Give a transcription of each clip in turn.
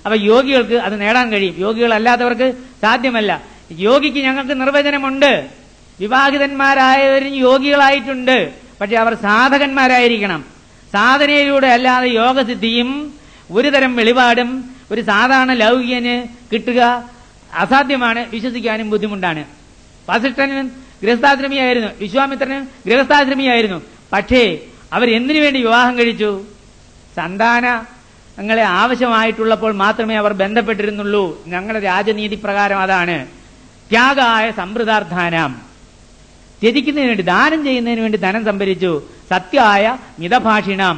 അപ്പൊ യോഗികൾക്ക് അത് നേടാൻ കഴിയും, യോഗികളല്ലാത്തവർക്ക് സാധ്യമല്ല. യോഗിക്ക് ഞങ്ങൾക്ക് നിർവചനമുണ്ട്. വിവാഹിതന്മാരായവരും യോഗികളായിട്ടുണ്ട്. പക്ഷെ അവർ സാധകന്മാരായിരിക്കണം. സാധനയിലൂടെ അല്ലാതെ യോഗസിദ്ധിയും ഒരു തരം വെളിപാടും ഒരു സാധാരണ ലൗകികന് കിട്ടുക അസാധ്യമാണ്, വിശ്വസിക്കാനും ബുദ്ധിമുട്ടാണ്. വസിഷ്ഠനും ഗൃഹസ്ഥാശ്രമിയായിരുന്നു, വിശ്വാമിത്രനും ഗൃഹസ്ഥാശ്രമിയായിരുന്നു. പക്ഷേ അവരെന്തിനു വേണ്ടി വിവാഹം കഴിച്ചു? സന്താനങ്ങളെ ആവശ്യമായിട്ടുള്ളപ്പോൾ മാത്രമേ അവർ ബന്ധപ്പെട്ടിരുന്നുള്ളൂ. ഞങ്ങളുടെ രാജനീതി പ്രകാരം അതാണ്. ത്യാഗായ സമ്പ്രദാർത്ഥാനാം, ത്യജിക്കുന്നതിന് വേണ്ടി, ദാനം ചെയ്യുന്നതിന് വേണ്ടി ധനം സംഭരിച്ചു. സത്യായ മിതഭാഷിണാം,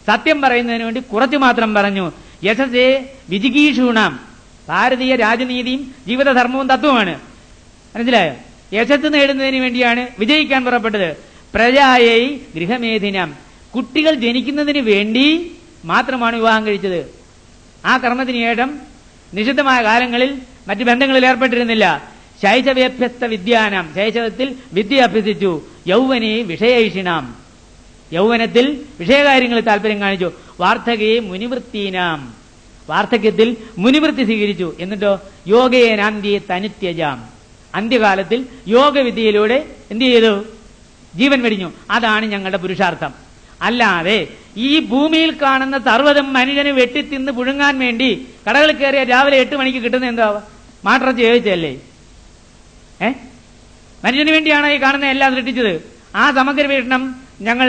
സത്യം പറയുന്നതിന് വേണ്ടി കുറച്ചു മാത്രം പറഞ്ഞു. യശസേ വിജിഗീഷൂണാം, ഭാരതീയ രാജനീതിയും ജീവിതധർമ്മവും തത്വമാണ്. മനസ്സിലായോ? യശസ് നേടുന്നതിന് വേണ്ടിയാണ് വിജയിക്കാൻ പുറപ്പെട്ടത്. പ്രജായൈ ഗൃഹമേധിനാം, കുട്ടികൾ ജനിക്കുന്നതിന് വേണ്ടി മാത്രമാണ് വിവാഹം കഴിച്ചത്. ആ കർമ്മത്തിന് ശേഷം നിഷിദ്ധമായ കാലങ്ങളിൽ മറ്റു ബന്ധങ്ങളിൽ ഏർപ്പെട്ടിരുന്നില്ല. ശൈശവേഭ്യസ്ത വിദ്യാനാം, ശൈശവത്തിൽ വിദ്യ അഭ്യസിച്ചു. യൗവനേ വിഷയൈഷിണാം, യൗവനത്തിൽ വിഷയകാര്യങ്ങളിൽ താല്പര്യം കാണിച്ചു. വാർദ്ധകേ മുനിവൃത്തീനാം, വാർദ്ധക്യത്തിൽ മുനിവൃത്തി സ്വീകരിച്ചു. എന്നിട്ടോ യോഗേനാന്തിയെ തനുത്യജാം, അന്ത്യകാലത്തിൽ യോഗവിദ്യയിലൂടെ എന്ത് ചെയ്തു? ജീവൻ വെടിഞ്ഞു. അതാണ് ഞങ്ങളുടെ പുരുഷാർത്ഥം. അല്ലാതെ ഈ ഭൂമിയിൽ കാണുന്ന സർവ്വതും മനുഷ്യന് വെട്ടിത്തിന്ന് പുഴുങ്ങാൻ വേണ്ടി കടകളിൽ കയറിയ രാവിലെ 8 മണിക്ക് കിട്ടുന്ന എന്താ? മാട്ടിറച്ചി ചോദിച്ചല്ലേ? മനുഷ്യന് വേണ്ടിയാണ് ഈ കാണുന്ന എല്ലാം സൃഷ്ടിച്ചത്. ആ സമഗ്ര വീക്ഷണം ഞങ്ങൾ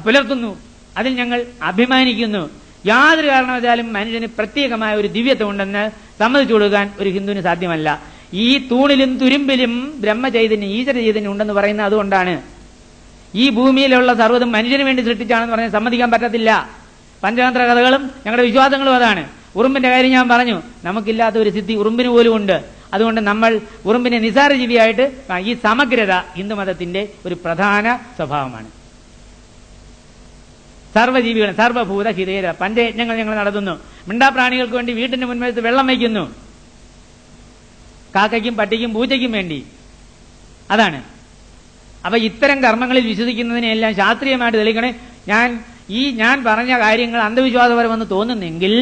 പുലർത്തുന്നു, അതിൽ ഞങ്ങൾ അഭിമാനിക്കുന്നു. യാതൊരു കാരണവശാലും മനുഷ്യന് പ്രത്യേകമായ ഒരു ദിവ്യത്വം ഉണ്ടെന്ന് സമ്മതിച്ചു കൊടുക്കാൻ ഒരു ഹിന്ദുവിന് സാധ്യമല്ല. ഈ തൂണിലും തുരുമ്പിലും ബ്രഹ്മചൈതന്യം, ഈശ്വര ചൈതന്യം ഉണ്ടെന്ന് പറയുന്നത് അതുകൊണ്ടാണ്. ഈ ഭൂമിയിലുള്ള സർവ്വതും മനുഷ്യന് വേണ്ടി സൃഷ്ടിച്ചാണെന്ന് പറഞ്ഞാൽ സമ്മതിക്കാൻ പറ്റത്തില്ല. പഞ്ചതന്ത്ര കഥകളും ഞങ്ങളുടെ വിശ്വാസങ്ങളും അതാണ്. ഉറുമ്പിന്റെ കാര്യം ഞാൻ പറഞ്ഞു, നമുക്കില്ലാത്ത ഒരു സിദ്ധി ഉറുമ്പിന് പോലും ഉണ്ട്. അതുകൊണ്ട് നമ്മൾ ഉറുമ്പിനെ നിസാരജീവിയായിട്ട്, ഈ സമഗ്രത ഹിന്ദുമതത്തിന്റെ ഒരു പ്രധാന സ്വഭാവമാണ്. സർവ്വജീവികളും സർവ്വഭൂത ഹിതേര പഞ്ചയജ്ഞങ്ങൾ ഞങ്ങൾ നടത്തുന്നു. മിണ്ടാപ്രാണികൾക്ക് വേണ്ടി വീട്ടിന്റെ മുൻവശത്ത് വെള്ളം വയ്ക്കുന്നു, കാക്കയ്ക്കും പട്ടിക്കും പൂച്ചയ്ക്കും വേണ്ടി. അതാണ്. അപ്പൊ ഇത്തരം കർമ്മങ്ങളിൽ വിശ്വസിക്കുന്നതിനെല്ലാം ശാസ്ത്രീയമായിട്ട് തെളിയിക്കണേ. ഞാൻ പറഞ്ഞ കാര്യങ്ങൾ അന്ധവിശ്വാസപരമെന്ന് തോന്നുന്നെങ്കിൽ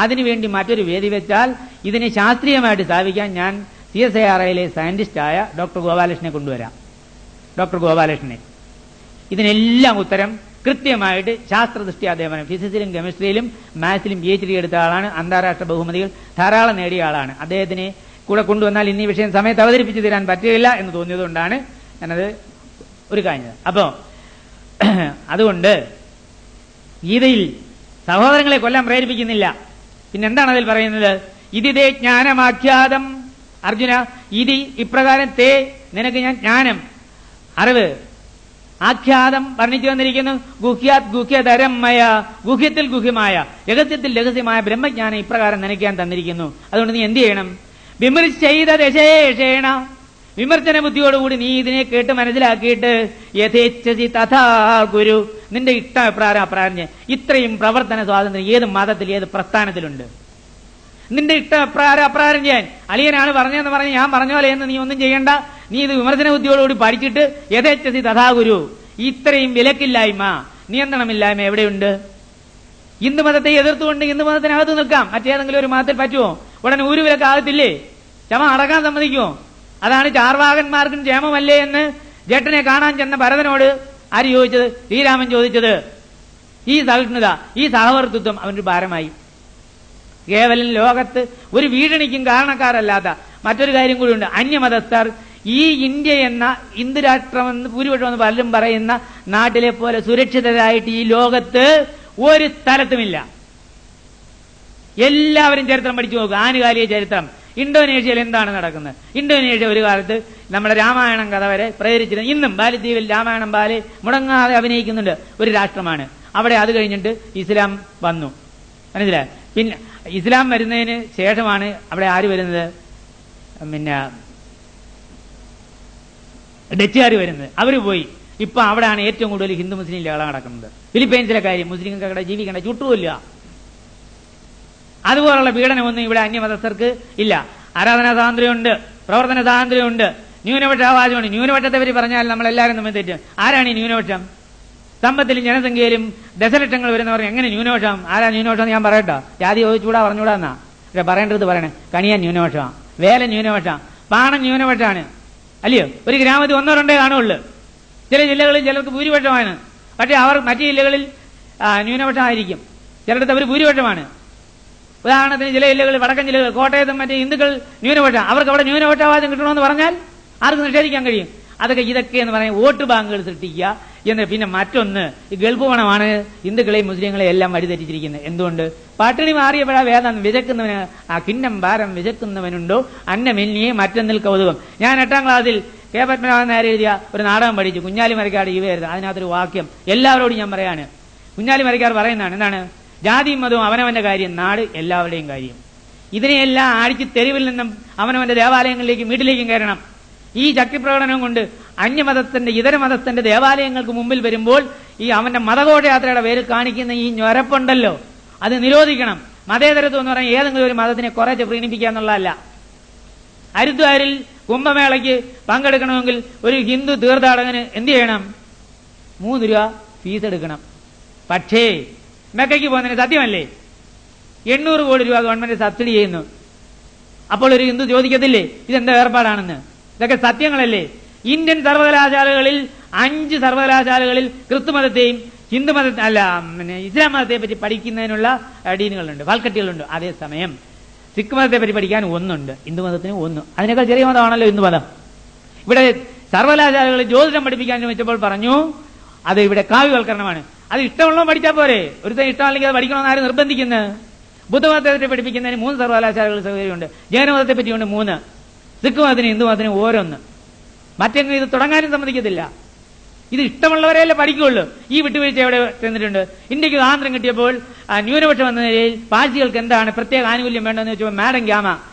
അതിനുവേണ്ടി മറ്റൊരു വേദി വെച്ചാൽ ഇതിനെ ശാസ്ത്രീയമായിട്ട് സ്ഥാപിക്കാൻ ഞാൻ CSIR-യിലെ സയന്റിസ്റ്റായ ഡോക്ടർ ഗോപാലകൃഷ്ണനെ കൊണ്ടുവരാം. ഡോക്ടർ ഗോപാലകൃഷ്ണനെ ഇതിനെല്ലാം ഉത്തരം കൃത്യമായിട്ട് ശാസ്ത്രദൃഷ്ടി അദ്ദേഹം ഫിസിക്സിലും കെമിസ്ട്രിയിലും മാത്സിലും PhD എടുത്ത ആളാണ്. അന്താരാഷ്ട്ര ബഹുമതികൾ ധാരാളം നേടിയ ആളാണ്. അദ്ദേഹത്തിനെ കൂടെ കൊണ്ടുവന്നാൽ ഇന്നീ വിഷയം സമയത്ത് അവതരിപ്പിച്ചു തരാൻ പറ്റുകയില്ല എന്ന് തോന്നിയതുകൊണ്ടാണ് ഞാനത് ഒരു കാര്യം. അപ്പോ അതുകൊണ്ട് ഗീതയിൽ സഹോദരങ്ങളെ കൊല്ലാൻ പ്രേരിപ്പിക്കുന്നില്ല. പിന്നെന്താണ് അതിൽ പറയുന്നത്? ഇതിതേ ജ്ഞാനമാഖ്യാതം അർജുന, ഇതി ഇപ്രകാരം തേ നിനക്ക് ഞാൻ ജ്ഞാനം, അറിവ്, ആഖ്യാതം വർണ്ണിച്ചു വന്നിരിക്കുന്നു. ഗുഹ്യാത് ഗുഹ്യതരം മയ, ഗുഹ്യത്തിൽ ഗുഹ്യമായ, രഹസ്യത്തിൽ രഹസ്യമായ ബ്രഹ്മജ്ഞാനം ഇപ്രകാരം നിനക്ക് ഞാൻ തന്നിരിക്കുന്നു. അതുകൊണ്ട് നീ എന്ത് ചെയ്യണം? വിമർശിത ദശേഷേണ, വിമർശന ബുദ്ധിയോടുകൂടി നീ ഇതിനെ കേട്ട് മനസ്സിലാക്കിയിട്ട് യഥേച്ഛസി തഥാ ഗുരു, നിന്റെ ഇഷ്ട അപ്രാരം ഇത്രയും പ്രവർത്തന സ്വാതന്ത്ര്യം ഏത് മതത്തിൽ ഏത് പ്രസ്ഥാനത്തിലുണ്ട്. നിന്റെ ഇഷ്ട അപ്രാരം ചെയ്യാൻ അളിയനാണ് പറഞ്ഞതെന്ന് പറഞ്ഞ് ഞാൻ പറഞ്ഞ പോലെ എന്ന് നീ ഒന്നും ചെയ്യണ്ട. നീ ഇത് വിമർശന ബുദ്ധിയോടുകൂടി പഠിച്ചിട്ട് യഥേച്ഛസി തഥാ ഗുരു. ഇത്രയും വിലക്കില്ലായ്മ, നിയന്ത്രണമില്ലായ്മ എവിടെയുണ്ട്? ഹിന്ദുമതത്തെ എതിർത്തുകൊണ്ട് ഹിന്ദുമതത്തിനകത്ത് നിൽക്കാം, മറ്റേതെങ്കിലും ഒരു മതത്തിൽ പറ്റുമോ? ഉടനെ ഊരുവിലക്കാകത്തില്ലേ? ക്ഷമ അടക്കാൻ സമ്മതിക്കുമോ? അതാണ് ചാർവാകന്മാർക്കും ക്ഷേമമല്ലേ എന്ന് ജേട്ടനെ കാണാൻ ചെന്ന ഭരതനോട് ആര് ചോദിച്ചത്? ശ്രീരാമൻ ചോദിച്ചത്. ഈ സഹിഷ്ണുത, ഈ സഹവർത്തിത്വം അവനൊരു ഭാരമായി. കേവലം ലോകത്ത് ഒരു വീഴണിക്കും കാരണക്കാരല്ലാത്ത മറ്റൊരു കാര്യം കൂടിയുണ്ട്. അന്യമതസ്ഥർ ഈ ഇന്ത്യ എന്ന ഹിന്ദു രാഷ്ട്രമെന്ന് ഭൂരിപക്ഷമെന്ന് പലരും പറയുന്ന നാട്ടിലെ പോലെ സുരക്ഷിതരായിട്ട് ഈ ലോകത്ത് ഒരു സ്ഥലത്തുമില്ല. എല്ലാവരും ചരിത്രം പഠിച്ചു നോക്കുക, ആനുകാലിക ചരിത്രം. ഇന്തോനേഷ്യയിൽ എന്താണ് നടക്കുന്നത്? ഇന്തോനേഷ്യ ഒരു കാലത്ത് നമ്മുടെ രാമായണം കഥ വരെ പ്രചരിച്ചിരുന്നു. ഇന്നും ബാലിദ്വീപിൽ രാമായണം ബാലെ മുടങ്ങാതെ അഭിനയിക്കുന്നുണ്ട് ഒരു രാഷ്ട്രമാണ്. അവിടെ അത് കഴിഞ്ഞിട്ട് ഇസ്ലാം വന്നു. മനസ്സിലായി? പിന്നെ ഇസ്ലാം വരുന്നതിന് ശേഷമാണ് അവിടെ ആര് വരുന്നത്? പിന്നെ ഡച്ചുകാർ വരുന്നത്. അവർ പോയി. ഇപ്പൊ അവിടെയാണ് ഏറ്റവും കൂടുതൽ ഹിന്ദു മുസ്ലിം ലഹള നടക്കുന്നത്. ഫിലിപ്പൈൻസിലെ കാര്യം, മുസ്ലിങ്ങൾക്ക് അവിടെ ജീവിക്കേണ്ട ചുട്ടുമില്ല. അതുപോലുള്ള പീഡനമൊന്നും ഇവിടെ അന്യമതസ്ഥർക്ക് ഇല്ല. ആരാധനാ സ്വാതന്ത്ര്യമുണ്ട്, പ്രവർത്തന സ്വാതന്ത്ര്യമുണ്ട്, ന്യൂനപക്ഷ അവകാശമുണ്ട്. ന്യൂനപക്ഷത്തെ പറ്റി പറഞ്ഞാൽ നമ്മളെല്ലാവരും തമ്മിൽ തെറ്റും. ആരാണ് ഈ ന്യൂനപക്ഷം? സമ്പത്തിലും ജനസംഖ്യയിലും ദശലക്ഷങ്ങൾ വരുന്നവർ എങ്ങനെ ന്യൂനപക്ഷം? ആരാ ന്യൂനപക്ഷം? ഞാൻ പറയട്ടോ, ജാതി ചോദിച്ചുകൂടാ പറഞ്ഞുകൂടാ എന്നാ. പക്ഷെ പറയേണ്ടത് പറയണേ, കണിയാൻ ന്യൂനപക്ഷമാണ്, വേല ന്യൂനപക്ഷമാണ്, പാണം ന്യൂനപക്ഷമാണ്, അല്ലയോ? ഒരു ഗ്രാമത്തിൽ 1-2 കാണുള്ളൂ. ചില ജില്ലകളിൽ ചിലർക്ക് ഭൂരിപക്ഷമാണ്, പക്ഷെ അവർ മറ്റു ജില്ലകളിൽ ന്യൂനപക്ഷമായിരിക്കും. ചിലടത്ത് അവർ ഭൂരിപക്ഷമാണ്. ഉദാഹരണത്തിന് ചില ജില്ലകൾ, വടക്കൻ ജില്ലകൾ, കോട്ടയത്തും മറ്റേ ഹിന്ദുക്കൾ ന്യൂനപക്ഷം, അവർക്ക് അവിടെ ന്യൂനപക്ഷാവാദം കിട്ടണമെന്ന് പറഞ്ഞാൽ ആർക്ക് നിഷേധിക്കാൻ കഴിയും? ഇതൊക്കെ എന്ന് പറയാൻ വോട്ട് ബാങ്കുകൾ സൃഷ്ടിക്കുക എന്ന്. പിന്നെ മറ്റൊന്ന്, ഈ ഗൾഫ് പണമാണ് ഹിന്ദുക്കളെയും മുസ്ലിങ്ങളെയും എല്ലാം വഴിതെറ്റിച്ചിരിക്കുന്നത്. എന്തുകൊണ്ട്? പട്ടിണി മാറിയപ്പോഴാ വേദം വിശക്കുന്നവന് ആ കിണ്ണം ഭാരം വിശക്കുന്നവനുണ്ടോ അന്നമെന്നിയെ മറ്റൊന്നിൽ കൗതുകം. ഞാൻ 8ാം ക്ലാസ്സിൽ കെ പത്മനാഭൻ നായർ എഴുതിയ ഒരു നാടകം പഠിച്ചു, കുഞ്ഞാലി മരക്കാട് ഇവയായിരുന്നു. അതിനകത്തൊരു വാക്യം എല്ലാവരോടും ഞാൻ പറയാണ്. കുഞ്ഞാലി മരക്കാർ പറയുന്നതാണ്, എന്താണ്? ജാതിയും മതവും അവനവന്റെ കാര്യം, നാട് എല്ലാവരുടെയും കാര്യം. ഇതിനെയെല്ലാം ആടിച്ച് തെരുവിൽ നിന്നും അവനവന്റെ ദേവാലയങ്ങളിലേക്കും വീട്ടിലേക്കും കയറണം. ഈ ശക്തിപ്രകടനം കൊണ്ട് അന്യമതത്തിന്റെ ഇതര മതത്തിന്റെ ദേവാലയങ്ങൾക്ക് മുമ്പിൽ വരുമ്പോൾ ഈ അവന്റെ മതഘോഷയാത്രയുടെ പേര് കാണിക്കുന്ന ഈ ഞൊരപ്പുണ്ടല്ലോ, അത് നിരോധിക്കണം. മതേതരത്വം എന്ന് പറഞ്ഞാൽ ഏതെങ്കിലും ഒരു മതത്തിനെ കുറച്ച് പ്രീണിപ്പിക്കുക എന്നുള്ളതല്ല. ഹരിദ്വാരിൽ കുംഭമേളയ്ക്ക് പങ്കെടുക്കണമെങ്കിൽ ഒരു ഹിന്ദു തീർത്ഥാടകന് എന്ത് ചെയ്യണം? 3 രൂപ ഫീസ് എടുക്കണം. പക്ഷേ മെക്കയ്ക്ക് പോകുന്നതിന് സത്യമല്ലേ 800 കോടി രൂപ ഗവൺമെന്റ് സബ്സിഡി ചെയ്യുന്നു. അപ്പോൾ ഒരു ഹിന്ദു ചോദിക്കത്തില്ലേ ഇതെന്താ ഏർപ്പാടാണെന്ന്? ഇതൊക്കെ സത്യങ്ങളല്ലേ? ഇന്ത്യൻ സർവകലാശാലകളിൽ 5 സർവകലാശാലകളിൽ ക്രിസ്തുമതത്തെയും ഹിന്ദുമത ഇസ്ലാം മതത്തെ പറ്റി പഠിക്കുന്നതിനുള്ള ഡീനുകളുണ്ട്, ഫാക്കൽറ്റികളുണ്ട്. അതേസമയം സിഖ് മതത്തെ പറ്റി പഠിക്കാൻ 1 ഹിന്ദുമതത്തിന് 1. അതിനേക്കാൾ ചെറിയ മതമാണല്ലോ ഹിന്ദുമതം. ഇവിടെ സർവകലാശാലകളിൽ ജ്യോതിഷം പഠിപ്പിക്കാൻ ശ്രമിച്ചപ്പോൾ പറഞ്ഞു അത് ഇവിടെ കാവ്യവൽക്കരണമാണ്. അത് ഇഷ്ടമുള്ളവൻ പഠിച്ചാൽ പോരെ, ഒരുത്തൻ ഇഷ്ടമല്ലെങ്കിൽ അത് പഠിക്കണമെന്ന് ആരും നിർബന്ധിക്കുന്നത്? ബുദ്ധമതത്തെ പറ്റി പഠിപ്പിക്കുന്നതിന് 3 സർവകലാശാലകൾ സൗകര്യമുണ്ട്. ജൈനമതത്തെ പറ്റിയുണ്ട് 3, സിഖ് മതത്തിന് ഹിന്ദുമതത്തിന് 1. മറ്റെങ്കിലും ഇത് തുടങ്ങാനും സമ്മതിക്കത്തില്ല. ഇത് ഇഷ്ടമുള്ളവരെയല്ലേ പഠിക്കുകയുള്ളൂ. ഈ വിട്ടുവീഴ്ച എവിടെ ചെന്നിട്ടുണ്ട്? ഇന്ത്യക്ക് സ്വാതന്ത്ര്യം കിട്ടിയപ്പോൾ ന്യൂനപക്ഷം എന്ന നിലയിൽ പാഴ്സികൾക്ക് എന്താണ് പ്രത്യേക ആനുകൂല്യം വേണ്ടതെന്ന് വെച്ചപ്പോൾ മാഡം ഗ്യാമ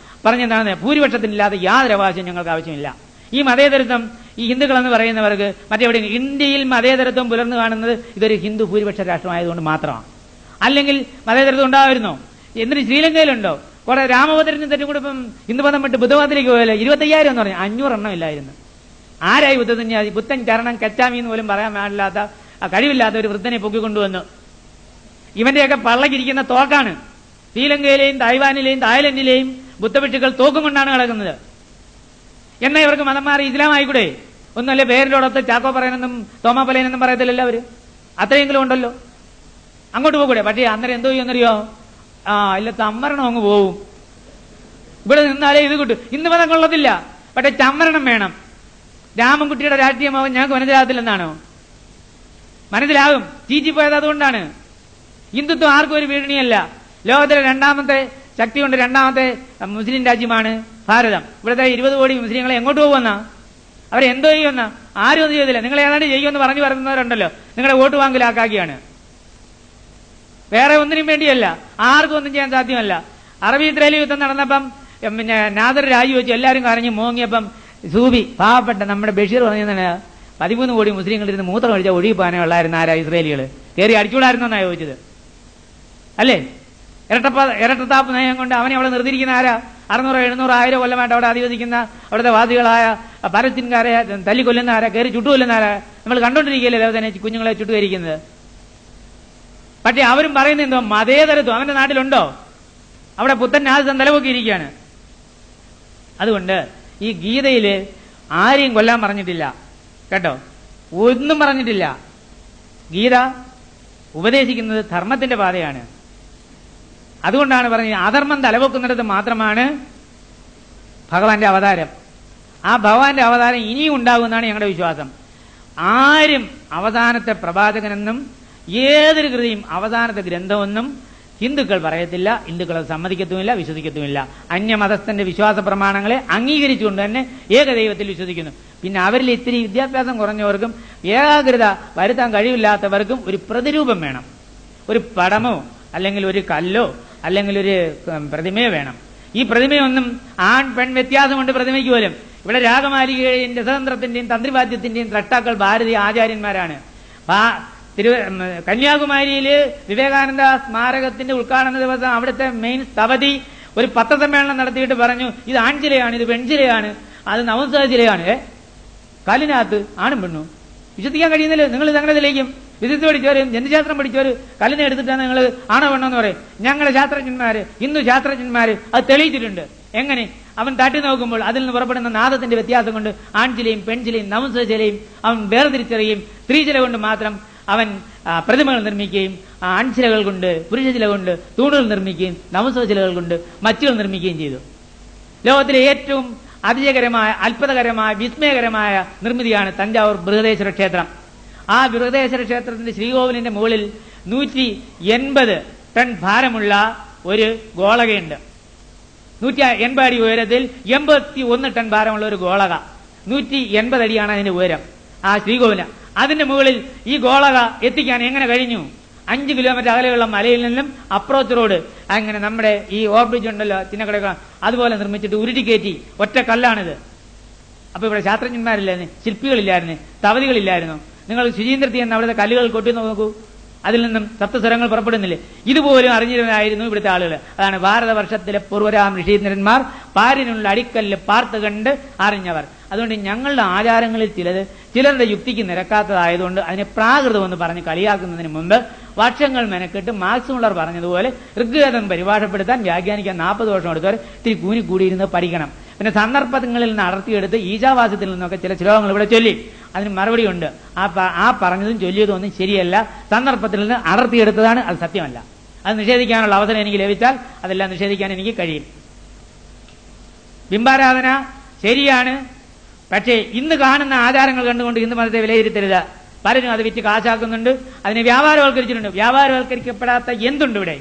പറഞ്ഞെന്താണ്? ഭൂരിപക്ഷത്തിനില്ലാതെ യാതൊരു അവകാശം ഞങ്ങൾക്ക് ആവശ്യമില്ല. ഈ മതേതരത്വം ഈ ഹിന്ദുക്കളെന്ന് പറയുന്നവർക്ക് മറ്റെവിടെ ഇന്ത്യയിൽ മതേതരത്വം പുലർന്നു കാണുന്നത് ഇതൊരു ഹിന്ദു ഭൂരിപക്ഷ രാഷ്ട്രമായതുകൊണ്ട് മാത്രമാണ്. അല്ലെങ്കിൽ മതേതരത്വം ഉണ്ടാവുമായിരുന്നോ? എന്തിന് ശ്രീലങ്കയിലുണ്ടോ? കുറെ രാമഭദ്രനും തെറ്റുകൂടെ ഇപ്പം ഹിന്ദുമതം വിട്ട് ബുദ്ധമതത്തിലേക്ക് പോയല്ലോ. 25,000 എന്ന് പറഞ്ഞു, 500 എണ്ണം ഇല്ലായിരുന്നു. ആരായി ബുദ്ധസന്യാസി? പുത്തൻ ചരണം കച്ചാമി എന്ന് പോലും പറയാൻ പാടില്ലാത്ത കഴിവില്ലാത്ത ഒരു വൃദ്ധനെ പൊക്കിക്കൊണ്ടുവന്നു. ഇവന്റെയൊക്കെ പള്ളക്കിരിക്കുന്ന തോക്കാണ്. ശ്രീലങ്കയിലെയും തായ്വാനിലെയും തായ്ലൻഡിലെയും ബുദ്ധഭിക്ഷുക്കൾ തോക്കും കൊണ്ടാണ് കിടക്കുന്നത്. എന്നാ ഇവർക്ക് മതം മാറി ഇസ്ലാം ആയിക്കൂടെ? ഒന്നല്ലേ പേരിനോടൊത്ത് ചാക്കോ പറയാനെന്നും തോമാ പലയനെന്നും പറയത്തില്ലല്ലോ അവര്. അത്രയെങ്കിലും ഉണ്ടല്ലോ, അങ്ങോട്ട് പോകൂടെ? പക്ഷേ അന്നേരം എന്തോ ചെയ്യുന്നറിയോ? ഇല്ല സംവരണം അങ്ങ് പോവും. ഇവിടെ നിന്നാലേ ഇത് കിട്ടും. ഇന്ന് മതം കൊള്ളത്തില്ല, പക്ഷെ സംവരണം വേണം. രാമൻകുട്ടിയുടെ രാഷ്ട്രീയമാവും ഞങ്ങൾക്ക് മനസ്സിലാകത്തില്ലെന്നാണോ? മനസ്സിലാകും. ചീച്ചിപ്പോയത് അതുകൊണ്ടാണ്. ഹിന്ദുത്വം ആർക്കും ഒരു ഭീഷണിയല്ല. ലോകത്തിലെ 2ാമത്തെ ശക്തി കൊണ്ട് 2ാമത്തെ മുസ്ലിം രാജ്യമാണ് ഭാരതം. ഇവിടുത്തെ 20 കോടി മുസ്ലിങ്ങളെ എങ്ങോട്ട് പോകുമെന്നാ? അവരെന്തോ ചെയ്യുമെന്നാ? ആരും ഒന്നും ചെയ്തില്ല. നിങ്ങൾ ഏതാണ്ട് ചെയ്യുമെന്ന് പറഞ്ഞു പറയുന്നവരുണ്ടല്ലോ, നിങ്ങളെ വോട്ട് വാങ്ങിലാക്കാക്കിയാണ്. വേറെ ഒന്നിനും വേണ്ടിയല്ല, ആർക്കും ഒന്നും ചെയ്യാൻ സാധ്യമല്ല. അറബി ഇസ്രായേലി യുദ്ധം നടന്നപ്പം പിന്നെ നാദർ രാജിവെച്ച് എല്ലാവരും കരഞ്ഞ് മോങ്ങിയപ്പം സൂബി പാവപ്പെട്ട നമ്മുടെ ബഷീർ പറഞ്ഞാണ് 13 കോടി മുസ്ലിങ്ങളിരുന്ന് മൂത്രം കഴിച്ചാൽ ഒഴുകിപ്പോകാനേ ഉള്ളായിരുന്നു. ആരാ? ഇസ്രായേലികൾ കയറി അടിച്ചുകൂടായിരുന്നോന്നാ ചോദിച്ചത് അല്ലേ? ഇരട്ടത്താപ്പ് നയം കൊണ്ട് അവനെ അവിടെ നിർത്തിയിരിക്കുന്ന ആരാ? 600, 700, 1000 കൊല്ലമായിട്ട് അവിടെ അധിവസിക്കുന്ന അവിടുത്തെ വാദികളായ പലസ്തീൻകാരെ തല്ലിക്കൊല്ലുന്ന ആരാ? കയറി ചുട്ടുകൊല്ലുന്ന ആരാ? നമ്മൾ കണ്ടോണ്ടിരിക്കുകയല്ലേ ലോകത്തിനെ കുഞ്ഞുങ്ങളെ ചുട്ടുകരിക്കുന്നത്. പക്ഷെ അവരും പറയുന്നത് എന്തോ മതേതരത്വം അവന്റെ നാട്ടിലുണ്ടോ? അവിടെ പുത്തൻ നാസം തലപൊക്കിയിരിക്കുകയാണ്. അതുകൊണ്ട് ഈ ഗീതയില് ആരെയും കൊല്ലാൻ പറഞ്ഞിട്ടില്ല കേട്ടോ, ഒന്നും പറഞ്ഞിട്ടില്ല. ഗീത ഉപദേശിക്കുന്നത് ധർമ്മത്തിന്റെ പാതയാണ്. അതുകൊണ്ടാണ് പറഞ്ഞത് അധർമ്മം തലപൊക്കുന്നിടത്ത് മാത്രമാണ് ഭഗവാന്റെ അവതാരം. ആ ഭഗവാന്റെ അവതാരം ഇനിയും ഉണ്ടാകുമെന്നാണ് ഞങ്ങളുടെ വിശ്വാസം. ആരും അവസാനത്തെ പ്രവാചകനെന്നും ഏതൊരു കൃതിയും അവസാനത്തെ ഗ്രന്ഥമെന്നും ഹിന്ദുക്കൾ പറയത്തില്ല. ഹിന്ദുക്കൾ സമ്മതിക്കത്തുമില്ല, വിശ്വസിക്കത്തുമില്ല. അന്യമതസ്ഥന്റെ വിശ്വാസ പ്രമാണങ്ങളെ അംഗീകരിച്ചുകൊണ്ട് തന്നെ ഏകദൈവത്തിൽ വിശ്വസിക്കുന്നു. പിന്നെ അവരിൽ ഇത്തിരി വിദ്യാഭ്യാസം കുറഞ്ഞവർക്കും ഏകാഗ്രത വരുത്താൻ കഴിവില്ലാത്തവർക്കും ഒരു പ്രതിരൂപം വേണം. ഒരു പടമോ അല്ലെങ്കിൽ ഒരു കല്ലോ അല്ലെങ്കിൽ ഒരു പ്രതിമയോ വേണം. ഈ പ്രതിമയൊന്നും ആൺ പെൺ വ്യത്യാസമുണ്ട് പ്രതിമയ്ക്ക് പോലും. ഇവിടെ രാഗമാലികയുടെയും രസതന്ത്രത്തിന്റെയും തന്ത്രിവാദ്യത്തിന്റെയും ദ്രഷ്ടാക്കൾ ഭാരതീയ ആചാര്യന്മാരാണ്. കന്യാകുമാരിയില് വിവേകാനന്ദ സ്മാരകത്തിന്റെ ഉദ്ഘാടന ദിവസം അവിടുത്തെ മെയിൻ സ്ഥപതി ഒരു പത്രസമ്മേളനം നടത്തിയിട്ട് പറഞ്ഞു, ഇത് ആൺചിലയാണ്, ഇത് പെൺചിലയാണ്, അത് നവംസ ചിലയാണ്. കാലിനകത്ത് ആണും പെണ്ണും വിശ്വസിക്കാൻ കഴിയുന്നില്ല. നിങ്ങൾ ഇത് അങ്ങനെ തെളിയിക്കും? ഫിസിക്സ് പഠിച്ചവരും ജന്തുശാസ്ത്രം പഠിച്ചവർ കല്ലിനെ എടുത്തിട്ടാണ് നിങ്ങൾ ആണോ വേണമെന്ന് പറയും. ഞങ്ങളുടെ ശാസ്ത്രജ്ഞന്മാര്, ഹിന്ദു ശാസ്ത്രജ്ഞന്മാര് അത് തെളിയിച്ചിട്ടുണ്ട്. എങ്ങനെ? അവൻ തട്ടി നോക്കുമ്പോൾ അതിൽ നിന്ന് പുറപ്പെടുന്ന നാദത്തിന്റെ വ്യത്യാസം കൊണ്ട് ആൺചിലയും പെൺചിലയും നപുംസകചിലയും അവൻ വേർതിരിച്ചറിയും. സ്ത്രീചില കൊണ്ട് മാത്രം അവൻ പ്രതിമകൾ നിർമ്മിക്കുകയും ആൺചിലകൾ കൊണ്ട്, പുരുഷചില കൊണ്ട് തൂണുകൾ നിർമ്മിക്കുകയും നപുംസകചിലകൾ കൊണ്ട് മച്ചുകൾ നിർമ്മിക്കുകയും ചെയ്തു. ലോകത്തിലെ ഏറ്റവും അതിശയകരമായ, അത്ഭുതകരമായ, വിസ്മയകരമായ നിർമ്മിതിയാണ് തഞ്ചാവൂർ ബൃഹദേശ്വര ക്ഷേത്രം. ആ ബൃഹദേശ്വര ക്ഷേത്രത്തിന്റെ ശ്രീകോവിലിന്റെ മുകളിൽ 180 ടൺ ഭാരമുള്ള ഒരു ഗോളകയുണ്ട്. 180 അടി ഉയരത്തിൽ 81 ടൺ ഭാരമുള്ള ഒരു ഗോളക. 180 അടിയാണ് അതിന്റെ ഉയരം ആ ശ്രീകോവില. അതിന്റെ മുകളിൽ ഈ ഗോളക എത്തിക്കാൻ എങ്ങനെ കഴിഞ്ഞു? 5 കിലോമീറ്റർ അകലെയുള്ള മലയിൽ നിന്നും അപ്രോച്ച് റോഡ്, അങ്ങനെ നമ്മുടെ ഈ ഓവർബ്രിഡ്ജ് ഉണ്ടല്ലോ ചിന്നക്കട, അതുപോലെ നിർമ്മിച്ചിട്ട് ഉരുട്ടിക്കയറ്റി. ഒറ്റ കല്ലാണിത്. അപ്പൊ ഇവിടെ ശാസ്ത്രജ്ഞന്മാരില്ലായിരുന്നു, ശില്പികളില്ലായിരുന്നു, തവതികളില്ലായിരുന്നു. നിങ്ങൾ ശുചീന്ദ്രത്തി എന്ന അവിടുത്തെ കല്ലുകൾ കൊട്ടി നോക്കൂ, അതിൽ നിന്നും സപ്തസ്വരങ്ങൾ പുറപ്പെടുന്നില്ലേ? ഇതുപോലും അറിഞ്ഞിരുന്നായിരുന്നു ഇവിടുത്തെ ആളുകൾ. അതാണ് ഭാരതവർഷത്തിലെ പൂർവരാം ഋഷീന്ദ്രന്മാർ പാരിനുള്ള അടിക്കല്ല് പാർത്ത് കണ്ട് അറിഞ്ഞവർ. അതുകൊണ്ട് ഞങ്ങളുടെ ആചാരങ്ങളിൽ ചിലരുടെ യുക്തിക്ക് നിരക്കാത്തതായതുകൊണ്ട് അതിനെ പ്രാകൃതമെന്ന് പറഞ്ഞ് കളിയാക്കുന്നതിന് മുമ്പ് വർഷങ്ങൾ മെനക്കെട്ട് മാർക്സ് മുള്ളർ പറഞ്ഞതുപോലെ ഋഗ്വേദം പരിഭാഷപ്പെടുത്താൻ, വ്യാഖ്യാനിക്കാൻ 40 വർഷം എടുത്തവർ ഇത്തിരി കൂനിക്കൂടിയിരുന്ന് പഠിക്കണം. പിന്നെ സന്ദർഭങ്ങളിൽ നിന്ന് അടർത്തിയെടുത്ത് ഈശാവാസ്യത്തിൽ നിന്നൊക്കെ ചില ശ്ലോകങ്ങൾ ഇവിടെ ചൊല്ലി. അതിന് മറുപടിയുണ്ട്. ആ പറഞ്ഞതും ചൊല്ലിയതും ഒന്നും ശരിയല്ല. സന്ദർഭത്തിൽ നിന്ന് അടർത്തിയെടുത്തതാണ്, അത് സത്യമല്ല. അത് നിഷേധിക്കാനുള്ള അവസരം എനിക്ക് ലഭിച്ചാൽ അതെല്ലാം നിഷേധിക്കാൻ എനിക്ക് കഴിയും. ബിംബാരാധന ശരിയാണ്, പക്ഷേ ഇന്ന് കാണുന്ന ആചാരങ്ങൾ കണ്ടുകൊണ്ട് ഹിന്ദു മതത്തെ വിലയിരുത്തരുത്. പലരും അത് വിറ്റ് കാശാക്കുന്നുണ്ട്, അതിനെ വ്യാപാരവൽക്കരിച്ചിട്ടുണ്ട്. വ്യാപാരവൽക്കരിക്കപ്പെടാത്ത എന്തുണ്ട് ഇവിടെ?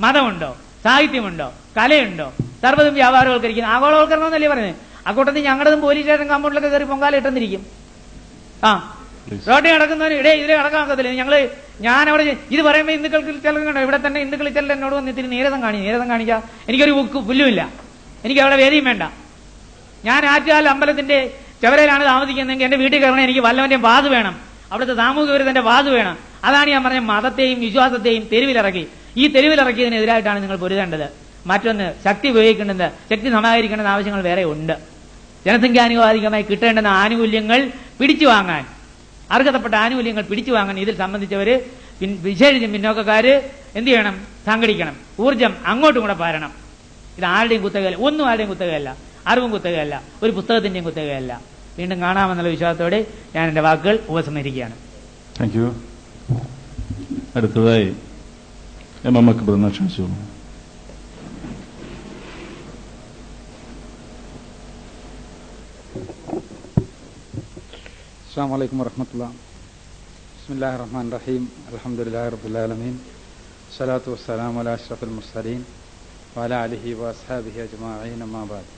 മതമുണ്ടോ? സാഹിത്യമുണ്ടോ? കലയുണ്ടോ? സർവ്വതും വ്യാപാരവൽക്കരിക്കുന്നു. ആഗോളവൽക്കരണം എന്നല്ലേ പറയുന്നത്. അക്കൂട്ടത്തിൽ ഞങ്ങളുടെതും പോലീസ് സ്റ്റേഷൻ കമ്പൗണ്ടിലൊക്കെ കയറി പൊങ്കാല ഇട്ടെന്നിരിക്കും. റോഡിൽ നടക്കുന്നവന് ഇതിലെ നടക്കാക്കത്തില്ല. ഞാൻ അവിടെ ഇത് പറയുമ്പോൾ ഹിന്ദുക്കൾക്ക് ചിലരുണ്ടോ? ഇവിടെ തന്നെ ഹിന്ദുക്കൾ ചിലർ എന്നോട് വന്ന് ഇത്തിരി നീരസം കാണിക്കാം. എനിക്കൊരു പുല്ലുമില്ല, എനിക്ക് അവിടെ വേദിയും വേണ്ട. ഞാൻ ആറ്റുകാൽ അമ്പലത്തിന്റെ ചവരയിലാണ് താമസിക്കുന്നതെങ്കിൽ എന്റെ വീട്ടിൽ കയറണം, എനിക്ക് വല്ലവന്റെയും വാത് വേണം, അവിടുത്തെ സാമൂഹിക വിരുദ്ധന്റെ വാത് വേണം. അതാണ് ഞാൻ പറഞ്ഞ മതത്തെയും വിശ്വാസത്തെയും തെരുവിലിറക്കി. ഈ തെരുവിലിറക്കിയതിനെതിരായിട്ടാണ് നിങ്ങൾ പൊരുതേണ്ടത്. മറ്റൊന്ന്, ശക്തി ഉപയോഗിക്കേണ്ടത്, ശക്തി സമാഹരിക്കേണ്ടുന്ന ആവശ്യങ്ങൾ വേറെ ഉണ്ട്. ജനസംഖ്യാനുപാതികമായി കിട്ടേണ്ടുന്ന ആനുകൂല്യങ്ങൾ പിടിച്ചു വാങ്ങാൻ, അർഹതപ്പെട്ട ആനുകൂല്യങ്ങൾ പിടിച്ചു വാങ്ങാൻ ഇതിൽ സംബന്ധിച്ചവര്, വിശേഷിച്ചും പിന്നോക്കക്കാര് എന്ത് ചെയ്യണം? സംഘടിക്കണം. ഊർജം അങ്ങോട്ടും കൂടെ പാരണം. ഇത് ആരുടെയും കുത്തകയല്ല, ഒന്നും ആരുടെയും കുത്തകയല്ല, അറിവും കുത്തകയല്ല, ഒരു പുസ്തകത്തിന്റെയും കുത്തകയല്ല. വീണ്ടും കാണാമെന്നുള്ള വിശ്വാസത്തോടെ ഞാൻ എന്റെ വാക്കുകൾ ഉപസംഹരിക്കുകയാണ്. Thank you. അടുത്തതായി എം അക്ബർ ക്ഷണിച്ചു. അസ്സലാമു അലൈക്കും വറഹ്മത്തുള്ളാഹി. ബിസ്മില്ലാഹിർ റഹ്മാനിർ റഹീം. അൽഹംദുലില്ലാഹി റബ്ബിൽ ആലമീൻ. സ്വലാത്തു വസ്സലാമു അലാ അഷ്റഫിൽ മുർസലീൻ വഅലാ ആലിഹി വഅസ്ഹാബിഹി അജ്മഈൻ. അമ്മാ ബഅദ്.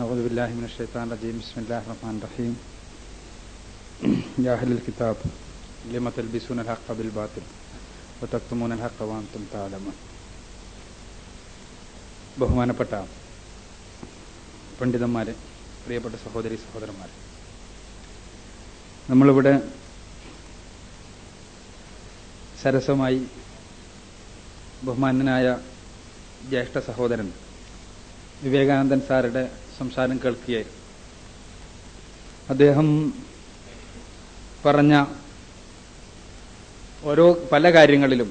അഊദു ബില്ലാഹി മിനശ് ശൈത്താനിർ റജീം. ബിസ്മില്ലാഹിർ റഹ്മാനിർ റഹീം. യാ അഹ്ലൽ കിതാബ് ലിമ തൽബിസൂനൽ ഹഖ്ഖ ബിൽ ബാത്തിൽ വതക്തുമൂനൽ ഹഖ്ഖ വഅൻതും തഅലമൂൻ. ബഹുമാനപ്പെട്ട പണ്ഡിതന്മാരെ, പ്രിയപ്പെട്ട സഹോദരി സഹോദരന്മാരെ, നമ്മളിവിടെ സരസമായി ബഹുമാന്യനായ ജ്യേഷ്ഠ സഹോദരൻ വിവേകാനന്ദൻ സാറുടെ സംസാരം കേൾക്കുകയായിരുന്നു. അദ്ദേഹം പറഞ്ഞ പല കാര്യങ്ങളിലും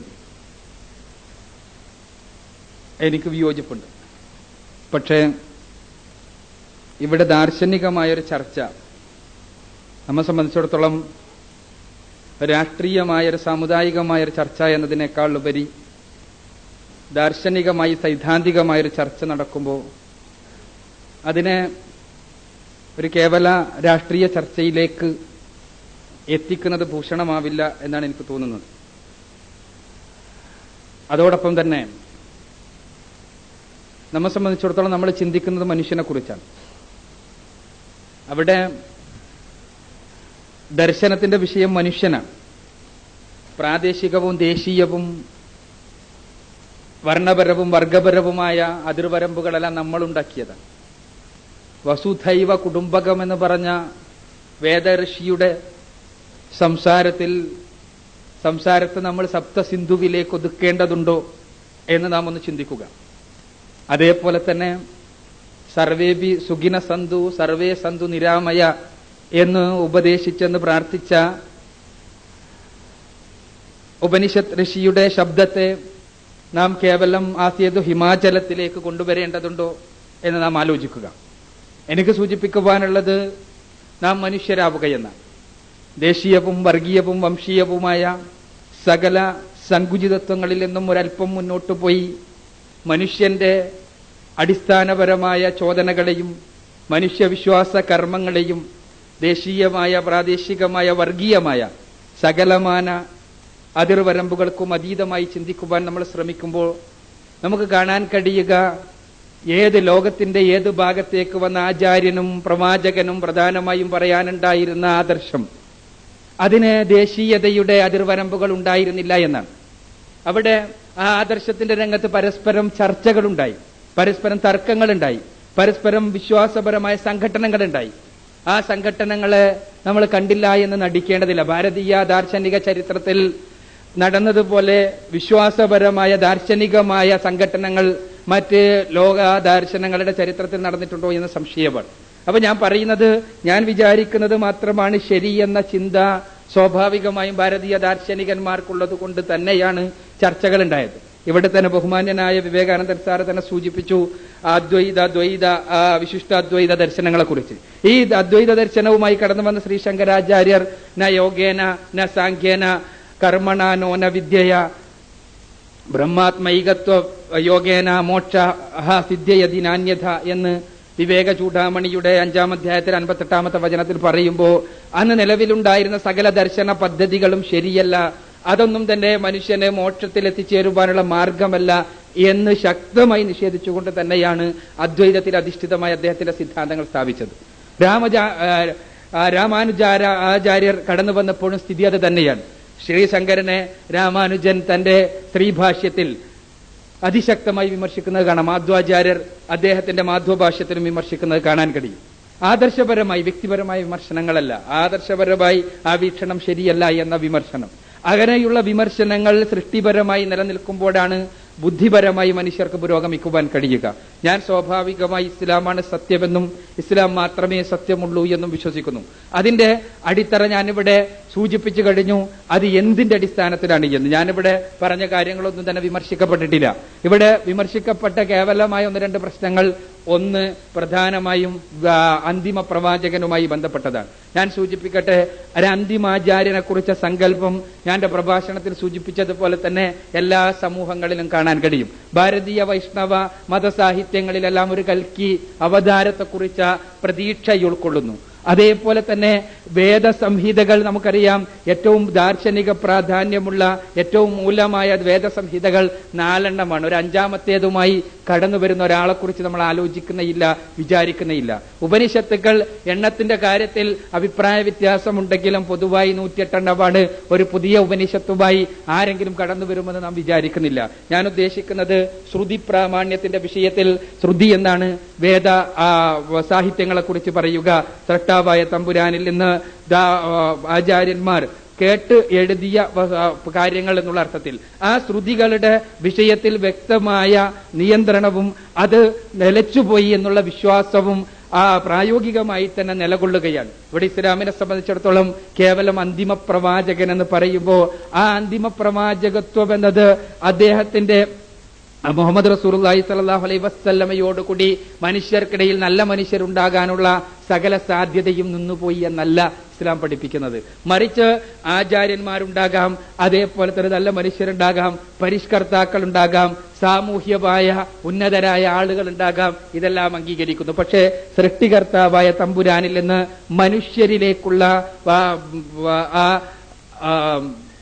എനിക്ക് വിയോജിപ്പുണ്ട്. പക്ഷേ ഇവിടെ ദാർശനികമായൊരു ചർച്ച, നമ്മെ സംബന്ധിച്ചിടത്തോളം രാഷ്ട്രീയമായൊരു സാമുദായികമായൊരു ചർച്ച എന്നതിനേക്കാൾ ഉപരി ദാർശനികമായി സൈദ്ധാന്തികമായൊരു ചർച്ച നടക്കുമ്പോൾ അതിനെ ഒരു കേവല രാഷ്ട്രീയ ചർച്ചയിലേക്ക് എത്തിക്കുന്നത് ഭൂഷണമാവില്ല എന്നാണ് എനിക്ക് തോന്നുന്നത്. അതോടൊപ്പം തന്നെ നമ്മെ സംബന്ധിച്ചിടത്തോളം നമ്മൾ ചിന്തിക്കുന്നത് മനുഷ്യനെ കുറിച്ചാണ്. അവിടെ ദർശനത്തിന്റെ വിഷയം മനുഷ്യനാണ്. പ്രാദേശികവും ദേശീയവും വർണ്ണപരവും വർഗപരവുമായ അതിർവരമ്പുകളെല്ലാം നമ്മളുണ്ടാക്കിയതാണ്. വസുധൈവ കുടുംബകം എന്ന് പറഞ്ഞ വേദഋഷിയുടെ സംസാരത്തെ നമ്മൾ സപ്തസിന്ധുവിലേക്ക് ഒതുക്കേണ്ടതുണ്ടോ എന്ന് നാം ഒന്ന് ചിന്തിക്കുക. അതേപോലെ തന്നെ സർവേബി സുഖിന സന്തു സർവേ സന്തു നിരാമയ എന്ന് ഉപദേശിച്ചെന്ന് പ്രാർത്ഥിച്ച ഉപനിഷത്ത് ഋഷിയുടെ ശബ്ദത്തെ നാം കേവലം ആസിയതു ഹിമാചലത്തിലേക്ക് കൊണ്ടുവരേണ്ടതുണ്ടോ എന്ന് നാം ആലോചിക്കുക. എനിക്ക് സൂചിപ്പിക്കുവാനുള്ളത് നാം മനുഷ്യരാവുകയെന്നാണ്. ദേശീയവും വർഗീയവും വംശീയവുമായ സകല സങ്കുചിതത്വങ്ങളിൽ നിന്നും ഒരല്പം മുന്നോട്ടു പോയി മനുഷ്യന്റെ അടിസ്ഥാനപരമായ ചോദനകളെയും മനുഷ്യവിശ്വാസ കർമ്മങ്ങളെയും ദേശീയമായ പ്രാദേശികമായ വർഗീയമായ സകലമാന അതിർവരമ്പുകൾക്കും അതീതമായി ചിന്തിക്കുവാൻ നമ്മൾ ശ്രമിക്കുമ്പോൾ നമുക്ക് കാണാൻ കഴിയുക, ഏത് ലോകത്തിന്റെ ഏത് ഭാഗത്തേക്ക് വന്ന ആചാര്യനും പ്രവാചകനും പ്രധാനമായും പറയാനുണ്ടായിരുന്ന ആദർശം, അതിന് ദേശീയതയുടെ അതിർവരമ്പുകൾ ഉണ്ടായിരുന്നില്ല എന്നാണ്. അവിടെ ആ ആദർശത്തിന്റെ രംഗത്ത് പരസ്പരം ചർച്ചകളുണ്ടായി, പരസ്പരം തർക്കങ്ങളുണ്ടായി, പരസ്പരം വിശ്വാസപരമായ സംഘടനകളുണ്ടായി. ആ സംഘടനകളെ നമ്മൾ കണ്ടില്ല എന്ന് നടിക്കേണ്ടതില്ല. ഭാരതീയ ദാർശനിക ചരിത്രത്തിൽ നടന്നതുപോലെ വിശ്വാസപരമായ ദാർശനികമായ സംഘടനകൾ മറ്റ് ലോക ദാർശനങ്ങളുടെ ചരിത്രത്തിൽ നടന്നിട്ടുണ്ടോ എന്ന് സംശയമാണ്. അപ്പൊ ഞാൻ പറയുന്നത്, ഞാൻ വിചാരിക്കുന്നത് മാത്രമാണ് ശരി എന്ന ചിന്ത സ്വാഭാവികമായും ഭാരതീയ ദാർശനികന്മാർക്കുള്ളത് കൊണ്ട് തന്നെയാണ് ചർച്ചകൾ ഉണ്ടായത്. ഇവിടെ തന്നെ ബഹുമാന്യനായ വിവേകാനന്ദൻ സാറ് തന്നെ സൂചിപ്പിച്ചു അദ്വൈത ദ്വൈത വിശിഷ്ടാദ്വൈത ദർശനങ്ങളെ കുറിച്ച്. ഈ അദ്വൈത ദർശനവുമായി കടന്നു വന്ന ശ്രീ ശങ്കരാചാര്യർ ന യോഗേന ന സാഖ്യേന കർമ്മണ ന വിദ്യയ ബ്രഹ്മാത്മൈകത്വ യോഗേന മോക്ഷ സിദ്ധ്യയതി നാന്യഥ എന്ന് വിവേക ചൂടാമണിയുടെ 5-ാം അധ്യായത്തിൽ 58-ാമത്തെ വചനത്തിൽ പറയുമ്പോൾ അന്ന് നിലവിലുണ്ടായിരുന്ന സകല ദർശന പദ്ധതികളും ശരിയല്ല, അതൊന്നും തന്നെ മനുഷ്യനെ മോക്ഷത്തിൽ എത്തിച്ചേരുവാനുള്ള മാർഗമല്ല എന്ന് ശക്തമായി നിഷേധിച്ചുകൊണ്ട് തന്നെയാണ് അദ്വൈതത്തിൽ അധിഷ്ഠിതമായ അദ്ദേഹത്തിന്റെ സിദ്ധാന്തങ്ങൾ സ്ഥാപിച്ചത്. രാമാനുജാചാര്യർ കടന്നു വന്നപ്പോഴും സ്ഥിതി അത് തന്നെയാണ്. ശ്രീശങ്കരനെ രാമാനുജൻ തന്റെ സ്ത്രീഭാഷ്യത്തിൽ അതിശക്തമായി വിമർശിക്കുന്നത് കാണാം. മാധ്വാചാര്യർ അദ്ദേഹത്തിന്റെ മാധ്വഭാഷ്യത്തിലും വിമർശിക്കുന്നത് കാണാൻ കഴിയും. ആദർശപരമായി വ്യക്തിപരമായ വിമർശനങ്ങളല്ല, ആദർശപരമായി ആ വീക്ഷണം ശരിയല്ല എന്ന വിമർശനം. അങ്ങനെയുള്ള വിമർശനങ്ങൾ സൃഷ്ടിപരമായി നിലനിൽക്കുമ്പോഴാണ് ബുദ്ധിപരമായി മനുഷ്യർക്ക് പുരോഗമിക്കുവാൻ കഴിയുക. ഞാൻ സ്വാഭാവികമായി ഇസ്ലാമാണ് സത്യമെന്നും ഇസ്ലാം മാത്രമേ സത്യമുള്ളൂ എന്നും വിശ്വസിക്കുന്നു. അതിന്റെ അടിത്തറ ഞാനിവിടെ സൂചിപ്പിച്ചു കഴിഞ്ഞു. അത് എന്തിന്റെ അടിസ്ഥാനത്തിലാണ് എന്ന് ഞാനിവിടെ പറഞ്ഞ കാര്യങ്ങളൊന്നും തന്നെ വിമർശിക്കപ്പെട്ടിട്ടില്ല. ഇവിടെ വിമർശിക്കപ്പെട്ട കേവലമായ 1-2 പ്രശ്നങ്ങൾ, ഒന്ന് പ്രധാനമായും അന്തിമ പ്രവാചകനുമായി ബന്ധപ്പെട്ടതാണ്. ഞാൻ സൂചിപ്പിക്കട്ടെ, ഒരു അന്തിമാചാര്യനെ കുറിച്ച സങ്കല്പം ഞാൻ എന്റെ പ്രഭാഷണത്തിൽ സൂചിപ്പിച്ചതുപോലെ തന്നെ എല്ലാ സമൂഹങ്ങളിലും കാണാൻ കഴിയും. ഭാരതീയ വൈഷ്ണവ മതസാഹിത്യങ്ങളിലെല്ലാം ഒരു കൽക്കി അവതാരത്തെക്കുറിച്ച പ്രതീക്ഷ ഉൾക്കൊള്ളുന്നു. അതേപോലെ തന്നെ വേദസംഹിതകൾ നമുക്കറിയാം, ഏറ്റവും ദാർശനിക പ്രാധാന്യമുള്ള ഏറ്റവും മൂലമായ വേദസംഹിതകൾ 4 ഒരു 5-ാമത്തേതുമായി കടന്നു വരുന്ന ഒരാളെക്കുറിച്ച് നമ്മൾ ആലോചിക്കുന്നയില്ല, വിചാരിക്കുന്നയില്ല. ഉപനിഷത്തുക്കൾ എണ്ണത്തിന്റെ കാര്യത്തിൽ അഭിപ്രായ വ്യത്യാസമുണ്ടെങ്കിലും പൊതുവായി 108 ഒരു പുതിയ ഉപനിഷത്തുമായി ആരെങ്കിലും കടന്നു വരുമെന്ന് നാം വിചാരിക്കുന്നില്ല. ഞാൻ ഉദ്ദേശിക്കുന്നത് ശ്രുതി പ്രാമാണ്യത്തിന്റെ വിഷയത്തിൽ ശ്രുതി എന്നാണ് വേദ സാഹിത്യങ്ങളെ കുറിച്ച് പറയുക. സൃഷ്ടാവായ തമ്പുരാനിൽ നിന്ന് ആചാര്യന്മാർ കേട്ട് എഴുതിയ കാര്യങ്ങൾ എന്നുള്ള അർത്ഥത്തിൽ ആ ശ്രുതികളുടെ വിഷയത്തിൽ വ്യക്തമായ നിയന്ത്രണവും അത് നിലച്ചുപോയി എന്നുള്ള വിശ്വാസവും പ്രായോഗികമായി തന്നെ നിലകൊള്ളുകയാണ്. ഇവിടെ ഇസ്ലാമിനെ സംബന്ധിച്ചിടത്തോളം കേവലം അന്തിമ പ്രവാചകൻ എന്ന് പറയുമ്പോൾ ആ അന്തിമ പ്രവാചകത്വം എന്നത് അദ്ദേഹത്തിന്റെ മുഹമ്മദ് റസൂലുള്ളാഹി സ്വല്ലല്ലാഹു അലൈഹി വസല്ലമയോടുകൂടി മനുഷ്യർക്കിടയിൽ നല്ല മനുഷ്യരുണ്ടാകാനുള്ള സകല സാധ്യതയും നിന്നുപോയി എന്നല്ല ഇസ്ലാം പഠിപ്പിക്കുന്നത്. മറിച്ച് ആചാര്യന്മാരുണ്ടാകാം, അതേപോലെ തന്നെ നല്ല മനുഷ്യരുണ്ടാകാം, പരിഷ്കർത്താക്കൾ ഉണ്ടാകാം, സാമൂഹ്യമായ ഉന്നതരായ ആളുകൾ ഉണ്ടാകാം. ഇതെല്ലാം അംഗീകരിക്കുന്നു. പക്ഷേ സൃഷ്ടികർത്താവായ തമ്പുരാനിൽ നിന്ന് മനുഷ്യരിലേക്കുള്ള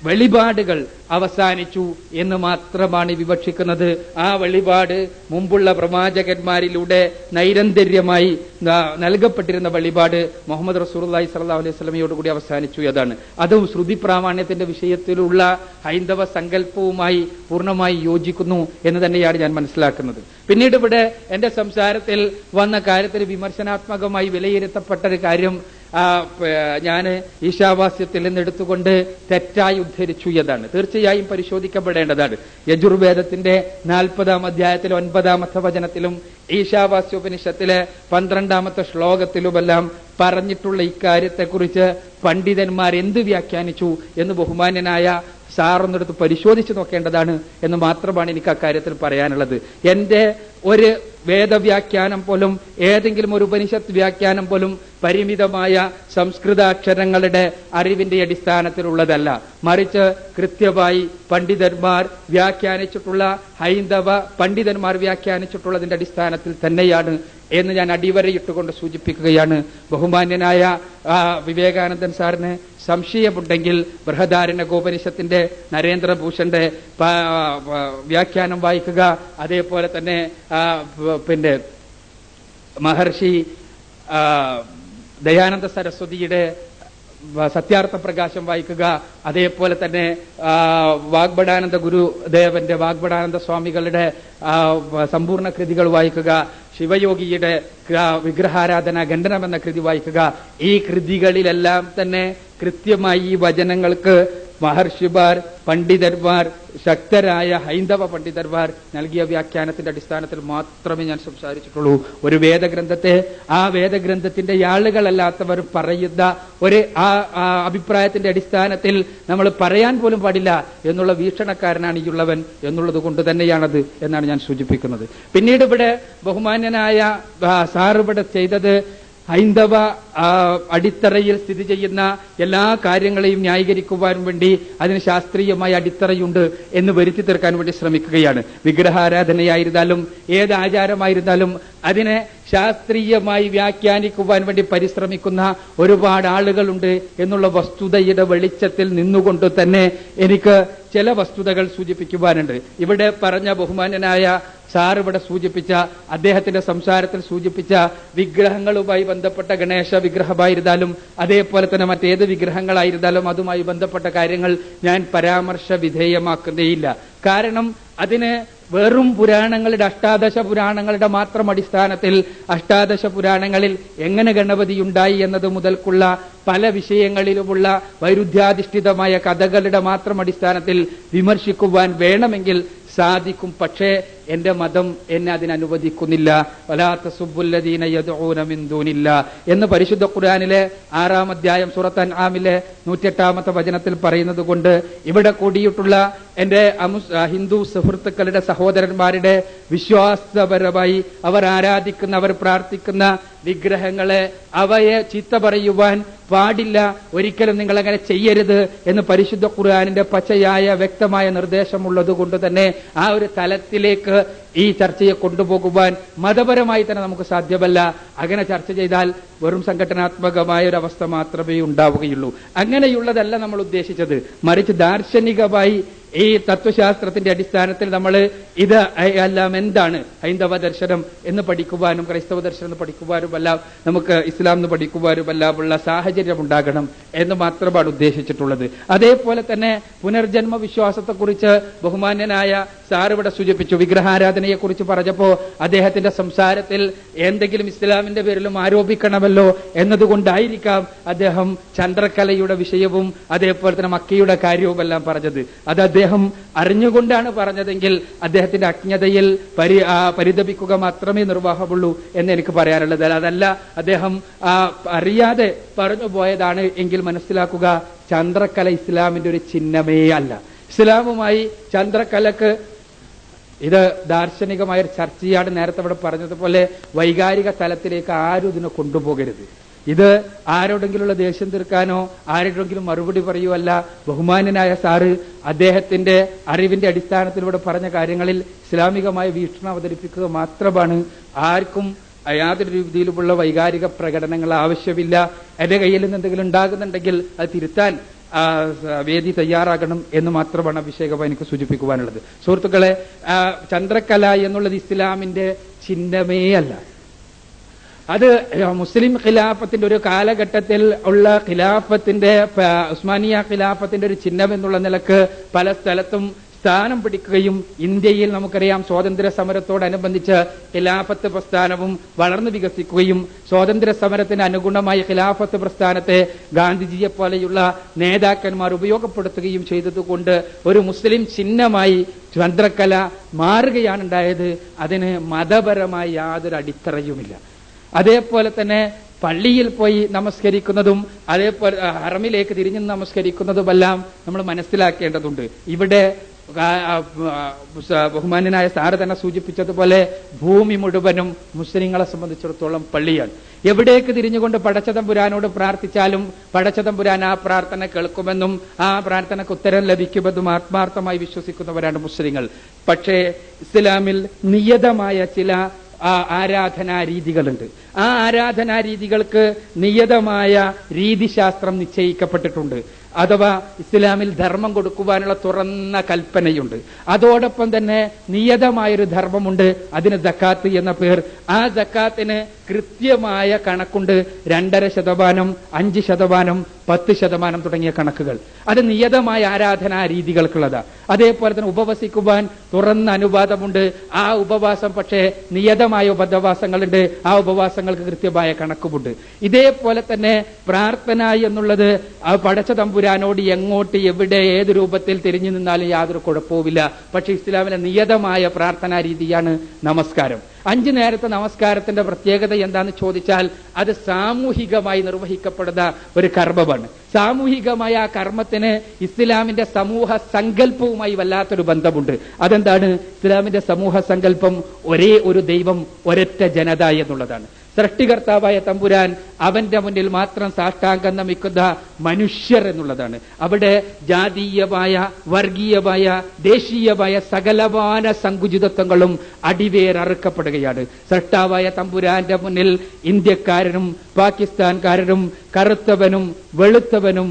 വെളിപാടുകൾ അവസാനിച്ചു എന്ന് മാത്രമാണ് വിവക്ഷിക്കുന്നത്. ആ വെളിപാട് മുമ്പുള്ള പ്രവാചകന്മാരിലൂടെ നൈരന്തര്യമായി നൽകപ്പെട്ടിരുന്ന വെളിപാട് മുഹമ്മദ് റസൂലുള്ളാഹി സ്വല്ലല്ലാഹു അലൈഹി വസല്ലമയോട് കൂടി അവസാനിച്ചു. അതാണ് അതും ശ്രുതി പ്രാമാണ്യത്തിന്റെ വിഷയത്തിലുള്ള ഹൈന്ദവ സങ്കല്പവുമായി പൂർണ്ണമായി യോജിക്കുന്നു എന്ന് തന്നെയാണ് ഞാൻ മനസ്സിലാക്കുന്നത്. പിന്നീട് ഇവിടെ എന്റെ സംസാരത്തിൽ വന്ന കാര്യത്തിൽ വിമർശനാത്മകമായി വിലയിരുത്തപ്പെട്ട ഒരു കാര്യം ഞാൻ ഈശാവാസ്യത്തിൽ നിന്ന് എടുത്തുകൊണ്ട് തെറ്റായി ഉദ്ധരിച്ചു എന്നതാണ്. തീർച്ചയായും പരിശോധിക്കപ്പെടേണ്ടതാണ്. യജുർവേദത്തിന്റെ 40-ാം അധ്യായത്തിലെ 9-ാമത്തെ വചനത്തിലും ഈശാവാസ്യോപനിഷത്തിലെ 12-ാമത്തെ ശ്ലോകത്തിലുമെല്ലാം പറഞ്ഞിട്ടുള്ള ഇക്കാര്യത്തെക്കുറിച്ച് പണ്ഡിതന്മാർ എന്ത് വ്യാഖ്യാനിച്ചു എന്ന് ബഹുമാന്യനായ സാറൊന്നെടുത്ത് പരിശോധിച്ച് നോക്കേണ്ടതാണ് എന്ന് മാത്രമാണ് എനിക്ക് അക്കാര്യത്തിൽ പറയാനുള്ളത്. എന്റെ ഒരു വേദവ്യാഖ്യാനം പോലും, ഏതെങ്കിലും ഒരു ഉപനിഷത്ത് വ്യാഖ്യാനം പോലും പരിമിതമായ സംസ്കൃതാക്ഷരങ്ങളുടെ അറിവിന്റെ അടിസ്ഥാനത്തിലുള്ളതല്ല. മറിച്ച് കൃത്യമായി പണ്ഡിതന്മാർ വ്യാഖ്യാനിച്ചിട്ടുള്ള, ഹൈന്ദവ പണ്ഡിതന്മാർ വ്യാഖ്യാനിച്ചിട്ടുള്ളതിന്റെ അടിസ്ഥാനത്തിൽ തന്നെയാണ് എന്ന് ഞാൻ അടിവരയിട്ടുകൊണ്ട് സൂചിപ്പിക്കുകയാണ്. ബഹുമാന്യനായ വിവേകാനന്ദൻ സാറിന് സംശയമുണ്ടെങ്കിൽ ബൃഹദാരണ്യകോപനിഷത്തിന്റെ നരേന്ദ്രഭൂഷന്റെ വ്യാഖ്യാനം വായിക്കുക. അതേപോലെ തന്നെ പിന്നെ മഹർഷി ദയാനന്ദ സരസ്വതിയുടെ സത്യാർത്ഥ പ്രകാശം വായിക്കുക. അതേപോലെ തന്നെ വാഗ്ഭടാനന്ദ ഗുരുദേവന്റെ, വാഗ്ഭടാനന്ദ സ്വാമികളുടെ സമ്പൂർണ്ണ കൃതികൾ വായിക്കുക. ശിവയോഗിയുടെ വിഗ്രഹാരാധന ഖണ്ഡനം എന്ന കൃതി വായിക്കുക. ഈ കൃതികളിലെല്ലാം തന്നെ കൃത്യമായി ഈ വചനങ്ങൾക്ക് മഹർഷിമാർ, പണ്ഡിതന്മാർ, ശക്തരായ ഹൈന്ദവ പണ്ഡിതന്മാർ നൽകിയ വ്യാഖ്യാനത്തിന്റെ അടിസ്ഥാനത്തിൽ മാത്രമേ ഞാൻ സംസാരിച്ചിട്ടുള്ളൂ. ഒരു വേദഗ്രന്ഥത്തെ ആ വേദഗ്രന്ഥത്തിന്റെ ആളുകളല്ലാത്തവർ പറയുന്ന ഒരു അഭിപ്രായത്തിന്റെ അടിസ്ഥാനത്തിൽ നമ്മൾ പറയാൻ പോലും പാടില്ല എന്നുള്ള വീക്ഷണക്കാരനാണ് ഈ ഉള്ളവൻ എന്നുള്ളത് കൊണ്ട് തന്നെയാണത് എന്നാണ് ഞാൻ സൂചിപ്പിക്കുന്നത്. പിന്നീട് ഇവിടെ ബഹുമാന്യനായ സാർ ഇവിടെ ചെയ്തത് ഹൈന്ദവ അടിത്തറയിൽ സ്ഥിതി ചെയ്യുന്ന എല്ലാ കാര്യങ്ങളെയും ന്യായീകരിക്കുവാൻ വേണ്ടി അതിന് ശാസ്ത്രീയമായ അടിത്തറയുണ്ട് എന്ന് വരുത്തി തീർക്കാൻ വേണ്ടി ശ്രമിക്കുകയാണ്. വിഗ്രഹാരാധനയായിരുന്നാലും ഏത് ആചാരമായിരുന്നാലും അതിനെ ശാസ്ത്രീയമായി വ്യാഖ്യാനിക്കുവാൻ വേണ്ടി പരിശ്രമിക്കുന്ന ഒരുപാട് ആളുകളുണ്ട് എന്നുള്ള വസ്തുതയുടെ വെളിച്ചത്തിൽ നിന്നുകൊണ്ട് തന്നെ എനിക്ക് ചില വസ്തുതകൾ സൂചിപ്പിക്കുവാനുണ്ട്. ഇവിടെ പറഞ്ഞ ബഹുമാന്യനായ സാർ ഇവിടെ സൂചിപ്പിച്ച, അദ്ദേഹത്തിന്റെ സംസാരത്തിൽ സൂചിപ്പിച്ച വിഗ്രഹങ്ങളുമായി ബന്ധപ്പെട്ട ഗണേശ വിഗ്രഹമായിരുന്നാലും അതേപോലെ തന്നെ മറ്റേത് വിഗ്രഹങ്ങളായിരുന്നാലും അതുമായി ബന്ധപ്പെട്ട കാര്യങ്ങൾ ഞാൻ പരാമർശ വിധേയമാക്കുന്നേയില്ല. കാരണം അതിന് വെറും പുരാണങ്ങളുടെ, അഷ്ടാദശ പുരാണങ്ങളുടെ മാത്രം അടിസ്ഥാനത്തിൽ, അഷ്ടാദശ പുരാണങ്ങളിൽ എങ്ങനെ ഗണപതി ഉണ്ടായി എന്നത് മുതൽക്കുള്ള പല വിഷയങ്ങളിലുമുള്ള വൈരുദ്ധ്യാധിഷ്ഠിതമായ കഥകളുടെ മാത്രം അടിസ്ഥാനത്തിൽ വിമർശിക്കുവാൻ വേണമെങ്കിൽ സാധിക്കും. പക്ഷേ എന്റെ മതം എന്നെ അതിനനുവദിക്കുന്നില്ല. വലാ തസുബ്ബുല്ലദീന യദ്ഊന മിൻ ദൂനില്ലാ എന്ന് പരിശുദ്ധ ഖുർആനിലെ 6-ാം അധ്യായം സൂറത്ത് അൻആമിലെ 108-ാമത്തെ വചനത്തിൽ പറയുന്നത് കൊണ്ട് ഇവിടെ കൂടിയിട്ടുള്ള എന്റെ ഹിന്ദു സുഹൃത്തുക്കളുടെ, സഹോദരന്മാരുടെ വിശ്വാസപരമായി അവർ ആരാധിക്കുന്ന, അവർ പ്രാർത്ഥിക്കുന്ന വിഗ്രഹങ്ങളെ, അവയെ ചീത്ത പറയുവാൻ പാടില്ല, ഒരിക്കലും നിങ്ങൾ അങ്ങനെ ചെയ്യരുത് എന്ന് പരിശുദ്ധ ഖുർആനിന്റെ പച്ചയായ വ്യക്തമായ നിർദ്ദേശമുള്ളത് കൊണ്ട് തന്നെ ആ ഒരു തലത്തിലേക്ക് ഈ ചർച്ചയെ കൊണ്ടുപോകുവാൻ മതപരമായി തന്നെ നമുക്ക് സാധ്യമല്ല. അങ്ങനെ ചർച്ച ചെയ്താൽ വെറും സംഘടനാത്മകമായ ഒരു അവസ്ഥ മാത്രമേ ഉണ്ടാവുകയുള്ളൂ. അങ്ങനെയുള്ളതല്ല നമ്മൾ ഉദ്ദേശിച്ചത്. മറിച്ച് ദാർശനികമായി ഈ തത്വശാസ്ത്രത്തിന്റെ അടിസ്ഥാനത്തിൽ നമ്മൾ ഇത് എല്ലാം എന്താണ് ഹൈന്ദവ ദർശനം എന്ന് പഠിക്കുവാനും ക്രൈസ്തവ ദർശനം എന്ന് പഠിക്കുവാനുമെല്ലാം നമുക്ക് ഇസ്ലാം എന്ന് പഠിക്കുവാനുമെല്ലാം ഉള്ള സാഹചര്യം ഉണ്ടാകണം എന്ന് മാത്രമാണ് ഉദ്ദേശിച്ചിട്ടുള്ളത്. അതേപോലെ തന്നെ പുനർജന്മ വിശ്വാസത്തെക്കുറിച്ച് ബഹുമാന്യനായ സാർ ഇവിടെ സൂചിപ്പിച്ചു. വിഗ്രഹാരാധനയെക്കുറിച്ച് പറഞ്ഞപ്പോ അദ്ദേഹത്തിന്റെ സംസാരത്തിൽ എന്തെങ്കിലും ഇസ്ലാമിന്റെ പേരിലും ആരോപിക്കണമല്ലോ എന്നതുകൊണ്ടായിരിക്കാം അദ്ദേഹം ചന്ദ്രക്കലയുടെ വിഷയവും അതേപോലെ തന്നെ മക്കയുടെ കാര്യവുമെല്ലാം പറഞ്ഞത്. അത് അദ്ദേഹം അറിഞ്ഞുകൊണ്ടാണ് പറഞ്ഞതെങ്കിൽ അദ്ദേഹത്തിന്റെ അജ്ഞതയിൽ പരിതപിക്കുക മാത്രമേ നിർവാഹമുള്ളൂ എന്ന് എനിക്ക് പറയാനുള്ളത്. അതല്ല അദ്ദേഹം അറിയാതെ പറഞ്ഞു പോയതാണ് എങ്കിൽ മനസ്സിലാക്കുക, ചന്ദ്രക്കല ഇസ്ലാമിന്റെ ഒരു ചിഹ്നമേ അല്ല. ഇസ്ലാമുമായി ചന്ദ്രക്കലക്ക് ഇത് ദാർശനികമായ ഒരു ചർച്ചയാണ്. നേരത്തെ ഇവിടെ പറഞ്ഞതുപോലെ വൈകാരിക തലത്തിലേക്ക് ആരും ഇതിനെ കൊണ്ടുപോകരുത്. ഇത് ആരോടെങ്കിലുള്ള ദേഷ്യം തീർക്കാനോ ആരോടെങ്കിലും മറുപടി പറയുവല്ല. ബഹുമാന്യനായ സാറ് അദ്ദേഹത്തിന്റെ അറിവിന്റെ അടിസ്ഥാനത്തിലൂടെ പറഞ്ഞ കാര്യങ്ങളിൽ ഇസ്ലാമികമായ വീക്ഷണം അവതരിപ്പിക്കുക മാത്രമാണ്. ആർക്കും യാതൊരു രീതിയിലുമുള്ള വൈകാരിക പ്രകടനങ്ങൾ ആവശ്യമില്ല. എന്റെ കയ്യിൽ നിന്ന് എന്തെങ്കിലും ഉണ്ടാകുന്നുണ്ടെങ്കിൽ അത് തിരുത്താൻ വേദി തയ്യാറാകണം എന്ന് മാത്രമാണ് അഭിഷേകമായി എനിക്ക് സൂചിപ്പിക്കുവാനുള്ളത്. സുഹൃത്തുക്കളെ, ചന്ദ്രക്കല എന്നുള്ളത് ഇസ്ലാമിന്റെ ചിഹ്നമേ അല്ല. അത് മുസ്ലിം ഖിലാഫത്തിന്റെ ഒരു കാലഘട്ടത്തിൽ ഉള്ള ഖിലാഫത്തിന്റെ, ഉസ്മാനിയ ഖിലാഫത്തിന്റെ ഒരു ചിഹ്നം എന്നുള്ള നിലക്ക് പല സ്ഥലത്തും സ്ഥാനം പിടിക്കുകയും ഇന്ത്യയിൽ നമുക്കറിയാം സ്വാതന്ത്ര്യ സമരത്തോടനുബന്ധിച്ച് ഖിലാഫത്ത് പ്രസ്ഥാനവും വളർന്നു വികസിക്കുകയും സ്വാതന്ത്ര്യ സമരത്തിന് അനുഗുണമായി ഖിലാഫത്ത് പ്രസ്ഥാനത്തെ ഗാന്ധിജിയെ പോലെയുള്ള നേതാക്കന്മാർ ഉപയോഗപ്പെടുത്തുകയും ചെയ്തതുകൊണ്ട് ഒരു മുസ്ലിം ചിഹ്നമായി ചന്ദ്രക്കല മാറുകയാണ് ഉണ്ടായത്. അതിന് മതപരമായി യാതൊരു അടിത്തറയുമില്ല. അതേപോലെ തന്നെ പള്ളിയിൽ പോയി നമസ്കരിക്കുന്നതും അതേപോലെ ഹറമിലേക്ക് തിരിഞ്ഞു നമസ്കരിക്കുന്നതുമെല്ലാം നമ്മൾ മനസ്സിലാക്കേണ്ടതുണ്ട്. ഇവിടെ ബഹുമാന്യനായ സാറ് തന്നെ സൂചിപ്പിച്ചതുപോലെ ഭൂമി മുഴുവനും മുസ്ലിങ്ങളെ സംബന്ധിച്ചിടത്തോളം പള്ളിയാണ്. എവിടേക്ക് തിരിഞ്ഞുകൊണ്ട് പടച്ചതമ്പുരാനോട് പ്രാർത്ഥിച്ചാലും പടച്ചതമ്പുരാൻ ആ പ്രാർത്ഥന കേൾക്കുമെന്നും ആ പ്രാർത്ഥനയ്ക്ക് ഉത്തരം ലഭിക്കുമെന്നും ആത്മാർത്ഥമായി വിശ്വസിക്കുന്നവരാണ് മുസ്ലിങ്ങൾ. പക്ഷേ ഇസ്ലാമിൽ നിയതമായ ചില ആരാധനാ രീതികളുണ്ട്. ആ ആരാധനാ രീതികൾക്ക് നിയതമായ രീതിശാസ്ത്രം നിശ്ചയിക്കപ്പെട്ടിട്ടുണ്ട്. അഥവാ ഇസ്ലാമിൽ ധർമ്മം കൊടുക്കുവാനുള്ള തുറന്ന കൽപ്പനയുണ്ട്. അതോടൊപ്പം തന്നെ നിയതമായൊരു ധർമ്മമുണ്ട്, അതിന് സക്കാത്ത് എന്ന പേർ. ആ സക്കാത്തിന് കൃത്യമായ കണക്കുണ്ട്. 2.5%, 5%, 10% തുടങ്ങിയ കണക്കുകൾ. അത് നിയതമായ ആരാധനാ രീതികൾക്കുള്ളതാ. അതേപോലെ തന്നെ ഉപവസിക്കുവാൻ തുറന്ന അനുവാദമുണ്ട്. ആ ഉപവാസം പക്ഷേ നിയതമായ ഉപവാസങ്ങളുണ്ട്. ആ ഉപവാസങ്ങൾക്ക് കൃത്യമായ കണക്കുമുണ്ട്. ഇതേപോലെ തന്നെ പ്രാർത്ഥന എന്നുള്ളത് പടച്ച തമ്പുരാനോട് എങ്ങോട്ട് എവിടെ ഏത് രൂപത്തിൽ തിരിഞ്ഞു നിന്നാലും യാതൊരു കുഴപ്പവുമില്ല. പക്ഷെ ഇസ്ലാമിലെ നിയതമായ പ്രാർത്ഥനാ രീതിയാണ് നമസ്കാരം. 5 നേരത്തെ നമസ്കാരത്തിന്റെ പ്രത്യേകത എന്താന്ന് ചോദിച്ചാൽ അത് സാമൂഹികമായി നിർവഹിക്കപ്പെടുന്ന ഒരു കർമ്മമാണ്. സാമൂഹികമായ ആ കർമ്മത്തിന് ഇസ്ലാമിന്റെ സമൂഹ സങ്കല്പവുമായി വല്ലാത്തൊരു ബന്ധമുണ്ട്. അതെന്താണ്? ഇസ്ലാമിന്റെ സമൂഹ സങ്കല്പം ഒരേ ഒരു ദൈവം, ഒരൊറ്റ ജനത എന്നുള്ളതാണ്. സൃഷ്ടികർത്താവായ തമ്പുരാൻ അവന്റെ മുന്നിൽ മാത്രം സാഷ്ടാംഗം നമിക്കുന്ന മനുഷ്യർ എന്നുള്ളതാണ്. അവിടെ ജാതീയമായ, വർഗീയമായ, ദേശീയമായ സകലമാന സങ്കുചിതത്വങ്ങളും അടിവേരറുക്കപ്പെടുകയാണ്. സൃഷ്ടാവായ തമ്പുരാന്റെ മുന്നിൽ ഇന്ത്യക്കാരനും പാകിസ്ഥാൻകാരനും കറുത്തവനും വെളുത്തവനും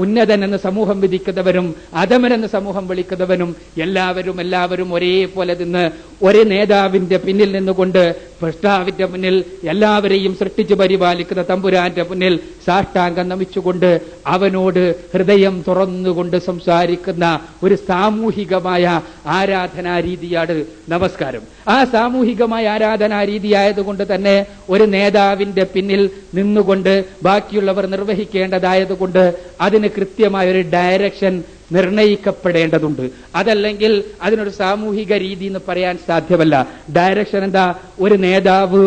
ഉന്നതനെന്ന് സമൂഹം വിധിക്കുന്നവരും അധമനെന്ന് സമൂഹം വിളിക്കുന്നവനും എല്ലാവരും ഒരേപോലെ നിന്ന് ഒരേ നേതാവിന്റെ പിന്നിൽ നിന്നുകൊണ്ട് സൃഷ്ടാവിന്റെ മുന്നിൽ എല്ലാവരെയും സൃഷ്ടിച്ചു പരിപാലിക്കുന്ന തമ്പുരാന്റെ മുന്നിൽ സാഷ്ടാംഗം നമിച്ചുകൊണ്ട് അവനോട് ഹൃദയം തുറന്നുകൊണ്ട് സംസാരിക്കുന്ന ഒരു സാമൂഹികമായ ആരാധനാ രീതിയാണ് നമസ്കാരം. ആ സാമൂഹികമായ ആരാധനാ രീതിയായതുകൊണ്ട് തന്നെ ഒരു നേതാവിന്റെ പിന്നിൽ നിന്നുകൊണ്ട് ബാക്കിയുള്ളവർ നിർവഹിക്കേണ്ടതായതുകൊണ്ട് അതിന് കൃത്യമായ ഒരു ഡയറക്ഷൻ നിർണയിക്കപ്പെടേണ്ടതുണ്ട്. അതല്ലെങ്കിൽ അതിനൊരു സാമൂഹിക രീതി എന്ന് പറയാൻ സാധ്യമല്ല. ഡയറക്ഷൻ എന്താ? ഒരു നേതാവ്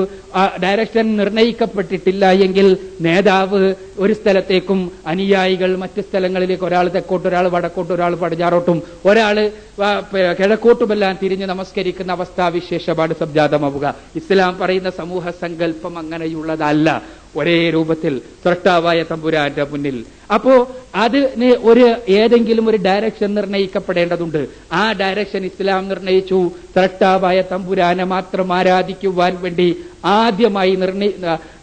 ഡയറക്ഷൻ നിർണയിക്കപ്പെട്ടിട്ടില്ല എങ്കിൽ നേതാവ് ഒരു സ്ഥലത്തേക്കും അനുയായികൾ മറ്റു സ്ഥലങ്ങളിലേക്ക്, ഒരാൾ തെക്കോട്ട്, ഒരാൾ വടക്കോട്ട്, ഒരാൾ പടിഞ്ഞാറോട്ടും, ഒരാൾ കിഴക്കോട്ടുമെല്ലാം തിരിഞ്ഞ് നമസ്കരിക്കുന്ന അവസ്ഥാവിശേഷമാണ് സംജാതമാവുക. ഇസ്ലാം പറയുന്ന സമൂഹ സങ്കല്പം അങ്ങനെയുള്ളതല്ല. ഒരേ രൂപത്തിൽ സൃഷ്ടാവായ തമ്പുരാന്റെ മുന്നിൽ. അപ്പോ അതിന് ഏതെങ്കിലും ഒരു ഡയറക്ഷൻ നിർണയിക്കപ്പെടേണ്ടതുണ്ട്. ആ ഡയറക്ഷൻ ഇസ്ലാം നിർണയിച്ചു. സൃഷ്ടാവായ തമ്പുരാനെ മാത്രം ആരാധിക്കുവാൻ വേണ്ടി ആദ്യമായി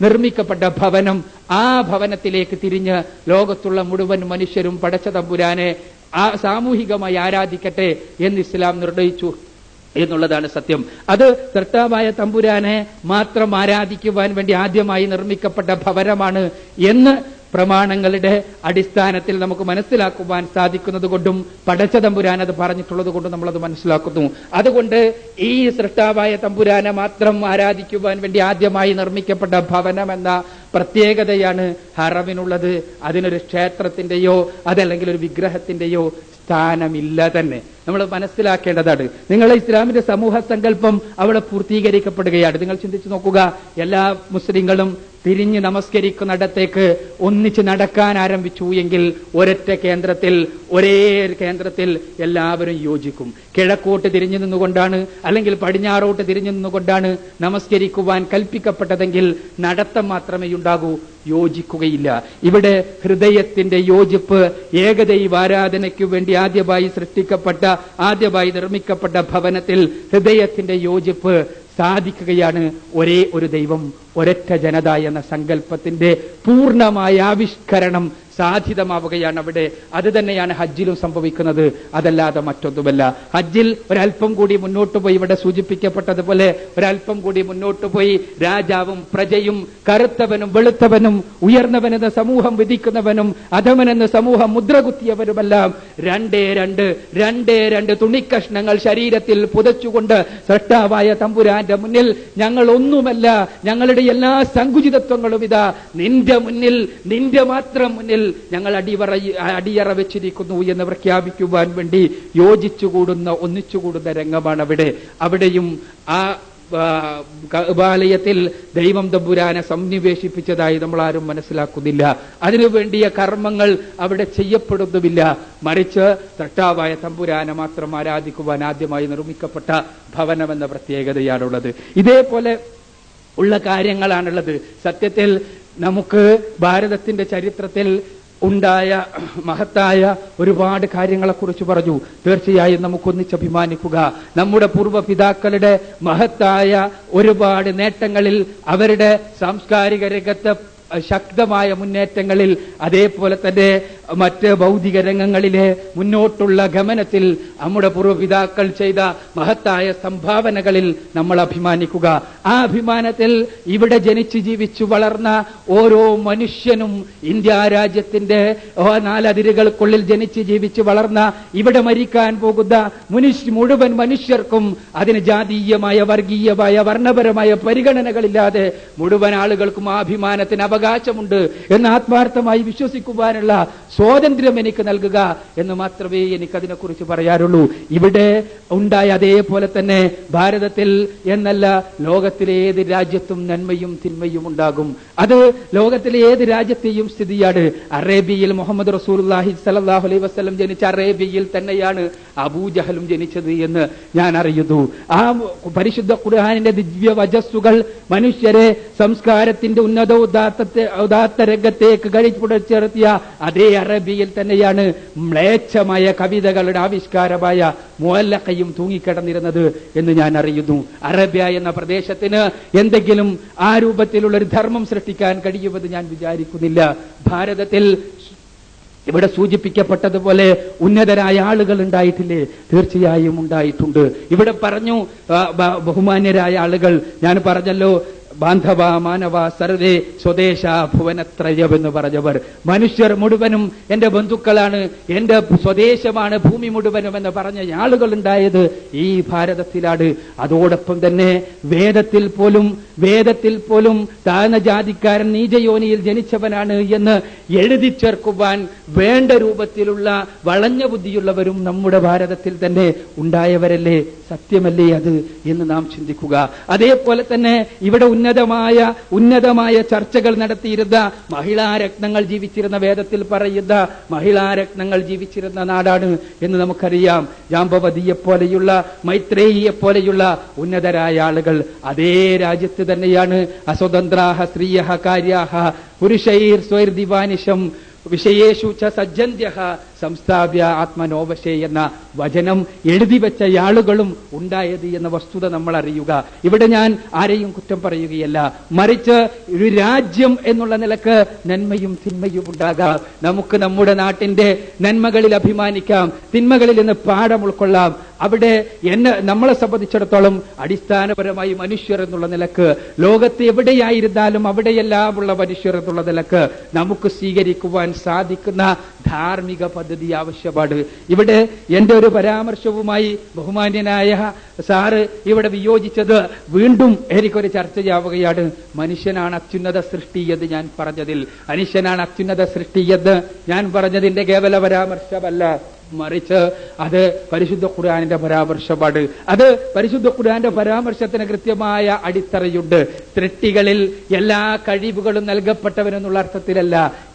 നിർമ്മിക്കപ്പെട്ട ഭവനം, ആ ഭവനത്തിലേക്ക് തിരിഞ്ഞ് ലോകത്തുള്ള മുഴുവൻ മനുഷ്യരും പടച്ച തമ്പുരാനെ സാമൂഹികമായി ആരാധിക്കട്ടെ എന്ന് ഇസ്ലാം നിർണയിച്ചു എന്നുള്ളതാണ് സത്യം. അത് സൃഷ്ടാവായ തമ്പുരാനെ മാത്രം ആരാധിക്കുവാൻ വേണ്ടി ആദ്യമായി നിർമ്മിക്കപ്പെട്ട ഭവനമാണ് എന്ന് പ്രമാണങ്ങളുടെ അടിസ്ഥാനത്തിൽ നമുക്ക് മനസ്സിലാക്കുവാൻ സാധിക്കുന്നത് കൊണ്ടും പടച്ച തമ്പുരാൻ അത് പറഞ്ഞിട്ടുള്ളത് കൊണ്ടും നമ്മളത് മനസ്സിലാക്കുന്നു. അതുകൊണ്ട് ഈ സൃഷ്ടാവായ തമ്പുരാനെ മാത്രം ആരാധിക്കുവാൻ വേണ്ടി ആദ്യമായി നിർമ്മിക്കപ്പെട്ട ഭവനം എന്ന പ്രത്യേകതയാണ് ഹറമിനുള്ളത്. അതിനൊരു ക്ഷേത്രത്തിന്റെയോ അതല്ലെങ്കിൽ ഒരു വിഗ്രഹത്തിന്റെയോ സ്ഥാനമില്ല തന്നെ. നമ്മൾ മനസ്സിലാക്കേണ്ടതാണ്. നിങ്ങൾ ഇസ്ലാമിന്റെ സമൂഹ സങ്കല്പം അവിടെ പൂർത്തീകരിക്കപ്പെടുകയാണ്. നിങ്ങൾ ചിന്തിച്ചു നോക്കുക, എല്ലാ മുസ്ലിങ്ങളും തിരിഞ്ഞ് നമസ്കരിക്കുന്നിടത്തേക്ക് ഒന്നിച്ച് നടക്കാൻ ആരംഭിച്ചു എങ്കിൽ ഒരൊറ്റ കേന്ദ്രത്തിൽ, ഒരേ കേന്ദ്രത്തിൽ എല്ലാവരും യോജിക്കും. കിഴക്കോട്ട് തിരിഞ്ഞു നിന്നുകൊണ്ടാണ് അല്ലെങ്കിൽ പടിഞ്ഞാറോട്ട് തിരിഞ്ഞു നിന്നുകൊണ്ടാണ് നമസ്കരിക്കുവാൻ കൽപ്പിക്കപ്പെട്ടതെങ്കിൽ നടത്തം മാത്രമേ ഉണ്ടാകൂ, യോജിക്കുകയില്ല. ഇവിടെ ഹൃദയത്തിന്റെ യോജിപ്പ്, ഏകദൈവാരാധനയ്ക്കു വേണ്ടി ആദ്യമായി നിർമ്മിക്കപ്പെട്ട ഭവനത്തിൽ ഹൃദയത്തിന്റെ യോജിപ്പ് സാധിക്കുകയാണ്. ഒരേ ഒരു ദൈവം, ഒരൊറ്റ ജനത എന്ന സങ്കല്പത്തിന്റെ പൂർണ്ണമായ ആവിഷ്കരണം സാധിതമാവുകയാണ് അവിടെ. അത് തന്നെയാണ് ഹജ്ജിലും സംഭവിക്കുന്നത്, അതല്ലാതെ മറ്റൊന്നുമല്ല. ഹജ്ജിൽ ഒരല്പം കൂടി മുന്നോട്ട് പോയി, ഇവിടെ സൂചിപ്പിക്കപ്പെട്ടതുപോലെ ഒരല്പം കൂടി മുന്നോട്ട് പോയി രാജാവും പ്രജയും കറുത്തവനും വെളുത്തവനും ഉയർന്നവനെന്ന് സമൂഹം വിധിക്കുന്നവനും അധമനെന്ന് സമൂഹം മുദ്രകുത്തിയവരുമെല്ലാം രണ്ടേ രണ്ട് തുണിക്കഷ്ണങ്ങൾ ശരീരത്തിൽ പുതച്ചുകൊണ്ട് സൃഷ്ടാവായ തമ്പുരാന്റെ മുന്നിൽ ഞങ്ങൾ ഒന്നുമല്ല, ഞങ്ങളുടെ എല്ലാ സങ്കുചിതത്വങ്ങളും ഇതാ നിന്റെ മുന്നിൽ, നിന്റെ മാത്രം മുന്നിൽ ഞങ്ങൾ അടിയറ വെച്ചിരിക്കുന്നു എന്ന് പ്രഖ്യാപിക്കുവാൻ വേണ്ടി ഒന്നിച്ചുകൂടുന്ന രംഗമാണ് അവിടെ. അവിടെയും ആ കഅബാലയത്തിൽ ദൈവം തമ്പുരാനെ സന്നിവേശിപ്പിച്ചതായി നമ്മൾ ആരും മനസ്സിലാക്കുന്നില്ല. അതിനുവേണ്ടിയ കർമ്മങ്ങൾ അവിടെ ചെയ്യപ്പെടുന്നുമില്ല. മറിച്ച് സൃഷ്ടാവായ തമ്പുരാനെ മാത്രം ആരാധിക്കുവാൻ ആദ്യമായി നിർമ്മിക്കപ്പെട്ട ഭവനമെന്ന പ്രത്യേകതയാണുള്ളത്. ഇതേപോലെ ഉള്ള കാര്യങ്ങളാണുള്ളത്. സത്യത്തിൽ നമുക്ക് ഭാരതത്തിന്റെ ചരിത്രത്തിൽ ഉണ്ടായ മഹത്തായ ഒരുപാട് കാര്യങ്ങളെക്കുറിച്ച് പറഞ്ഞു. തീർച്ചയായും നമുക്കൊന്നിച്ച് അഭിമാനിക്കുക. നമ്മുടെ പൂർവ്വപിതാക്കളുടെ മഹത്തായ ഒരുപാട് നേട്ടങ്ങളിൽ, അവരുടെ സാംസ്കാരിക രംഗത്ത് ശക്തമായ മുന്നേറ്റങ്ങളിൽ, അതേപോലെ തന്നെ മറ്റ് ഭൗതിക രംഗങ്ങളിലെ മുന്നോട്ടുള്ള ഗമനത്തിൽ നമ്മുടെ പൂർവ്വപിതാക്കൾ ചെയ്ത മഹത്തായ സംഭാവനകളിൽ നമ്മൾ അഭിമാനിക്കുക. ആ അഭിമാനത്തിൽ ഇവിടെ ജനിച്ചു ജീവിച്ചു വളർന്ന ഓരോ മനുഷ്യനും, ഇന്ത്യ രാജ്യത്തിന്റെ നാലതിരുകൾക്കുള്ളിൽ ജനിച്ച് ജീവിച്ചു വളർന്ന, ഇവിടെ മരിക്കാൻ പോകുന്ന മുഴുവൻ മനുഷ്യർക്കും അതിന് ജാതീയമായ, വർഗീയമായ, വർണ്ണപരമായ പരിഗണനകളില്ലാതെ മുഴുവൻ ആളുകൾക്കും ആ അഭിമാനത്തിന് അവകാശമുണ്ട് എന്ന് ആത്മാർത്ഥമായി വിശ്വസിക്കുവാനുള്ള സ്വാതന്ത്ര്യം എനിക്ക് നൽകുക എന്ന് മാത്രമേ എനിക്കതിനെക്കുറിച്ച് പറയാറുള്ളൂ. ഇവിടെ ഉണ്ടായ അതേപോലെ തന്നെ ഭാരതത്തിൽ എന്നല്ല, ലോകത്തിലെ ഏത് രാജ്യത്തും നന്മയും തിന്മയും ഉണ്ടാകും. അത് ലോകത്തിലെ ഏത് രാജ്യത്തെയും സ്ഥിതിയാണ്. അറേബ്യയിൽ മുഹമ്മദ് റസൂലുള്ളാഹി സ്വല്ലല്ലാഹു അലൈഹി വസല്ലം ജനിച്ച അറേബ്യയിൽ തന്നെയാണ് അബൂജഹലും ജനിച്ചത് എന്ന് ഞാൻ അറിയുന്നു. ആ പരിശുദ്ധ ഖുർആനിന്റെ ദിവ്യ വജസ്സുകൾ മനുഷ്യരെ സംസ്കാരത്തിന്റെ ഉദാത്ത രംഗത്തേക്ക് കഴിച്ചുപുടച്ചേർത്തിയ അതേ അറബിയിൽ തന്നെയാണ് മ്ലേച്ഛമായ കവിതകളുടെ ആവിഷ്കാരമായ മുഅല്ലഖയും തൂങ്ങിക്കിടന്നിരുന്നത് എന്ന് ഞാൻ അറിയുന്നു. അറേബ്യ എന്ന പ്രദേശത്തിന് എന്തെങ്കിലും ആ രൂപത്തിലുള്ള ഒരു ധർമ്മം സൃഷ്ടിക്കാൻ കഴിയുമെന്ന് ഞാൻ വിചാരിക്കുന്നില്ല. ഭാരതത്തിൽ ഇവിടെ സൂചിപ്പിക്കപ്പെട്ടതുപോലെ ഉന്നതരായ ആളുകൾ ഉണ്ടായിട്ടില്ലേ? തീർച്ചയായും ഉണ്ടായിട്ടുണ്ട്. ഇവിടെ പറഞ്ഞു ബഹുമാന്യരായ ആളുകൾ, ഞാൻ പറഞ്ഞല്ലോ, ബാന്ധവ മാനവ സർവേ സ്വദേശ ഭുവനത്രയം എന്ന് പറഞ്ഞവർ. മനുഷ്യർ മുഴുവനും എന്റെ ബന്ധുക്കളാണ്, എന്റെ സ്വദേശമാണ് ഭൂമി മുഴുവനും എന്ന് പറഞ്ഞ ആളുകൾ ഉണ്ടായത് ഈ ഭാരതത്തിലാണ്. അതോടൊപ്പം തന്നെ വേദത്തിൽ പോലും താഴ്ന്ന ജാതിക്കാരൻ നീചയോനിയിൽ ജനിച്ചവനാണ് എന്ന് എഴുതി ചേർക്കുവാൻ വേണ്ട രൂപത്തിലുള്ള വളഞ്ഞ ബുദ്ധിയുള്ളവരും നമ്മുടെ ഭാരതത്തിൽ തന്നെ ഉണ്ടായവരല്ലേ? സത്യമല്ലേ അത് എന്ന് നാം ചിന്തിക്കുക. അതേപോലെ തന്നെ ഇവിടെ ഉന്നതമായ ചർച്ചകൾ നടത്തിയിരുന്ന മഹിളാരത്നങ്ങൾ ജീവിച്ചിരുന്ന, വേദത്തിൽ പറയുന്ന മഹിളാരത്നങ്ങൾ ജീവിച്ചിരുന്ന നാടാണ് എന്ന് നമുക്കറിയാം. ജാമ്പവതിയെപ്പോലെയുള്ള, മൈത്രേയിയെപ്പോലെയുള്ള ഉന്നതരായ ആളുകൾ അതേ രാജ്യത്ത് തന്നെയാണ്. അസ്വതന്ത്രാഹ സ്ത്രീയഃ കാര്യാഃ പുരുഷൈർ സ്വൈർദിവാനിശം വിഷയേഷു ച സജ്ജന്ത്യഃ സംസ്ഥാപ്യ ആത്മനോവശേ എന്ന വചനം എഴുതി വെച്ച ആളുകളും ഉണ്ടായത് എന്ന വസ്തുത നമ്മൾ അറിയുക. ഇവിടെ ഞാൻ ആരെയും കുറ്റം പറയുകയല്ല, മറിച്ച് ഒരു രാജ്യം എന്നുള്ള നിലക്ക് നന്മയും തിന്മയും ഉണ്ടാകാം. നമുക്ക് നമ്മുടെ നാട്ടിന്റെ നന്മകളിൽ അഭിമാനിക്കാം, തിന്മകളിൽ നിന്ന് പാഠം ഉൾക്കൊള്ളാം. അവിടെ നമ്മളെ സംബന്ധിച്ചിടത്തോളം അടിസ്ഥാനപരമായി മനുഷ്യർ എന്നുള്ള നിലക്ക്, ലോകത്ത് എവിടെയായിരുന്നാലും അവിടെയെല്ലാമുള്ള മനുഷ്യർ എന്നുള്ള നിലക്ക് നമുക്ക് സ്വീകരിക്കുവാൻ സാധിക്കുന്ന ധാർമ്മിക പദ്ധതി ആവശ്യമാണ്. ഇവിടെ എന്റെ ഒരു പരാമർശവുമായി ബഹുമാന്യനായ സാറ് ഇവിടെ വിയോജിച്ചത് വീണ്ടും എനിക്കൊരു ചർച്ചയാവുകയാണ്. മനുഷ്യനാണ് അത്യുന്നത സൃഷ്ടി എന്ന് ഞാൻ പറഞ്ഞതിൽ, മനുഷ്യനാണ് അത്യുന്നത സൃഷ്ടി എന്ന് ഞാൻ പറഞ്ഞതിന്റെ കേവല പരാമർശമല്ല, മറിച്ച് അത് പരിശുദ്ധ ഖുർആനിന്റെ പരാമർശമാണ്. അത് പരിശുദ്ധ ഖുർആന്റെ പരാമർശത്തിന് കൃത്യമായ അടിത്തറയുണ്ട്. സൃഷ്ടികളിൽ എല്ലാ കഴിവുകളും നൽകപ്പെട്ടവനെന്നുള്ള അർത്ഥത്തിലല്ല,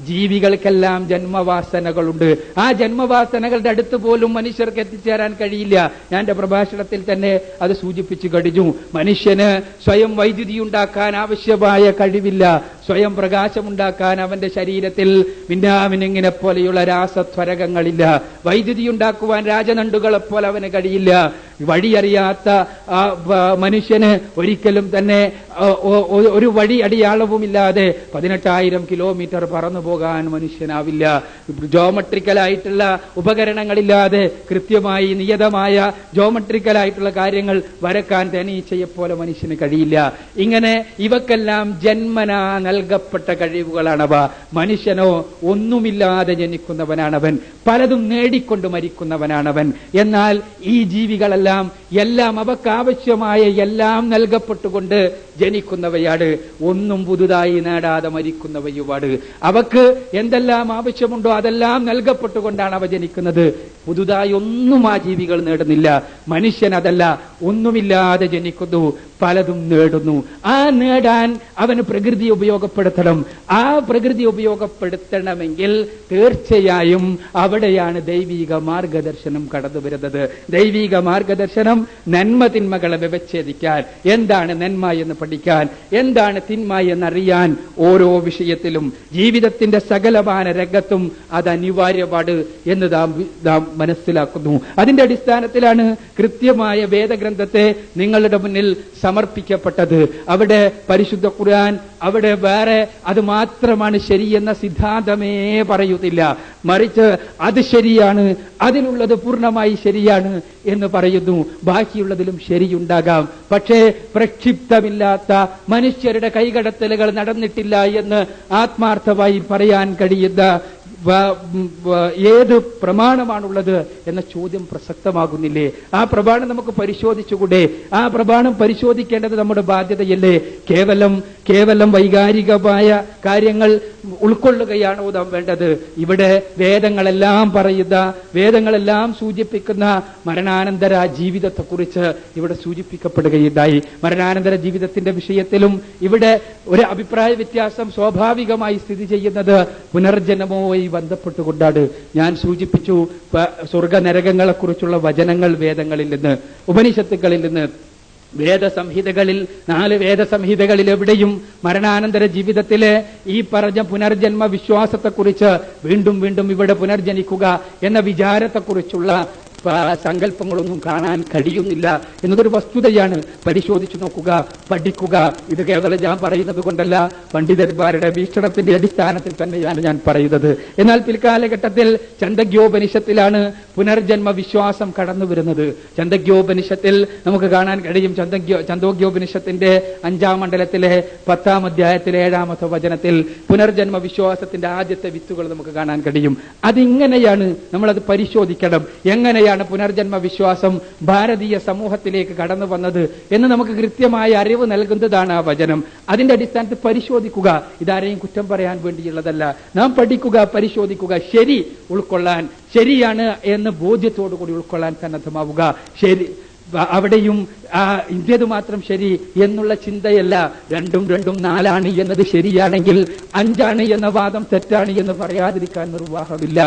ജീവികൾക്കെല്ലാം ജന്മവാസനകളുണ്ട്. ആ ജന്മവാസനകളുടെ അടുത്ത് പോലും മനുഷ്യർക്ക് എത്തിച്ചേരാൻ കഴിയില്ല. ഞാൻ എന്റെ പ്രഭാഷണത്തിൽ തന്നെ അത് സൂചിപ്പിച്ചു കഴിഞ്ഞു. മനുഷ്യന് സ്വയം വൈദ്യുതി ഉണ്ടാക്കാൻ ആവശ്യമായ കഴിവില്ല, സ്വയം പ്രകാശമുണ്ടാക്കാൻ അവന്റെ ശരീരത്തിൽ വിറ്റാമിനിനെ പോലെയുള്ള രാസത്വരകങ്ങളില്ല, വൈദ്യുതി ഉണ്ടാക്കുവാൻ രാജനണ്ടുകളെപ്പോലെ അവന് കഴിയില്ല. വഴിയറിയാത്ത മനുഷ്യന് ഒരിക്കലും തന്നെ ഒരു വഴി അടിയാളവുമില്ലാതെ 18,000 കിലോമീറ്റർ പറന്നു പോകാൻ മനുഷ്യനാവില്ല. ജോമെട്രിക്കലായിട്ടുള്ള ഉപകരണങ്ങളില്ലാതെ കൃത്യമായി നിയതമായ ജോമെട്രിക്കലായിട്ടുള്ള കാര്യങ്ങൾ വരക്കാൻ തേനീച്ചയെപ്പോലെ മനുഷ്യന് കഴിയില്ല. ഇങ്ങനെ ഇവക്കെല്ലാം ജന്മനാ നൽകപ്പെട്ട കഴിവുകളാണവ. മനുഷ്യനോ ഒന്നുമില്ലാതെ ജനിക്കുന്നവനാണവൻ, പലതും നേടിക്കൊണ്ട് മരിക്കുന്നവനാണവൻ. എന്നാൽ ഈ ജീവികളെല്ലാം അവക്കാവശ്യമായ എല്ലാം നൽകപ്പെട്ടുകൊണ്ട് ജനിക്കുന്നവയാണ്, ഒന്നും പുതുതായി നേടാതെ മരിക്കുന്നവയുമാണ്. അവക്ക് എന്തെല്ലാം ആവശ്യമുണ്ടോ അതെല്ലാം നൽകപ്പെട്ടുകൊണ്ടാണ് അവ ജനിക്കുന്നത്. പുതുതായി ഒന്നും ആ ജീവികൾ നേടുന്നില്ല. മനുഷ്യൻ അതല്ല, ഒന്നുമില്ലാതെ ജനിക്കുന്നു, പലതും നേടുന്നു. ആ നേടാൻ അവന് പ്രകൃതി ഉപയോഗപ്പെടുത്തണം. ആ പ്രകൃതി ഉപയോഗപ്പെടുത്തണമെങ്കിൽ തീർച്ചയായും അവിടെയാണ് ദൈവിക മാർഗദർശനം കടന്നു വരുന്നത്. ദൈവിക മാർഗദർശനം നന്മ തിന്മകളെ വ്യവച്ഛേദിക്കാൻ, എന്താണ് നന്മ എന്ന് പഠിക്കാൻ, എന്താണ് തിന്മ എന്നറിയാൻ, ഓരോ വിഷയത്തിലും ജീവിതത്തിന്റെ സകലമാന രംഗത്തും അത് അനിവാര്യമാണ് എന്ന് നാം മനസ്സിലാക്കുന്നു. അതിന്റെ അടിസ്ഥാനത്തിലാണ് കൃത്യമായ വേദഗ്രന്ഥത്തെ നിങ്ങളുടെ മുന്നിൽ സമർപ്പിക്കപ്പെട്ടത്. അവിടെ പരിശുദ്ധ ഖുർആൻ, അവിടെ വേറെ അത് മാത്രമാണ് ശരിയെന്ന സിദ്ധാന്തമേ പറയുന്നില്ല. മറിച്ച് അത് ശരിയാണ്, അതിലുള്ളത് പൂർണ്ണമായി ശരിയാണ് എന്ന് പറയുന്നു. ബാക്കിയുള്ളതിലും ശരിയുണ്ടാകാം, പക്ഷേ പ്രക്ഷിപ്തമില്ലാത്ത മനുഷ്യരുടെ കൈകടത്തലുകൾ നടന്നിട്ടില്ല എന്ന് ആത്മാർത്ഥമായി പറയാൻ കഴിയുന്ന ഏത് പ്രമാണമാണുള്ളത് എന്ന ചോദ്യം പ്രസക്തമാകുന്നില്ലേ? ആ പ്രമാണം നമുക്ക് പരിശോധിച്ചുകൂടെ? ആ പ്രമാണം പരിശോധിക്കേണ്ടത് നമ്മുടെ ബാധ്യതയല്ലേ? കേവലം വൈകാരികമായ കാര്യങ്ങൾ ഉൾക്കൊള്ളുകയാണോ നാം വേണ്ടത്? ഇവിടെ വേദങ്ങളെല്ലാം പറയുന്ന, വേദങ്ങളെല്ലാം സൂചിപ്പിക്കുന്ന മരണാനന്തര ജീവിതത്തെക്കുറിച്ച് ഇവിടെ സൂചിപ്പിക്കപ്പെടുകയുണ്ടായി. മരണാനന്തര ജീവിതത്തിന്റെ വിഷയത്തിലും ഇവിടെ ഒരു അഭിപ്രായ വ്യത്യാസം സ്വാഭാവികമായി സ്ഥിതി ചെയ്യുന്നത് പുനർജന്മവുമായി ബന്ധപ്പെട്ടുകൊണ്ടാണ്. ഞാൻ സൂചിപ്പിച്ചു, സ്വർഗനരകങ്ങളെക്കുറിച്ചുള്ള വചനങ്ങൾ വേദങ്ങളിൽ നിന്ന്, ഉപനിഷത്തുക്കളിൽ നിന്ന്, വേദസംഹിതകളിൽ 4 വേദസംഹിതകളിൽ എവിടെയും മരണാനന്തര ജീവിതത്തിലെ ഈ പറഞ്ഞ പുനർജന്മ വിശ്വാസത്തെക്കുറിച്ച് വീണ്ടും വീണ്ടും ഇവിടെ പുനർജനിക്കുക എന്ന വിചാരത്തെക്കുറിച്ചുള്ള സങ്കല്പങ്ങളൊന്നും കാണാൻ കഴിയുന്നില്ല എന്നതൊരു വസ്തുതയാണ്. പരിശോധിച്ചു നോക്കുക, പഠിക്കുക. ഇത് കേവലം ഞാൻ പറയുന്നത് കൊണ്ടല്ല, പണ്ഡിതന്മാരുടെ വീക്ഷണത്തിന്റെ അടിസ്ഥാനത്തിൽ തന്നെയാണ് ഞാൻ പറയുന്നത്. എന്നാൽ പിൽക്കാലഘട്ടത്തിൽ ഛന്ദഗ്യോപനിഷത്തിലാണ് പുനർജന്മ വിശ്വാസം കടന്നു വരുന്നത്. ഛന്ദഗ്യോപനിഷത്തിൽ നമുക്ക് കാണാൻ കഴിയും. ഛന്ദോഗ്യോപനിഷത്തിന്റെ 5-ാം മണ്ഡലത്തിലെ 10-ാം അധ്യായത്തിലെ 7-ാമത്തെ വചനത്തിൽ പുനർജന്മ വിശ്വാസത്തിന്റെ ആദ്യത്തെ വിത്തുകൾ നമുക്ക് കാണാൻ കഴിയും. അതിങ്ങനെയാണ്, നമ്മളത് പരിശോധിക്കണം. എങ്ങനെയാണ് പുനർജന്മ വിശ്വാസം ഭാരതീയ സമൂഹത്തിലേക്ക് കടന്നു വന്നത് എന്ന് നമുക്ക് കൃത്യമായ അറിവ് നൽകുന്നതാണ് ആ വചനം. അതിന്റെ അടിസ്ഥാനത്തിൽ പരിശോധിക്കുക. ഇതാരെയും കുറ്റം പറയാൻ വേണ്ടിയുള്ളതല്ല. നാം പഠിക്കുക, പരിശോധിക്കുക, ശരി ഉൾക്കൊള്ളാൻ, ശരിയാണ് എന്ന് ബോധ്യത്തോടുകൂടി ഉൾക്കൊള്ളാൻ സന്നദ്ധമാവുക. ശരി, അവിടെയും ഇന്ത്യത് മാത്രം ശരി എന്നുള്ള ചിന്തയല്ല. 2 4 എന്നത് ശരിയാണെങ്കിൽ 5 എന്ന വാദം തെറ്റാണ് എന്ന് പറയാതിരിക്കാൻ നിർവാഹമില്ല.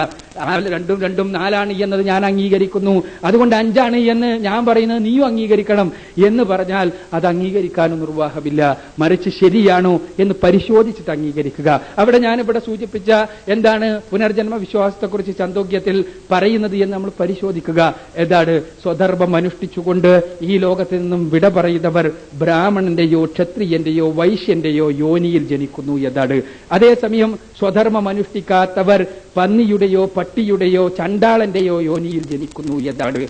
2 4 എന്നത് ഞാൻ അംഗീകരിക്കുന്നു, അതുകൊണ്ട് 5 എന്ന് ഞാൻ പറയുന്നത് നീയും അംഗീകരിക്കണം എന്ന് പറഞ്ഞാൽ അത് അംഗീകരിക്കാനും നിർവാഹമില്ല. മറിച്ച് ശരിയാണോ എന്ന് പരിശോധിച്ചിട്ട് അംഗീകരിക്കുക. അവിടെ ഞാനിവിടെ സൂചിപ്പിച്ച എന്താണ് പുനർജന്മ വിശ്വാസത്തെക്കുറിച്ച് ഛന്ദോഗ്യത്തിൽ പറയുന്നത് എന്ന് നമ്മൾ പരിശോധിക്കുക. ഏതാണ്? സ്വധർമ്മം അനുഷ്ഠിച്ചുകൊണ്ട് ഈ ലോകത്തിൽ നിന്നും വിട പറയുന്നവർ ബ്രാഹ്മണന്റെയോ ക്ഷത്രിയന്റെയോ വൈശ്യന്റെയോ യോനിയിൽ ജനിക്കുന്നു എന്നാണ്. അതേസമയം സ്വധർമ്മം അനുഷ്ഠിക്കാത്തവർ പന്നിയുടെയോ പട്ടിയുടെയോ ചണ്ടാളന്റെയോ യോനിയിൽ ജനിക്കുന്നു എന്നാണ്.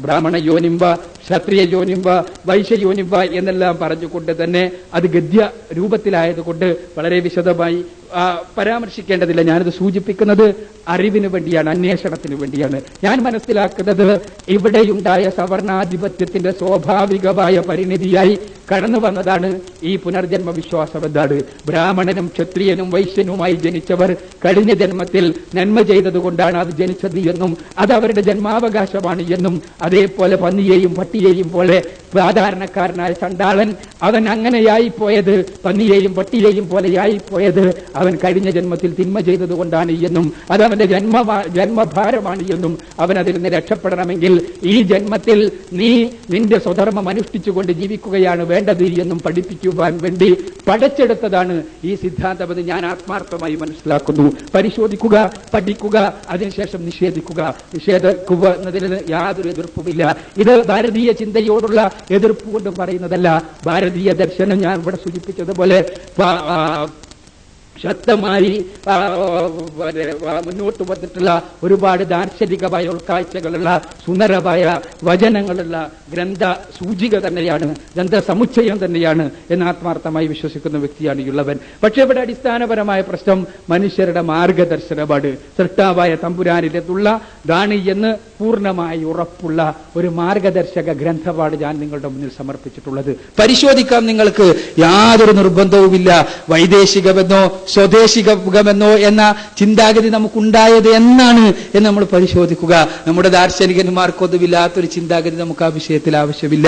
ബ്രാഹ്മണ യോനിമ്പ, ക്ഷത്രിയ യോനിമ്പ, വൈശ്യ യോനിമ്പ എന്നെല്ലാം പറഞ്ഞുകൊണ്ട് തന്നെ അത് ഗദ്യ രൂപത്തിലായതുകൊണ്ട് വളരെ വിശദമായി പരാമർശിക്കേണ്ടതില്ല. ഞാനത് സൂചിപ്പിക്കുന്നത് അറിവിന് വേണ്ടിയാണ്, അന്വേഷണത്തിന് വേണ്ടിയാണ്. ഞാൻ മനസ്സിലാക്കുന്നത് ഇവിടെയുണ്ടായ സവർണാധിപത്യത്തിന്റെ സ്വാഭാവികമായ പരിണിതിയായി കടന്നു വന്നതാണ് ഈ പുനർജന്മ വിശ്വാസം. എന്താണ്? ബ്രാഹ്മണനും ക്ഷത്രിയനും വൈശ്യനുമായി ജനിച്ചവർ കഴിഞ്ഞ ജന്മത്തിൽ നന്മ ചെയ്തതുകൊണ്ടാണ് അത് ജനിച്ചത് എന്നും അത് അവരുടെ ജന്മാവകാശമാണ് എന്നും, അതേപോലെ പന്നിയെയും പട്ടിയെയും പോലെ സാധാരണക്കാരനായ ചണ്ടാളൻ അവൻ അങ്ങനെയായി പോയത്, പന്നിയെയും പട്ടിയെയും പോലെയായി പോയത് അവൻ കഴിഞ്ഞ ജന്മത്തിൽ തിന്മ ചെയ്തതുകൊണ്ടാണ് എന്നും അത് അവന്റെ ജന്മഭാരമാണ് എന്നും അവൻ അതിൽ നിന്ന് രക്ഷപ്പെടണമെങ്കിൽ ഈ ജന്മത്തിൽ നീ നിന്റെ സ്വധർമ്മം അനുഷ്ഠിച്ചുകൊണ്ട് ജീവിക്കുകയാണ് വേണ്ടത് എന്നും പഠിപ്പിക്കുവാൻ വേണ്ടി പഠിച്ചെടുത്തതാണ് ഈ സിദ്ധാന്തമെന്ന് ഞാൻ ആത്മാർത്ഥമായി മനസ്സിലാക്കുന്നു. പരിശോധിക്കുക, പഠിക്കുക, അതിനുശേഷം നിഷേധിക്കുക എന്നതിന് യാതൊരു എതിർപ്പുമില്ല. ഇത് ഭാരതീയ ചിന്തയോടുള്ള എതിർപ്പ് കൊണ്ട് പറയുന്നതല്ല. ഭാരതീയ ദർശനം ഞാൻ ഇവിടെ സൂചിപ്പിച്ചതുപോലെ ശക്തമായി മുന്നോട്ട് വന്നിട്ടുള്ള ഒരുപാട് ദാർശനികമായ ഉൾക്കാഴ്ചകളുള്ള സുന്ദരമായ വചനങ്ങളുള്ള ഗ്രന്ഥ സൂചിക തന്നെയാണ്, ഗ്രന്ഥ സമുച്ചയം തന്നെയാണ് എന്ന് ആത്മാർത്ഥമായി വിശ്വസിക്കുന്ന വ്യക്തിയാണ് ഉള്ളവൻ. പക്ഷേ ഇവിടെ അടിസ്ഥാനപരമായ പ്രശ്നം മനുഷ്യരുടെ മാർഗദർശനമാണ്. സൃഷ്ടാവായ തമ്പുരാനിലുള്ള ദാണി എന്ന് പൂർണ്ണമായി ഉറപ്പുള്ള ഒരു മാർഗദർശക ഗ്രന്ഥമാണ് ഞാൻ നിങ്ങളുടെ മുന്നിൽ സമർപ്പിച്ചിട്ടുള്ളത്. പരിശോധിക്കാം, നിങ്ങൾക്ക് യാതൊരു നിർബന്ധവുമില്ല. വൈദേശികമെന്നോ സ്വദേശികമെന്നോ എന്ന ചിന്താഗതി നമുക്കുണ്ടായത് എന്നാണ് എന്ന് നമ്മൾ പരിശോധിക്കുക. നമ്മുടെ ദാർശനികന്മാർക്കൊന്നുമില്ലാത്തൊരു ചിന്താഗതി നമുക്ക് ആ വിഷയത്തിൽ ആവശ്യമില്ല.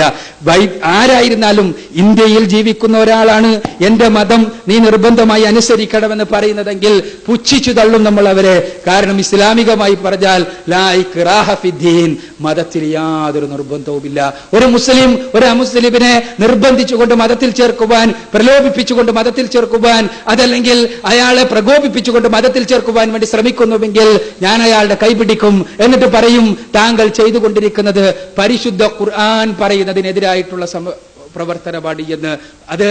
ആരായിരുന്നാലും ഇന്ത്യയിൽ ജീവിക്കുന്ന ഒരാളാണ് എന്റെ മതം നീ നിർബന്ധമായി അനുസരിക്കണമെന്ന് പറയുന്നതെങ്കിൽ പുച്ഛിച്ചു തള്ളും നമ്മൾ അവരെ. കാരണം ഇസ്ലാമികമായി പറഞ്ഞാൽ ലാ ഇക്റാഹ ഫിദ്ദീൻ, മതത്തിൽ യാതൊരു നിർബന്ധവുമില്ല. ഒരു മുസ്ലിം ഒരു അമുസ്ലിമിനെ നിർബന്ധിച്ചുകൊണ്ട് മതത്തിൽ ചേർക്കുവാൻ, പ്രലോഭിപ്പിച്ചുകൊണ്ട് മതത്തിൽ ചേർക്കുവാൻ, അതല്ലെങ്കിൽ അയാളെ പ്രകോപിപ്പിച്ചുകൊണ്ട് മതത്തിൽ ചേർക്കുവാൻ വേണ്ടി ശ്രമിക്കുന്നുവെങ്കിൽ ഞാൻ അയാളുടെ കൈപിടിക്കും. എന്നിട്ട് പറയും താങ്കൾ ചെയ്തുകൊണ്ടിരിക്കുന്നത് പരിശുദ്ധ ഖുർആൻ പറയുന്നതിനെതിരായിട്ടുള്ള പ്രവർത്തനമാണ് എന്ന്. അത്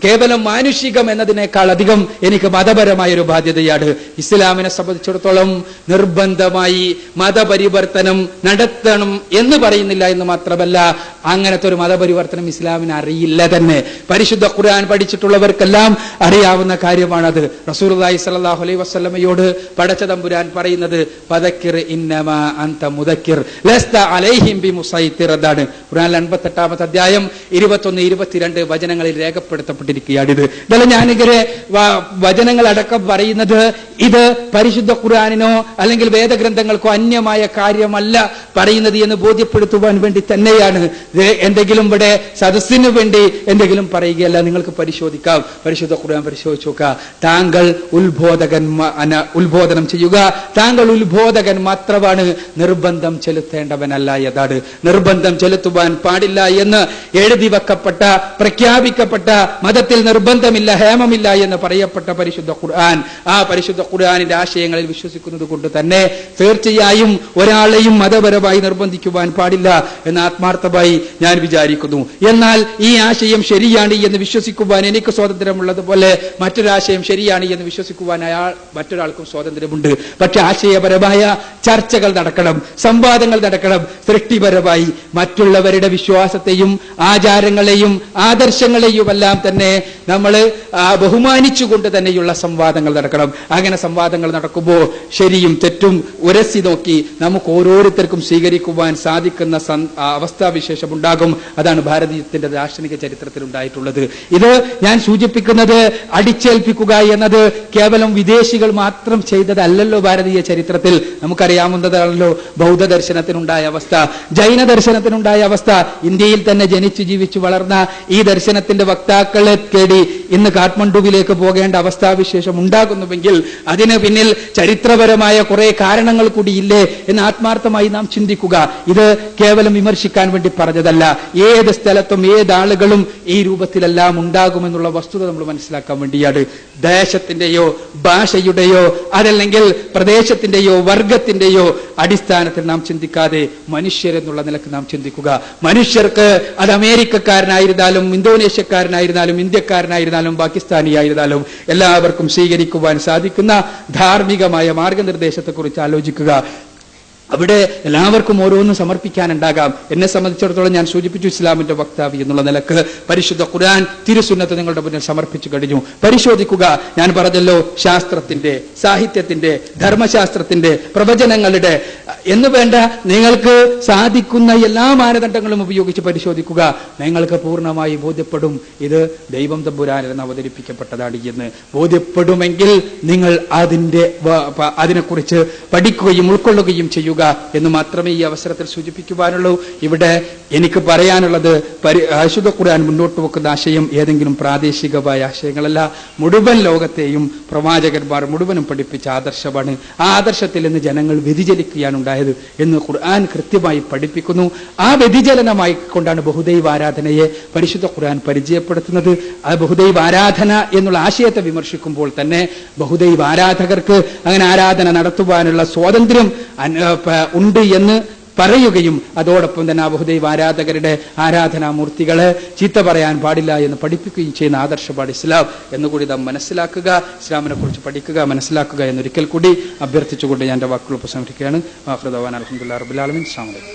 കേവലം മാനുഷികം എന്നതിനേക്കാൾ അധികം എനിക്ക് മതപരമായ ഒരു ബാധ്യതയാണ്. ഇസ്ലാമിനെ സംബന്ധിച്ചിടത്തോളം നിർബന്ധമായി മതപരിവർത്തനം നടത്തണം എന്ന് പറയുന്നില്ല എന്ന് മാത്രമല്ല, അങ്ങനത്തെ ഒരു മതപരിവർത്തനം ഇസ്ലാമിന് അറിയില്ല തന്നെ. പരിശുദ്ധ ഖുർആൻ പഠിച്ചിട്ടുള്ളവർക്കെല്ലാം അറിയാവുന്ന കാര്യമാണത്. റസൂലുള്ളാഹി സ്വല്ലല്ലാഹു അലൈഹി വസല്ലമയോട് പടച്ച തമ്പുരാൻ പറയുന്നത് ഫദക്കിർ ഇന്നമാ അൻത മുദക്കിർ ലസ്ത അലൈഹിം ബിമുസൈത്തിർ എന്നാണ്. ഖുർആനിലെ 58-ാമത്തെ അധ്യായം 21-22 വചനങ്ങളിൽ രേഖപ്പെടുത്തപ്പെട്ടിരിക്കുകയാണിത്. ഇതെല്ലാം ഞാനിങ്ങനെ വചനങ്ങളടക്കം പറയുന്നത് ഇത് പരിശുദ്ധ ഖുർആനിനോ അല്ലെങ്കിൽ വേദഗ്രന്ഥങ്ങൾക്കോ അന്യമായ കാര്യമല്ല പറയുന്നത് എന്ന് ബോധ്യപ്പെടുത്തുവാൻ വേണ്ടി തന്നെയാണ്. എന്തെങ്കിലും ഇവിടെ സദസ്സിനു വേണ്ടി എന്തെങ്കിലും പറയുകയല്ല. നിങ്ങൾക്ക് പരിശോധിക്കാം, പരിശുദ്ധ ഖുർആൻ പരിശോധിച്ചു നോക്കുക. താങ്കൾ ഉത്ബോധനം ചെയ്യുക, താങ്കൾ ഉത്ബോധകൻ മാത്രമാണ്, നിർബന്ധം ചെലുത്തേണ്ടവനല്ല എന്നതാണ്. നിർബന്ധം ചെലുത്തുവാൻ പാടില്ല എന്ന് എഴുതി വെക്കപ്പെട്ട, പ്രഖ്യാപിക്കപ്പെട്ട, മതത്തിൽ നിർബന്ധമില്ല, ഹേമമില്ല എന്ന് പറയപ്പെട്ട പരിശുദ്ധ ഖുർആൻ, ആ പരിശുദ്ധ ഖുർആനിന്റെ ആശയങ്ങളിൽ വിശ്വസിക്കുന്നത് കൊണ്ട് തന്നെ തീർച്ചയായും ഒരാളെയും മതപരമായി നിർബന്ധിക്കുവാൻ പാടില്ല എന്ന് ആത്മാർത്ഥമായി ഞാൻ വിചാരിക്കുന്നു. എന്നാൽ ഈ ആശയം ശരിയാണ് എന്ന് വിശ്വസിക്കുവാൻ എനിക്ക് സ്വാതന്ത്ര്യമുള്ളതുപോലെ മറ്റൊരാശയം ശരിയാണ് എന്ന് വിശ്വസിക്കുവാൻ മറ്റൊരാൾക്കും സ്വാതന്ത്ര്യമുണ്ട്. പക്ഷെ ആശയപരമായ ചർച്ചകൾ നടക്കണം, സംവാദങ്ങൾ നടക്കണം. സൃഷ്ടിപരമായി മറ്റുള്ളവരുടെ വിശ്വാസത്തെയും ആചാരങ്ങളെയും ആദർശങ്ങളെയുമെല്ലാം തന്നെ നമ്മൾ ബഹുമാനിച്ചുകൊണ്ട് തന്നെയുള്ള സംവാദങ്ങൾ നടക്കണം. അങ്ങനെ സംവാദങ്ങൾ നടക്കുമ്പോൾ ശരിയും തെറ്റും ഉരസി നോക്കി നമുക്ക് ഓരോരുത്തർക്കും സ്വീകരിക്കുവാൻ സാധിക്കുന്ന അവസ്ഥാവിശേഷം ഉണ്ടാകും. അതാണ് ഭാരതീയത്തിന്റെ ദാർശനിക ചരിത്രത്തിൽ ഉണ്ടായിട്ടുള്ളത്. ഇത് ഞാൻ സൂചിപ്പിക്കുന്നത് അടിച്ചേൽപ്പിക്കുക എന്നത് കേവലം വിദേശികൾ മാത്രം ചെയ്തതല്ലല്ലോ. ഭാരതീയ ചരിത്രത്തിൽ നമുക്കറിയാവുന്നതാണല്ലോ ബൗദ്ധ ദർശനത്തിനുണ്ടായ അവസ്ഥ, ജൈന ദർശനത്തിനുണ്ടായ അവസ്ഥ. ഇന്ത്യയിൽ തന്നെ ജനിച്ചു ജീവിച്ചു വളർന്ന ഈ ദർശനത്തിന്റെ വക്താക്കളെ തേടി ഇന്ന് കാഠ്മണ്ഡുവിലേക്ക് പോകേണ്ട അവസ്ഥാവിശേഷം ഉണ്ടാകുന്നുവെങ്കിൽ അതിന് പിന്നിൽ ചരിത്രപരമായ കുറെ കാരണങ്ങൾ കൂടിയില്ലേ എന്ന് ആത്മാർത്ഥമായി നാം ചിന്തിക്കുക. ഇത് കേവലം വിമർശിക്കാൻ വേണ്ടി പറഞ്ഞതല്ല. ഏത് സ്ഥലത്തും ഏതാളുകളും ഈ രൂപത്തിലെല്ലാം ഉണ്ടാകുമെന്നുള്ള വസ്തുത നമ്മൾ മനസ്സിലാക്കാൻ വേണ്ടിയാണ്. ദേശത്തിന്റെയോ ഭാഷയുടെയോ അതല്ലെങ്കിൽ പ്രദേശത്തിന്റെയോ വർഗത്തിന്റെയോ അടിസ്ഥാനത്തിൽ നാം ചിന്തിക്കാതെ മനുഷ്യരെന്നുള്ള നിലക്ക് നാം ചിന്തിക്കുക. മനുഷ്യർക്ക് അത് അമേരിക്കക്കാരനായിരുന്നാലും ഇന്തോനേഷ്യക്കാരനായിരുന്നാലും ഇന്ത്യക്കാരനായിരുന്നാലും പാകിസ്ഥാനിയായിരുന്നാലും എല്ലാവർക്കും സ്വീകരിക്കുവാൻ സാധിക്കുന്ന ധാർമ്മികമായ മാർഗനിർദ്ദേശത്തെക്കുറിച്ച് ആലോചിക്കുക. അവിടെ എല്ലാവർക്കും ഓരോന്നും സമർപ്പിക്കാനുണ്ടാകാം. എന്നെ സംബന്ധിച്ചിടത്തോളം ഞാൻ സൂചിപ്പിച്ചു, ഇസ്ലാമിന്റെ വക്താവ് എന്നുള്ള നിലക്ക് പരിശുദ്ധ ഖുർആൻ തിരുസുന്നത്ത് നിങ്ങളുടെ മുന്നിൽ സമർപ്പിച്ചു കഴിഞ്ഞു. പരിശോധിക്കുക. ഞാൻ പറഞ്ഞല്ലോ, ശാസ്ത്രത്തിന്റെ, സാഹിത്യത്തിന്റെ, ധർമ്മശാസ്ത്രത്തിന്റെ, പ്രവചനങ്ങളുടെ എന്ന് വേണ്ട നിങ്ങൾക്ക് സാധിക്കുന്ന എല്ലാ മാനദണ്ഡങ്ങളും ഉപയോഗിച്ച് പരിശോധിക്കുക. നിങ്ങൾക്ക് പൂർണ്ണമായി ബോധ്യപ്പെടും ഇത് ദൈവം തമ്പുരാനിൽ നിന്ന് അവതരിപ്പിക്കപ്പെട്ടതാണ് എന്ന്. ബോധ്യപ്പെടുമെങ്കിൽ നിങ്ങൾ അതിനെക്കുറിച്ച് പഠിക്കുകയും ഉൾക്കൊള്ളുകയും ചെയ്യുക എന്ന് മാത്രമേ ഈ അവസരത്തിൽ സൂചിപ്പിക്കുവാനുള്ളൂ. ഇവിടെ എനിക്ക് പറയാനുള്ളത്, പരിശുദ്ധ ഖുർആൻ മുന്നോട്ട് വെക്കുന്ന ആശയം ഏതെങ്കിലും പ്രാദേശികമായ ആശയങ്ങളല്ല, മുഴുവൻ ലോകത്തെയും പ്രവാചകന്മാർ മുഴുവനും പഠിപ്പിച്ച ആദർശമാണ്. ആ ആദർശത്തിൽ നിന്ന് ജനങ്ങൾ വ്യതിചലിക്കുകയാണ് ഉണ്ടായത് എന്ന് ഖുർആൻ കൃത്യമായി പഠിപ്പിക്കുന്നു. ആ വ്യതിചലനമായി കൊണ്ടാണ് ബഹുദൈവ ആരാധനയെ പരിശുദ്ധ ഖുർആൻ പരിചയപ്പെടുത്തുന്നത്. ആ ബഹുദൈവ ആരാധന എന്നുള്ള ആശയത്തെ വിമർശിക്കുമ്പോൾ തന്നെ ബഹുദൈവ ആരാധകർക്ക് അങ്ങനെ ആരാധന നടത്തുവാനുള്ള സ്വാതന്ത്ര്യം ഉണ്ട് എന്ന് പറയുകയും അതോടൊപ്പം തന്നെ ആ ബഹുദൈവ ആരാധകരുടെ ആരാധനാമൂർത്തികളെ ചീത്ത പറയാൻ പാടില്ല എന്ന് പഠിപ്പിക്കുകയും ചെയ്യുന്ന ആദർശമാണ് ഇസ്ലാം എന്നുകൂടി നാം മനസ്സിലാക്കുക. ഇസ്ലാമിനെ കുറിച്ച് പഠിക്കുക, മനസ്സിലാക്കുക എന്നൊരിക്കൽ കൂടി അഭ്യർത്ഥിച്ചുകൊണ്ട് ഞാൻ എൻ്റെ വാക്കുകൾ ഉപസംഹരിക്കുകയാണ്. ആഖിറുദഅ്വാനാ അൽഹംദുലില്ലാഹി റബ്ബിൽ ആലമീൻ. അസ്സലാമു അലൈക്കും.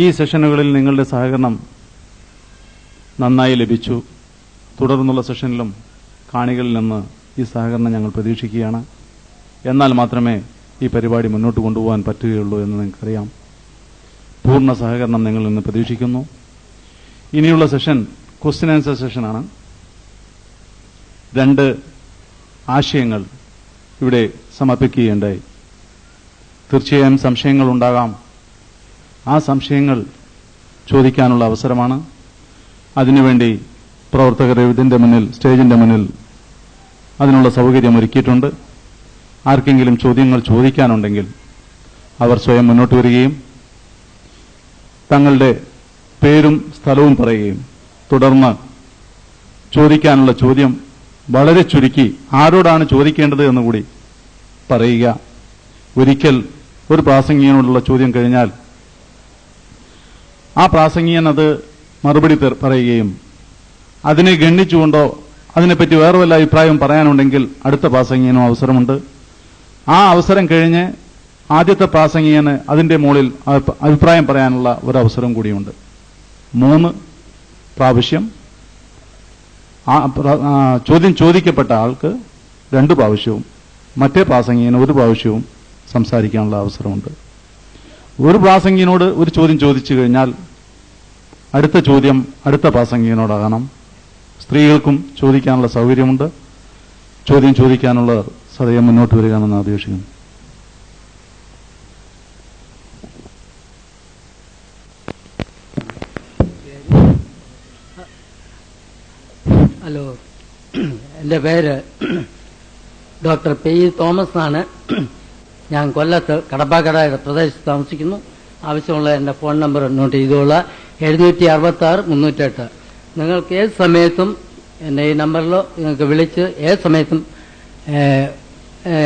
ഈ സെഷനുകളിൽ നിങ്ങളുടെ സഹകരണം നന്നായി ലഭിച്ചു. തുടർന്നുള്ള സെഷനിലും കാണികളിൽ നിന്ന് ഈ സഹകരണം ഞങ്ങൾ പ്രതീക്ഷിക്കുകയാണ്. എന്നാൽ മാത്രമേ ഈ പരിപാടി മുന്നോട്ട് കൊണ്ടുപോകാൻ പറ്റുകയുള്ളൂ എന്ന് നിങ്ങൾക്കറിയാം. പൂർണ്ണ സഹകരണം നിങ്ങളിൽ നിന്ന് പ്രതീക്ഷിക്കുന്നു. ഇനിയുള്ള സെഷൻ ക്വസ്റ്റ്യൻ ആൻസർ സെഷനാണ്. 2 ആശയങ്ങൾ ഇവിടെ സമർപ്പിക്കുകയുണ്ടായി. തീർച്ചയായും സംശയങ്ങളുണ്ടാകാം. ആ സംശയങ്ങൾ ചോദിക്കാനുള്ള അവസരമാണ്. അതിനുവേണ്ടി പ്രവർത്തകർ ഇതിന്റെ മുന്നിൽ, സ്റ്റേജിന്റെ മുന്നിൽ അതിനുള്ള സൗകര്യം ഒരുക്കിയിട്ടുണ്ട്. ആർക്കെങ്കിലും ചോദ്യങ്ങൾ ചോദിക്കാനുണ്ടെങ്കിൽ അവർ സ്വയം മുന്നോട്ട് വരികയും തങ്ങളുടെ പേരും സ്ഥലവും പറയുകയും തുടർന്ന് ചോദിക്കാനുള്ള ചോദ്യം വളരെ ചുരുക്കി ആരോടാണ് ചോദിക്കേണ്ടത് എന്നുകൂടി പറയുക. ഒരിക്കൽ ഒരു പ്രാസംഗികനോടുള്ള ചോദ്യം കഴിഞ്ഞാൽ ആ പ്രാസംഗികൻ അത് മറുപടി പറയുകയും അതിനെ ഗണ്ണിച്ചുകൊണ്ടോ അതിനെപ്പറ്റി വേറെ വല്ല അഭിപ്രായം പറയാനുണ്ടെങ്കിൽ അടുത്ത പ്രാസംഗികനും അവസരമുണ്ട്. ആ അവസരം കഴിഞ്ഞ് ആദ്യത്തെ പ്രാസംഗികന് അതിന്റെ മുകളിൽ അഭിപ്രായം പറയാനുള്ള ഒരു അവസരം കൂടിയുണ്ട്. 3 പ്രാവശ്യം ചോദ്യം ചോദിക്കപ്പെട്ട ആൾക്ക് 2 പ്രാവശ്യവും മറ്റേ പ്രാസംഗികന് 1 പ്രാവശ്യവും സംസാരിക്കാനുള്ള അവസരമുണ്ട്. ഒരു പ്രാസംഗികനോട് ഒരു ചോദ്യം ചോദിച്ചു കഴിഞ്ഞാൽ അടുത്ത ചോദ്യം അടുത്ത പ്രാസംഗികനോടാകണം. സ്ത്രീകൾക്കും ചോദിക്കാനുള്ള സൗകര്യമുണ്ട്. ചോദ്യം ചോദിക്കാനുള്ള സദയം മുന്നോട്ട് വരികയാണെന്ന് അപേക്ഷിക്കുന്നു. ഹലോ, എൻ്റെ പേര് ഡോക്ടർ പി തോമസ് എന്നാണ്. ഞാൻ കൊല്ലത്ത് കടപ്പാക്കട പ്രദേശത്ത് താമസിക്കുന്നു. ആവശ്യമുള്ള എൻ്റെ ഫോൺ നമ്പർ നോട്ട് ചെയ്തോളാം. 766-308. നിങ്ങൾക്ക് ഏത് സമയത്തും എൻ്റെ ഈ നമ്പറിലോ നിങ്ങൾക്ക് വിളിച്ച് ഏത് സമയത്തും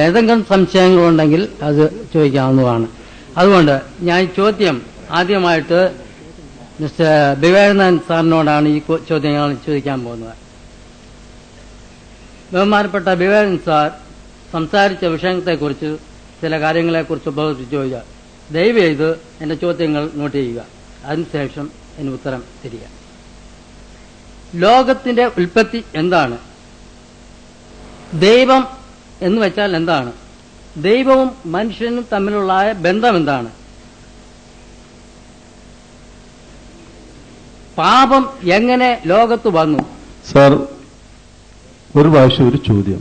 ഏതെങ്കിലും സംശയങ്ങളുണ്ടെങ്കിൽ അത് ചോദിക്കാവുന്നതാണ്. അതുകൊണ്ട് ഞാൻ ഈ ചോദ്യം ആദ്യമായിട്ട് മിസ്റ്റർ വിവേകാനന്ദൻ സാറിനോടാണ് ഈ ചോദ്യങ്ങൾ ചോദിക്കാൻ പോകുന്നത്. ബഹുമാനപ്പെട്ട വിവേകാനന്ദൻ സാർ സംസാരിച്ച വിഷയത്തെക്കുറിച്ച് ചില കാര്യങ്ങളെക്കുറിച്ച് ഉപയോഗിച്ച് ചോദിക്കുക. ദയവ് ചെയ്ത് എന്റെ ചോദ്യങ്ങൾ നോട്ട് ചെയ്യുക. അതിനുശേഷം എന്റെ ഉത്തരം തരിക. ലോകത്തിന്റെ ഉൽപ്പത്തി എന്താണ്? ദൈവം എന്ന് വെച്ചാൽ എന്താണ്? ദൈവവും മനുഷ്യനും തമ്മിലുള്ള ബന്ധം എന്താണ്? പാപം എങ്ങനെ ലോകത്ത് വന്നു? സാർ, ഒരു പ്രാവശ്യം ഒരു ചോദ്യം,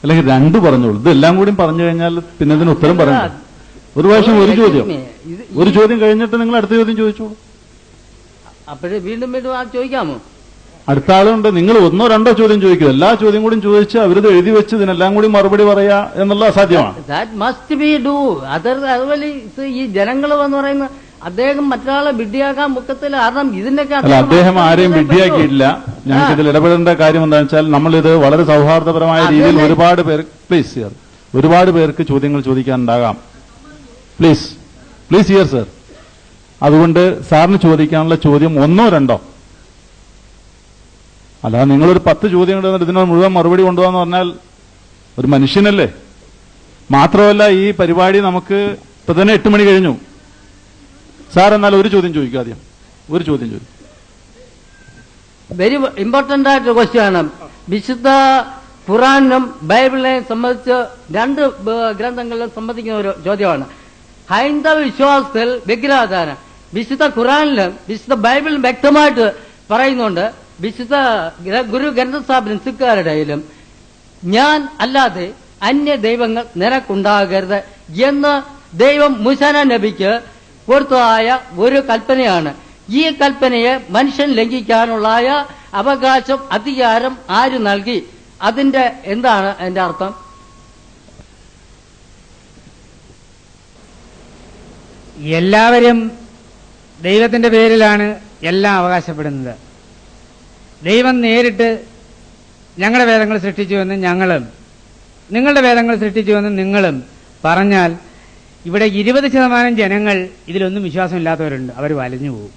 അല്ലെങ്കിൽ 2 പറഞ്ഞോളൂ. ഇതെല്ലാം കൂടി പറഞ്ഞു കഴിഞ്ഞാൽ പിന്നെ ഇതിന് ഉത്തരം പറയണ്ട. ഒരു പ്രാവശ്യം ഒരു ചോദ്യം, ഒരു ചോദ്യം കഴിഞ്ഞിട്ട് നിങ്ങൾ അടുത്ത ചോദ്യം ചോദിച്ചോളൂ. അപ്പോഴേ വീണ്ടും വീണ്ടും ആ ചോദിക്കാമോ? അടുത്ത ആളുണ്ട്. നിങ്ങൾ 1 2 ചോദ്യം ചോദിക്കും. എല്ലാ ചോദ്യം കൂടി ചോദിച്ച് അവരിത് എഴുതി വെച്ച് ഇതിനെല്ലാം കൂടി മറുപടി പറയാ എന്നുള്ള അസാധ്യമാണ്. That must be do. അതുപോലെ ഈ ജനങ്ങൾ എന്ന് പറയുന്ന അദ്ദേഹം മറ്റൊരാളെ വിഡ്ഢിയാക്കാൻ മുഖത്തിൽ, കാരണം ഇതിന്റെയൊക്കെ അല്ല, അദ്ദേഹം ആരെയും വിഡ്ഢിയാക്കിയിട്ടില്ല. ഞങ്ങൾക്ക് ഇതിൽ ഇടപെടേണ്ട കാര്യം എന്താണെന്ന് വെച്ചാൽ നമ്മളിത് വളരെ സൗഹാർദ്ദപരമായ രീതിയിൽ ഒരുപാട് പേർക്ക് ചോദ്യങ്ങൾ ചോദിക്കാനുണ്ടാകാം. Please here sir. അതുകൊണ്ട് സാറിന് ചോദിക്കാനുള്ള ചോദ്യം 1 2. അല്ലാതെ നിങ്ങളൊരു 10 ചോദ്യം ഇതിനോട് മുഴുവൻ മറുപടി കൊണ്ടുപോകാന്ന് പറഞ്ഞാൽ ഒരു മനുഷ്യനല്ലേ. മാത്രമല്ല, ഈ പരിപാടി നമുക്ക് ഇപ്പൊ തന്നെ 8 മണി കഴിഞ്ഞു. സാർ എന്നാൽ ഒരു ചോദ്യം ചോദിക്കും. ആദ്യം ഒരു ചോദ്യം ചോദിക്കും. വെരി ഇമ്പോർട്ടന്റ് ആയിട്ട് ക്വസ്റ്റ്യൻ ആണ്. വിശുദ്ധ ഖുറാനും ബൈബിളിനെയും സംബന്ധിച്ച് 2 ഗ്രന്ഥങ്ങളിലും സംബന്ധിക്കുന്ന ഒരു ചോദ്യമാണ്. ഹൈന്ദവ വിശ്വാസത്തിൽ വിഗ്രഹാരാധന വിശുദ്ധ ഖുറാനിലും വിശുദ്ധ ബൈബിളിലും വ്യക്തമായിട്ട് പറയുന്നുണ്ട്. വിശുദ്ധ ഗുരു ഗ്രന്ഥസാഹിബിലും സിഖുകാരുടെയിലും ഞാൻ അല്ലാതെ അന്യ ദൈവങ്ങൾ നിനക്കുണ്ടാകരുത് എന്ന് ദൈവം മൂസാ നബിക്ക് കൊടുത്തതായ ഒരു കൽപ്പനയാണ്. ഈ കൽപ്പനയെ മനുഷ്യൻ ലംഘിക്കാനുള്ള അവകാശം, അധികാരം ആര് നൽകി? അതിന്റെ എന്താണ് അതിന്റെ അർത്ഥം? എല്ലാവരും ദൈവത്തിന്റെ പേരിലാണ് എല്ലാം അവകാശപ്പെടുന്നത്. ദൈവം നേരിട്ട് ഞങ്ങളുടെ വേദങ്ങൾ സൃഷ്ടിച്ചുവെന്ന് ഞങ്ങളും നിങ്ങളുടെ വേദങ്ങൾ സൃഷ്ടിച്ചുവെന്ന് നിങ്ങളും പറഞ്ഞാൽ ഇവിടെ 20% ജനങ്ങൾ ഇതിലൊന്നും വിശ്വാസമില്ലാത്തവരുണ്ട്. അവർ വലഞ്ഞു പോകും.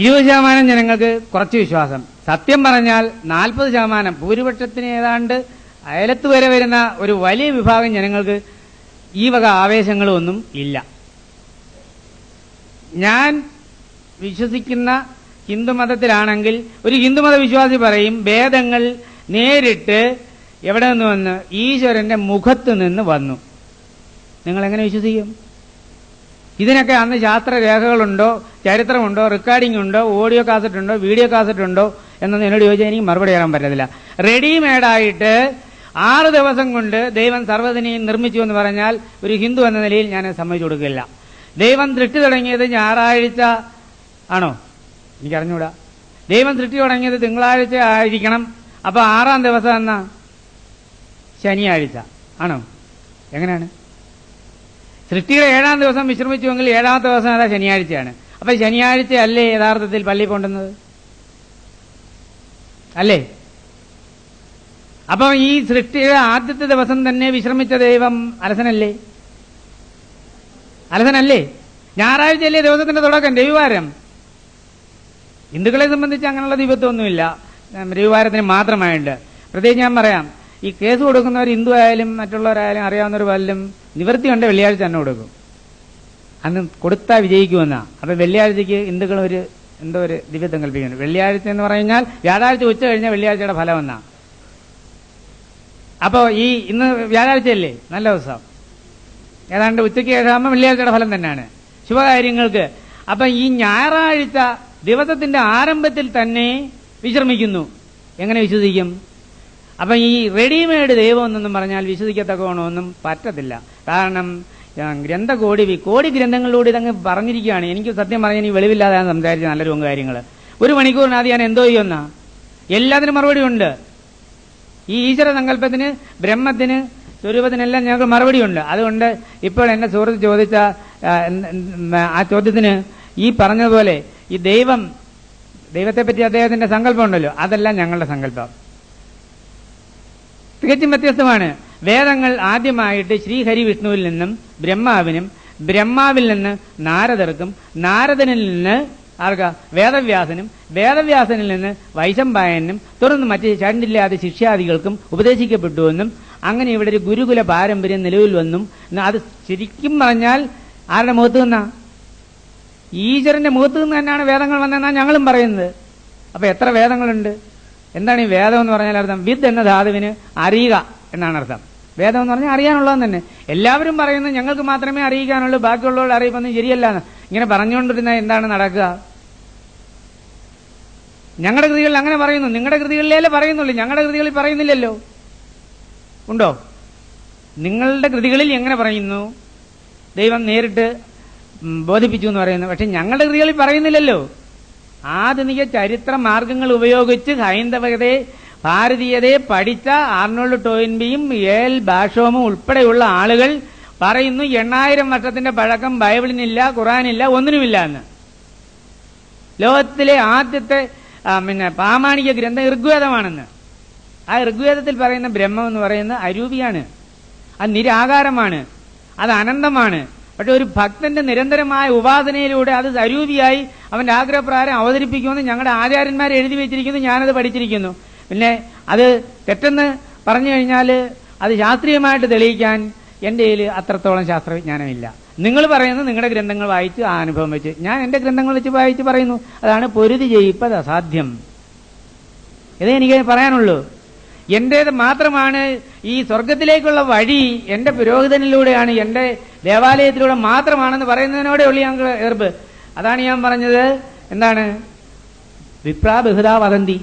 20% ജനങ്ങൾക്ക് കുറച്ച് വിശ്വാസം. സത്യം പറഞ്ഞാൽ 40%, ഭൂരിപക്ഷത്തിന് ഏതാണ്ട് അയലത്ത് വരെ വരുന്ന ഒരു വലിയ വിഭാഗം ജനങ്ങൾക്ക് ഈ വക ആവേശങ്ങളൊന്നും ഇല്ല. ഞാൻ വിശ്വസിക്കുന്ന ഹിന്ദുമതത്തിലാണെങ്കിൽ ഒരു ഹിന്ദുമത വിശ്വാസി പറയും വേദങ്ങൾ നേരിട്ട് എവിടെ നിന്ന് വന്ന്? ഈശ്വരന്റെ മുഖത്ത് നിന്ന് വന്നു. നിങ്ങൾ എങ്ങനെ വിശ്വസിക്കും? ഇതിനൊക്കെ അന്ന് ശാസ്ത്രരേഖകളുണ്ടോ, ചരിത്രമുണ്ടോ, റെക്കോർഡിംഗ് ഉണ്ടോ, ഓഡിയോ കാസറ്റ് ഉണ്ടോ, വീഡിയോ കാസറ്റ് ഉണ്ടോ എന്നൊന്നും എന്നോട് ചോദിച്ചാൽ എനിക്ക് മറുപടി പറയാൻ പറ്റത്തില്ല. റെഡിമെയ്ഡായിട്ട് 6 ദിവസം കൊണ്ട് ദൈവം സർവ്വതിനെയും നിർമ്മിച്ചു എന്ന് പറഞ്ഞാൽ ഒരു ഹിന്ദു എന്ന നിലയിൽ ഞാൻ സമ്മതിച്ചു കൊടുക്കില്ല. ദൈവം സൃഷ്ടി തുടങ്ങിയത് ഞായറാഴ്ച ആണോ? എനിക്കറിഞ്ഞൂടാ. ദൈവം സൃഷ്ടി തുടങ്ങിയത് തിങ്കളാഴ്ച ആയിരിക്കണം. അപ്പൊ 6-ാം ദിവസം എന്നാ? ശനിയാഴ്ച ആണോ? എങ്ങനെയാണ്? സൃഷ്ടിയുടെ 7-ാം ദിവസം വിശ്രമിച്ചുവെങ്കിൽ 7-ാമത്തെ ദിവസം അതാ ശനിയാഴ്ചയാണ്. അപ്പൊ ശനിയാഴ്ച അല്ലേ യഥാർത്ഥത്തിൽ പള്ളി കൊണ്ടുവന്നത്? അല്ലേ? അപ്പൊ ഈ സൃഷ്ടിയുടെ ആദ്യത്തെ ദിവസം തന്നെ വിശ്രമിച്ച ദൈവം അലസനല്ലേ? അലസനല്ലേ? ഞായറാഴ്ചയല്ലേ ദിവസത്തിന്റെ തുടക്കം, രവിവാരം. ഹിന്ദുക്കളെ സംബന്ധിച്ച് അങ്ങനെയുള്ള ദൈവത്വമൊന്നുമില്ല, രവിവാരത്തിന് മാത്രമായിട്ട്. പ്രത്യേകിച്ച് ഞാൻ പറയാം, ഈ കേസ് കൊടുക്കുന്നവർ ഹിന്ദു ആയാലും മറ്റുള്ളവരായാലും അറിയാവുന്നവർ വല്ലതും നിവൃത്തി കൊണ്ട് വെള്ളിയാഴ്ച തന്നെ കൊടുക്കും. അന്ന് കൊടുത്താൽ വിജയിക്കുമെന്നാ. അപ്പൊ വെള്ളിയാഴ്ചക്ക് ഹിന്ദുക്കൾ എന്തോ ഒരു ദിവ്യത്വം കൽപ്പിക്കുന്നു. വെള്ളിയാഴ്ച എന്ന് പറഞ്ഞാൽ വ്യാഴാഴ്ച ഉച്ച കഴിഞ്ഞാൽ വെള്ളിയാഴ്ചയുടെ ഫലം എന്നാ. അപ്പോ ഇന്ന് വ്യാഴാഴ്ചയല്ലേ, നല്ല ദിവസം, ഏതാണ്ട് ഉച്ചയ്ക്ക് ശേഷമാകുമ്പോൾ വെള്ളിയാഴ്ചയുടെ ഫലം തന്നെയാണ് ശുഭകാര്യങ്ങൾക്ക്. അപ്പൊ ഈ ഞായറാഴ്ച ദിവസത്തിന്റെ ആരംഭത്തിൽ തന്നെ വിശ്രമിക്കുന്നു. എങ്ങനെ വിശ്വസിക്കും? അപ്പൊ ഈ റെഡിമെയ്ഡ് ദൈവം എന്നൊന്നും പറഞ്ഞാൽ വിശ്വസിക്കത്തക്കവണ്ണമൊന്നും പറ്റത്തില്ല. കാരണം കോടി ഗ്രന്ഥങ്ങളിലൂടെ ഇതങ്ങ് പറഞ്ഞിരിക്കുകയാണ്. എനിക്ക് സത്യം പറഞ്ഞാൽ ഇനി വെളിവില്ലാതാണ് സംസാരിച്ച നല്ല രൂപ കാര്യങ്ങൾ. 1 മണിക്കൂറിനകത്ത് ഞാൻ എന്തോ ചെയ്യുമെന്നാ? എല്ലാത്തിനും മറുപടി ഉണ്ട്. ഈ ഈശ്വര സങ്കല്പത്തിന്, ബ്രഹ്മത്തിന്, സ്വരൂപത്തിനെല്ലാം ഞങ്ങൾക്ക് മറുപടിയുണ്ട്. അതുകൊണ്ട് ഇപ്പോൾ എന്നെ സുഹൃത്ത് ചോദിച്ച ആ ചോദ്യത്തിന് ഈ പറഞ്ഞതുപോലെ ഈ ദൈവത്തെപ്പറ്റി അദ്ദേഹത്തിന്റെ സങ്കല്പം ഉണ്ടല്ലോ, അതല്ല ഞങ്ങളുടെ സങ്കല്പം. തികച്ചും വ്യത്യസ്തമാണ്. വേദങ്ങൾ ആദ്യമായിട്ട് ശ്രീഹരി വിഷ്ണുവിൽ നിന്നും ബ്രഹ്മാവിനും, ബ്രഹ്മാവിൽ നിന്ന് നാരദർക്കും, നാരദനിൽ നിന്ന് ആർക്കാ? വേദവ്യാസനും, വേദവ്യാസനിൽ നിന്ന് വൈശമ്പായനും, തുടർന്ന് മറ്റ് ചണ്ടില്ലാതെ ശിഷ്യാദികൾക്കും ഉപദേശിക്കപ്പെട്ടുവെന്നും അങ്ങനെ ഇവിടെ ഒരു ഗുരുകുല പാരമ്പര്യം നിലവിൽ വന്നും. അത് ശരിക്കും പറഞ്ഞാൽ ആരുടെ മുഖത്ത് നിന്നാ? ഈശ്വരന്റെ മുഖത്ത് നിന്ന് തന്നെയാണ് വേദങ്ങൾ വന്നതെന്നാണ് ഞങ്ങളും പറയുന്നത്. അപ്പൊ എത്ര വേദങ്ങളുണ്ട്? എന്താണ് ഈ വേദം എന്ന് പറഞ്ഞാൽ അർത്ഥം? വിദ് എന്ന ധാതുവിന് അറിയുക എന്നാണ് അർത്ഥം. വേദം എന്ന് പറഞ്ഞാൽ അറിയാനുള്ളതെന്ന് തന്നെ. എല്ലാവരും പറയുന്നത് ഞങ്ങൾക്ക് മാത്രമേ അറിയിക്കാനുള്ളൂ, ബാക്കിയുള്ളവരുടെ അറിയിപ്പൊന്നും ശരിയല്ലാന്ന്. ഇങ്ങനെ പറഞ്ഞുകൊണ്ടിരുന്ന എന്താണ് നടക്കുക? ഞങ്ങളുടെ കൃതികളിൽ അങ്ങനെ പറയുന്നു, നിങ്ങളുടെ കൃതികളിലേ പറയുന്നുള്ളൂ, ഞങ്ങളുടെ കൃതികളിൽ പറയുന്നില്ലല്ലോ. ഉണ്ടോ? നിങ്ങളുടെ കൃതികളിൽ എങ്ങനെ പറയുന്നു? ദൈവം നേരിട്ട് ബോധിപ്പിച്ചു എന്ന് പറയുന്നു. പക്ഷെ ഞങ്ങളുടെ കൃതികളിൽ പറയുന്നില്ലല്ലോ. ആധുനിക ചരിത്ര മാർഗങ്ങൾ ഉപയോഗിച്ച് ഹൈന്ദവതയെ, ഭാരതീയതയെ പഠിച്ച ആർണോൾഡ് ടോയിൻബിയും എൽ ബാഷോമും ഉൾപ്പെടെയുള്ള ആളുകൾ പറയുന്നു 8000 വർഷത്തിന്റെ പഴക്കം ബൈബിളിനില്ല, ഖുറാനില്ല, ഒന്നിനുമില്ല എന്ന്. ലോകത്തിലെ ആദ്യത്തെ പ്രാമാണിക ഗ്രന്ഥം ഋഗ്വേദമാണെന്ന്. ആ ഋഗ്വേദത്തിൽ പറയുന്ന ബ്രഹ്മം എന്ന് പറയുന്ന അരൂപിയാണ്, അത് നിരാകാരമാണ്, അത് അനന്തമാണ്. പക്ഷെ ഒരു ഭക്തന്റെ നിരന്തരമായ ഉപാസനയിലൂടെ അത് അരൂപിയായി അവന്റെ ആഗ്രഹപ്രകാരം അവതരിപ്പിക്കുമെന്ന് ഞങ്ങളുടെ ആചാര്യന്മാർ എഴുതി വെച്ചിരിക്കുന്നു. ഞാനത് പഠിച്ചിരിക്കുന്നു. പിന്നെ അത് തെറ്റെന്ന് പറഞ്ഞു കഴിഞ്ഞാൽ അത് ശാസ്ത്രീയമായിട്ട് തെളിയിക്കാൻ എന്റെ കയ്യിൽ അത്രത്തോളം ശാസ്ത്രവിജ്ഞാനമില്ല. നിങ്ങൾ പറയുന്നത് നിങ്ങളുടെ ഗ്രന്ഥങ്ങൾ വായിച്ച് ആ അനുഭവം വെച്ച്, ഞാൻ എന്റെ ഗ്രന്ഥങ്ങൾ വെച്ച് വായിച്ച് പറയുന്നു. അതാണ് പൊരുതി ജയിപ്പത് അസാധ്യം. ഇതേ എനിക്ക് പറയാനുള്ളൂ. എന്റേത് മാത്രമാണ് ഈ സ്വർഗത്തിലേക്കുള്ള വഴി, എന്റെ പുരോഹിതനിലൂടെയാണ്, എന്റെ ദേവാലയത്തിലൂടെ മാത്രമാണെന്ന് പറയുന്നതിനോടെ ഉള്ളു ഞങ്ങൾ എതിർപ്പ്. അതാണ് ഞാൻ പറഞ്ഞത്. എന്താണ്? വിപ്രാ ബഹുധാ വദന്തി,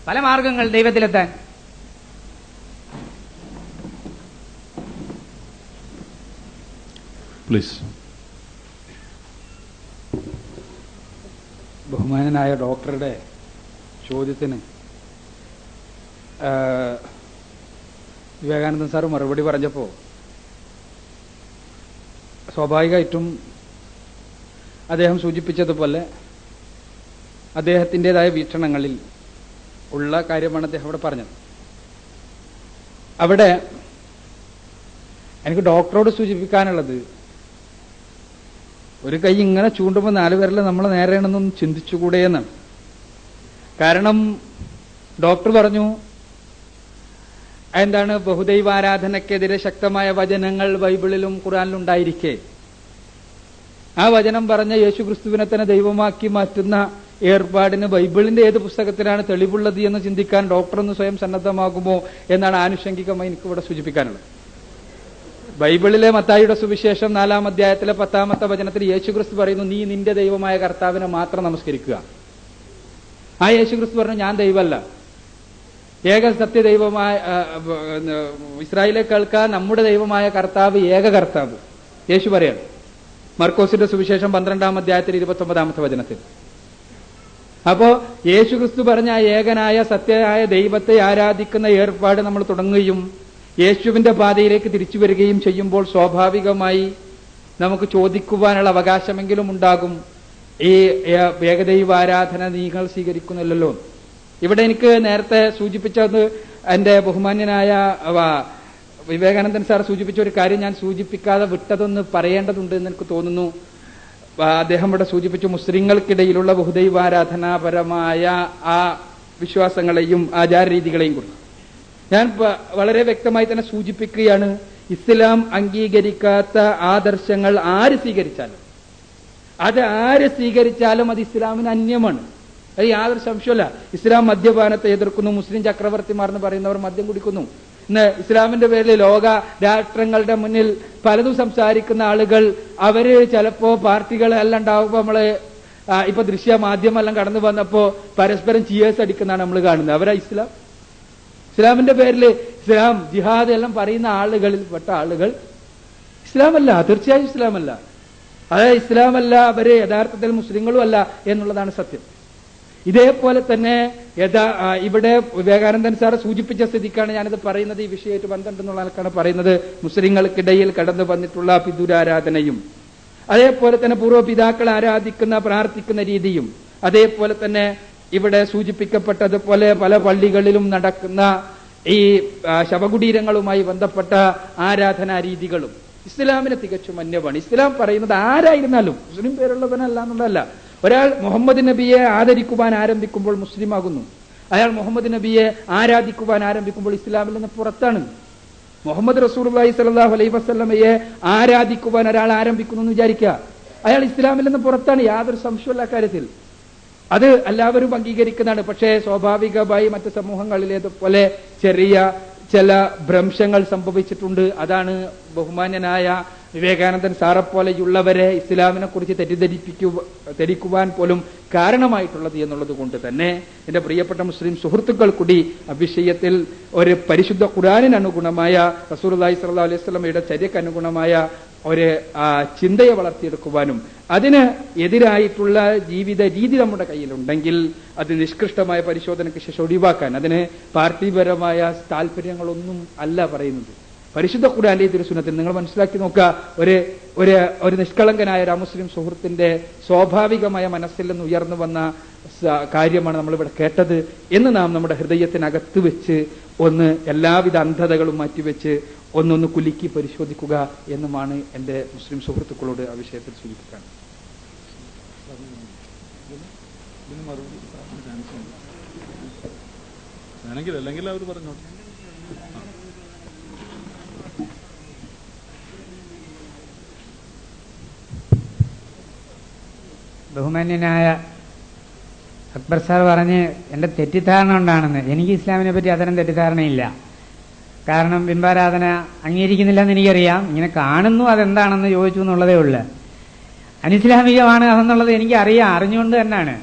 പല മാർഗങ്ങൾ ദൈവത്തിലെത്താൻ. പ്ലീസ്. ബഹുമാനനായ ഡോക്ടറുടെ ചോദ്യത്തിന് വിവേകാനന്ദൻ സാർ മറുപടി പറഞ്ഞപ്പോൾ സ്വാഭാവികമായിട്ടും അദ്ദേഹം സൂചിപ്പിച്ചതുപോലെ അദ്ദേഹത്തിൻ്റെതായ വീക്ഷണങ്ങളിൽ ഉള്ള കാര്യമാണ് അദ്ദേഹം അവിടെ പറഞ്ഞത്. അവിടെ എനിക്ക് ഡോക്ടറോട് സൂചിപ്പിക്കാനുള്ളത്, ഒരു കൈ ഇങ്ങനെ ചൂണ്ടുമ്പോൾ 4 പേരിൽ നമ്മൾ നേരെയാണെന്നൊന്നും ചിന്തിച്ചുകൂടെ എന്നാണ്. കാരണം ഡോക്ടർ പറഞ്ഞു എന്താണ്, ബഹുദൈവാരാധനക്കെതിരെ ശക്തമായ വചനങ്ങൾ ബൈബിളിലും ഖുർആനിലും ഉണ്ടായിരിക്കെ ആ വചനം പറഞ്ഞ യേശുക്രിസ്തുവിനെ തന്നെ ദൈവമാക്കി മാറ്റുന്ന ഏർപ്പാടിന് ബൈബിളിന്റെ ഏത് പുസ്തകത്തിലാണ് തെളിവുള്ളത് എന്ന് ചിന്തിക്കാൻ ഡോക്ടർ ഒന്ന് സ്വയം സന്നദ്ധമാകുമോ എന്നാണ് ആനുഷംഗികമായി എനിക്ക് ഇവിടെ സൂചിപ്പിക്കാനുള്ളത്. ബൈബിളിലെ മത്തായിയുടെ സുവിശേഷം 4-ാം അധ്യായത്തിലെ 10-ാമത്തെ വചനത്തിൽ യേശുക്രിസ്തു പറയുന്നു, നീ നിന്റെ ദൈവമായ കർത്താവിനെ മാത്രം നമസ്കരിക്കുക. ആ യേശുക്രിസ്തു പറഞ്ഞു ഞാൻ ദൈവമല്ല, ഏക സത്യദൈവമായ ഇസ്രായേലെ കേൾക്കാൻ നമ്മുടെ ദൈവമായ കർത്താവ് ഏക കർത്താവ് യേശു പറയാണ് മർക്കോസിന്റെ സുവിശേഷം 12-ാം അധ്യായത്തിൽ 29-ാമത്തെ വചനത്തിൽ. അപ്പോ യേശുക്രിസ്തു പറഞ്ഞ ആ ഏകനായ സത്യനായ ദൈവത്തെ ആരാധിക്കുന്ന ഏർപ്പാട് നമ്മൾ തുടങ്ങുകയും യേശുവിന്റെ പാതയിലേക്ക് തിരിച്ചു വരികയും ചെയ്യുമ്പോൾ സ്വാഭാവികമായി നമുക്ക് ചോദിക്കുവാനുള്ള അവകാശമെങ്കിലും ഉണ്ടാകും, ഈ ഏകദൈവാരാധന നിങ്ങൾ സ്വീകരിക്കുന്നില്ലല്ലോ. ഇവിടെ എനിക്ക് നേരത്തെ സൂചിപ്പിച്ചത് എന്റെ ബഹുമാന്യനായ വിവേകാനന്ദൻ സാർ സൂചിപ്പിച്ച ഒരു കാര്യം ഞാൻ സൂചിപ്പിക്കാതെ വിട്ടതൊന്ന് പറയേണ്ടതുണ്ട് എന്ന് എനിക്ക് തോന്നുന്നു. അദ്ദേഹം ഇവിടെ സൂചിപ്പിച്ചു മുസ്ലിങ്ങൾക്കിടയിലുള്ള ബഹുദൈവാരാധനാപരമായ ആ വിശ്വാസങ്ങളെയും ആചാരരീതികളെയും കുറിച്ച്. ഞാൻ വളരെ വ്യക്തമായി തന്നെ സൂചിപ്പിക്കുകയാണ്, ഇസ്ലാം അംഗീകരിക്കാത്ത ആദർശങ്ങൾ ആര് സ്വീകരിച്ചാലും അത് ഇസ്ലാമിന് അന്യമാണ്. അത് യാതൊരു സംശയമല്ല. ഇസ്ലാം മദ്യപാനത്തെ എതിർക്കുന്നു. മുസ്ലിം ചക്രവർത്തിമാർ എന്ന് പറയുന്നവർ മദ്യം കുടിക്കുന്നു. ഇന്ന് ഇസ്ലാമിന്റെ പേരിൽ ലോക രാഷ്ട്രങ്ങളുടെ മുന്നിൽ പലതും സംസാരിക്കുന്ന ആളുകൾ അവര് ചിലപ്പോ പാർട്ടികളെല്ലാം ഉണ്ടാവുമ്പോ നമ്മള് ഇപ്പൊ ദൃശ്യ മാധ്യമമെല്ലാം കടന്നു വന്നപ്പോ പരസ്പരം ചിയേഴ്സ് അടിക്കുന്നതാണ് നമ്മൾ കാണുന്നത്. അവരാ ഇസ്ലാമിന്റെ പേരിൽ ഇസ്ലാം ജിഹാദ് എല്ലാം പറയുന്ന ആളുകളിൽ പെട്ട ആളുകൾ ഇസ്ലാമല്ല, തീർച്ചയായും ഇസ്ലാമല്ല. അതായത് ഇസ്ലാമല്ല, അവര് യഥാർത്ഥത്തിൽ മുസ്ലിങ്ങളും അല്ല എന്നുള്ളതാണ് സത്യം. ഇതേപോലെ തന്നെ ഇവിടെ വിവേകാനന്ദൻ സാർ സൂചിപ്പിച്ച സ്ഥിതിക്കാണ് ഞാനിത് പറയുന്നത്. ഈ വിഷയമായിട്ട് ബന്ധമുണ്ടെന്നുള്ള ആൾക്കാണ് പറയുന്നത്. മുസ്ലിങ്ങൾക്കിടയിൽ കടന്നു വന്നിട്ടുള്ള പിതൃരാരാധനയും അതേപോലെ തന്നെ പൂർവ്വപിതാക്കൾ ആരാധിക്കുന്ന പ്രാർത്ഥിക്കുന്ന രീതിയും അതേപോലെ തന്നെ ഇവിടെ സൂചിപ്പിക്കപ്പെട്ടതുപോലെ പല പള്ളികളിലും നടക്കുന്ന ഈ ശവകുടീരങ്ങളുമായി ബന്ധപ്പെട്ട ആരാധനാ രീതികളും ഇസ്ലാമിനെ തികച്ചും അന്യമാണ്. ഇസ്ലാം പറയുന്നത് ആരായിരുന്നാലും മുസ്ലിം പേരുള്ളവനല്ല എന്നുള്ളതല്ല. ഒരാൾ മുഹമ്മദ് നബിയെ ആദരിക്കുവാൻ ആരംഭിക്കുമ്പോൾ മുസ്ലിം ആകുന്നു. അയാൾ മുഹമ്മദ് നബിയെ ആരാധിക്കുവാൻ ആരംഭിക്കുമ്പോൾ ഇസ്ലാമിൽ നിന്ന് പുറത്താണ്. മുഹമ്മദ് റസൂലുള്ളാഹി സ്വല്ലല്ലാഹു അലൈഹി വസല്ലമയെ ആരാധിക്കുവാൻ ഒരാൾ ആരംഭിക്കുന്നു എന്ന് വിചാരിക്കുക, അയാൾ ഇസ്ലാമിൽ നിന്ന് പുറത്താണ്. യാതൊരു സംശയമില്ല കാര്യത്തിൽ. അത് എല്ലാവരും അംഗീകരിക്കുന്നതാണ്. പക്ഷേ സ്വാഭാവികമായി മറ്റ് സമൂഹങ്ങളിലേതുപോലെ ചെറിയ ചില ഭ്രംശങ്ങൾ സംഭവിച്ചിട്ടുണ്ട്. അതാണ് ബഹുമാന്യനായ വിവേകാനന്ദൻ സാറെപ്പോലെയുള്ളവരെ ഇസ്ലാമിനെ കുറിച്ച് തെറ്റിദ്ധരിക്കുവാൻ പോലും കാരണമായിട്ടുള്ളത് എന്നുള്ളത് കൊണ്ട് തന്നെ എന്റെ പ്രിയപ്പെട്ട മുസ്ലിം സുഹൃത്തുക്കൾ കൂടി അവിഷയത്തിൽ ഒരു പരിശുദ്ധ ഖുർആനിന് അനുഗുണമായ റസൂലുള്ളാഹി സ്വല്ലല്ലാഹു അലൈഹി വസല്ലമയുടെ ചര്യക്ക് അനുഗുണമായ ഒരു ചിന്തയെ വളർത്തിയെടുക്കുവാനും അതിന് എതിരായിട്ടുള്ള ജീവിത രീതി നമ്മുടെ കയ്യിലുണ്ടെങ്കിൽ അത് നിഷ്കൃഷ്ടമായ പരിശോധനയ്ക്ക് ശേഷം ഒഴിവാക്കാൻ, അതിന് പാർട്ടിപരമായ താല്പര്യങ്ങളൊന്നും അല്ല പറയുന്നത്. പരിശുദ്ധ ഖുർആനിലെ തിരുസുന്നത്തിൽ നിങ്ങൾ മനസ്സിലാക്കി നോക്കുക, ഒരു നിഷ്കളങ്കനായ ഒരു മുസ്ലിം സുഹൃത്തിന്റെ സ്വാഭാവികമായ മനസ്സിൽ നിന്ന് ഉയർന്നു വന്ന കാര്യമാണ് നമ്മളിവിടെ കേട്ടത് എന്ന് നാം നമ്മുടെ ഹൃദയത്തിനകത്ത് വെച്ച് ഒന്ന് എല്ലാവിധ അന്ധതകളും മാറ്റിവെച്ച് ഒന്നൊന്ന് കുലുക്കി പരിശോധിക്കുക എന്നുമാണ് എന്റെ മുസ്ലിം സുഹൃത്തുക്കളോട് ആ വിഷയത്തിൽ സൂചിപ്പിക്കാൻ. അല്ലെങ്കിൽ അവർ പറഞ്ഞോട്ടെ. ബഹുമാന്യനായ അക്ബർ സാർ പറഞ്ഞ് എന്റെ തെറ്റിദ്ധാരണ ഉണ്ടാണെന്ന്. എനിക്ക് ഇസ്ലാമിനെ പറ്റി അത്തരം തെറ്റിദ്ധാരണയില്ല. കാരണം ബിംബാരാധന അംഗീകരിക്കുന്നില്ല എന്ന് എനിക്കറിയാം. ഇങ്ങനെ കാണുന്നു, അതെന്താണെന്ന് ചോദിച്ചു എന്നുള്ളതേ ഉള്ളു. അനിസ്ലാമികമാണ് അതെന്നുള്ളത് എനിക്ക് അറിയാം, അറിഞ്ഞുകൊണ്ട് തന്നെയാണ്.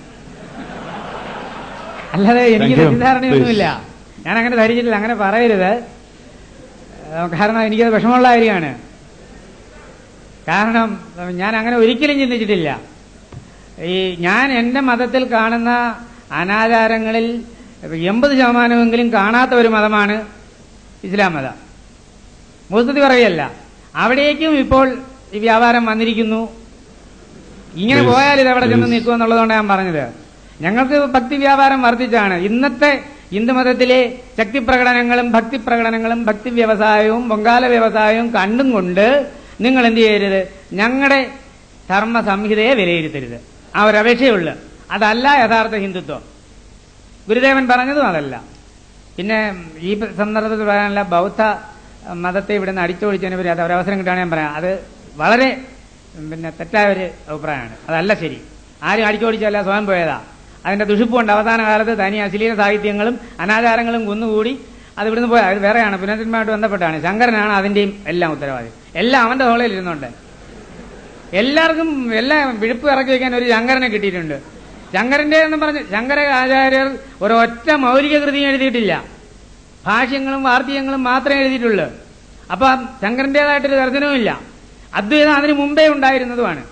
അല്ലാതെ എനിക്ക് തെറ്റിദ്ധാരണയൊന്നുമില്ല. ഞാൻ അങ്ങനെ ധരിച്ചിട്ടില്ല. അങ്ങനെ പറയരുത്. കാരണം എനിക്കത് വിഷമമുള്ള കാര്യമാണ്. കാരണം ഞാൻ അങ്ങനെ ഒരിക്കലും ചിന്തിച്ചിട്ടില്ല. ഞാൻ എന്റെ മതത്തിൽ കാണുന്ന അനാചാരങ്ങളിൽ 80% കാണാത്ത ഒരു മതമാണ് ഇസ്ലാം മതം. മുസ്തുതി പറയല്ല. അവിടേക്കും ഇപ്പോൾ ഈ വ്യാപാരം വന്നിരിക്കുന്നു. ഇങ്ങനെ പോയാൽ ഇത് എവിടെ ചെന്ന് നിൽക്കുമെന്നുള്ളതുകൊണ്ടാണ് ഞാൻ പറഞ്ഞത്. ഞങ്ങൾക്ക് ഭക്തി വ്യാപാരം വർദ്ധിച്ചാണ്. ഇന്നത്തെ ഹിന്ദുമതത്തിലെ ശക്തിപ്രകടനങ്ങളും ഭക്തിപ്രകടനങ്ങളും ഭക്തി വ്യവസായവും പൊങ്കാല വ്യവസായവും കണ്ടും കൊണ്ട് നിങ്ങൾ എന്ത് ചെയ്യരുത്, ഞങ്ങളുടെ ധർമ്മ സംഹിതയെ വിലയിരുത്തരുത്. ആ ഒരു അപേക്ഷയുള്ളു. അതല്ല യഥാർത്ഥ ഹിന്ദുത്വം. ഗുരുദേവൻ പറഞ്ഞതും അതല്ല. പിന്നെ ഈ സന്ദർഭത്തിൽ പറയാനുള്ള ബൗദ്ധ മതത്തെ ഇവിടെ നിന്ന് അടിച്ചോടിച്ചതിനെ പറ്റി അത് ഒരവസരം കിട്ടുകയാണെങ്കിൽ ഞാൻ പറയാം. അത് വളരെ തെറ്റായ ഒരു അഭിപ്രായമാണ്. അതല്ല ശരി. ആരും അടിച്ചോടിച്ചല്ല, സ്വയം പോയതാ. അതിന്റെ ദുഷിപ്പുണ്ട്. അവസാന കാലത്ത് തനി അശ്ലീല സാഹിത്യങ്ങളും അനാചാരങ്ങളും കുന്നുകൂടി അത് ഇവിടുന്ന് പോയാൽ അത് വേറെയാണ്, പുനരുദ്ധരണമായിട്ട് ബന്ധപ്പെട്ടാണ്. ശങ്കരനാണ് അതിന്റെയും എല്ലാം ഉത്തരവാദി. എല്ലാം അവന്റെ തോളയിൽ ഇരുന്നുണ്ട്. എല്ലാവർക്കും എല്ലാം വിഴുപ്പ് ഇറക്കി വയ്ക്കാൻ ഒരു ശങ്കരനെ കിട്ടിയിട്ടുണ്ട്. ശങ്കരന്റെ എന്ന് പറഞ്ഞ ശങ്കരാചാര്യർ ഒരൊറ്റ മൗലിക കൃതിയും എഴുതിയിട്ടില്ല, ഭാഷ്യങ്ങളും വാർത്തകങ്ങളും മാത്രമേ എഴുതിയിട്ടുള്ളൂ. അപ്പൊ ശങ്കരന്റേതായിട്ടൊരു ദർശനവുമില്ല. അദ്വൈതം അതിനു മുമ്പേ ഉണ്ടായിരുന്നതുമാണ്.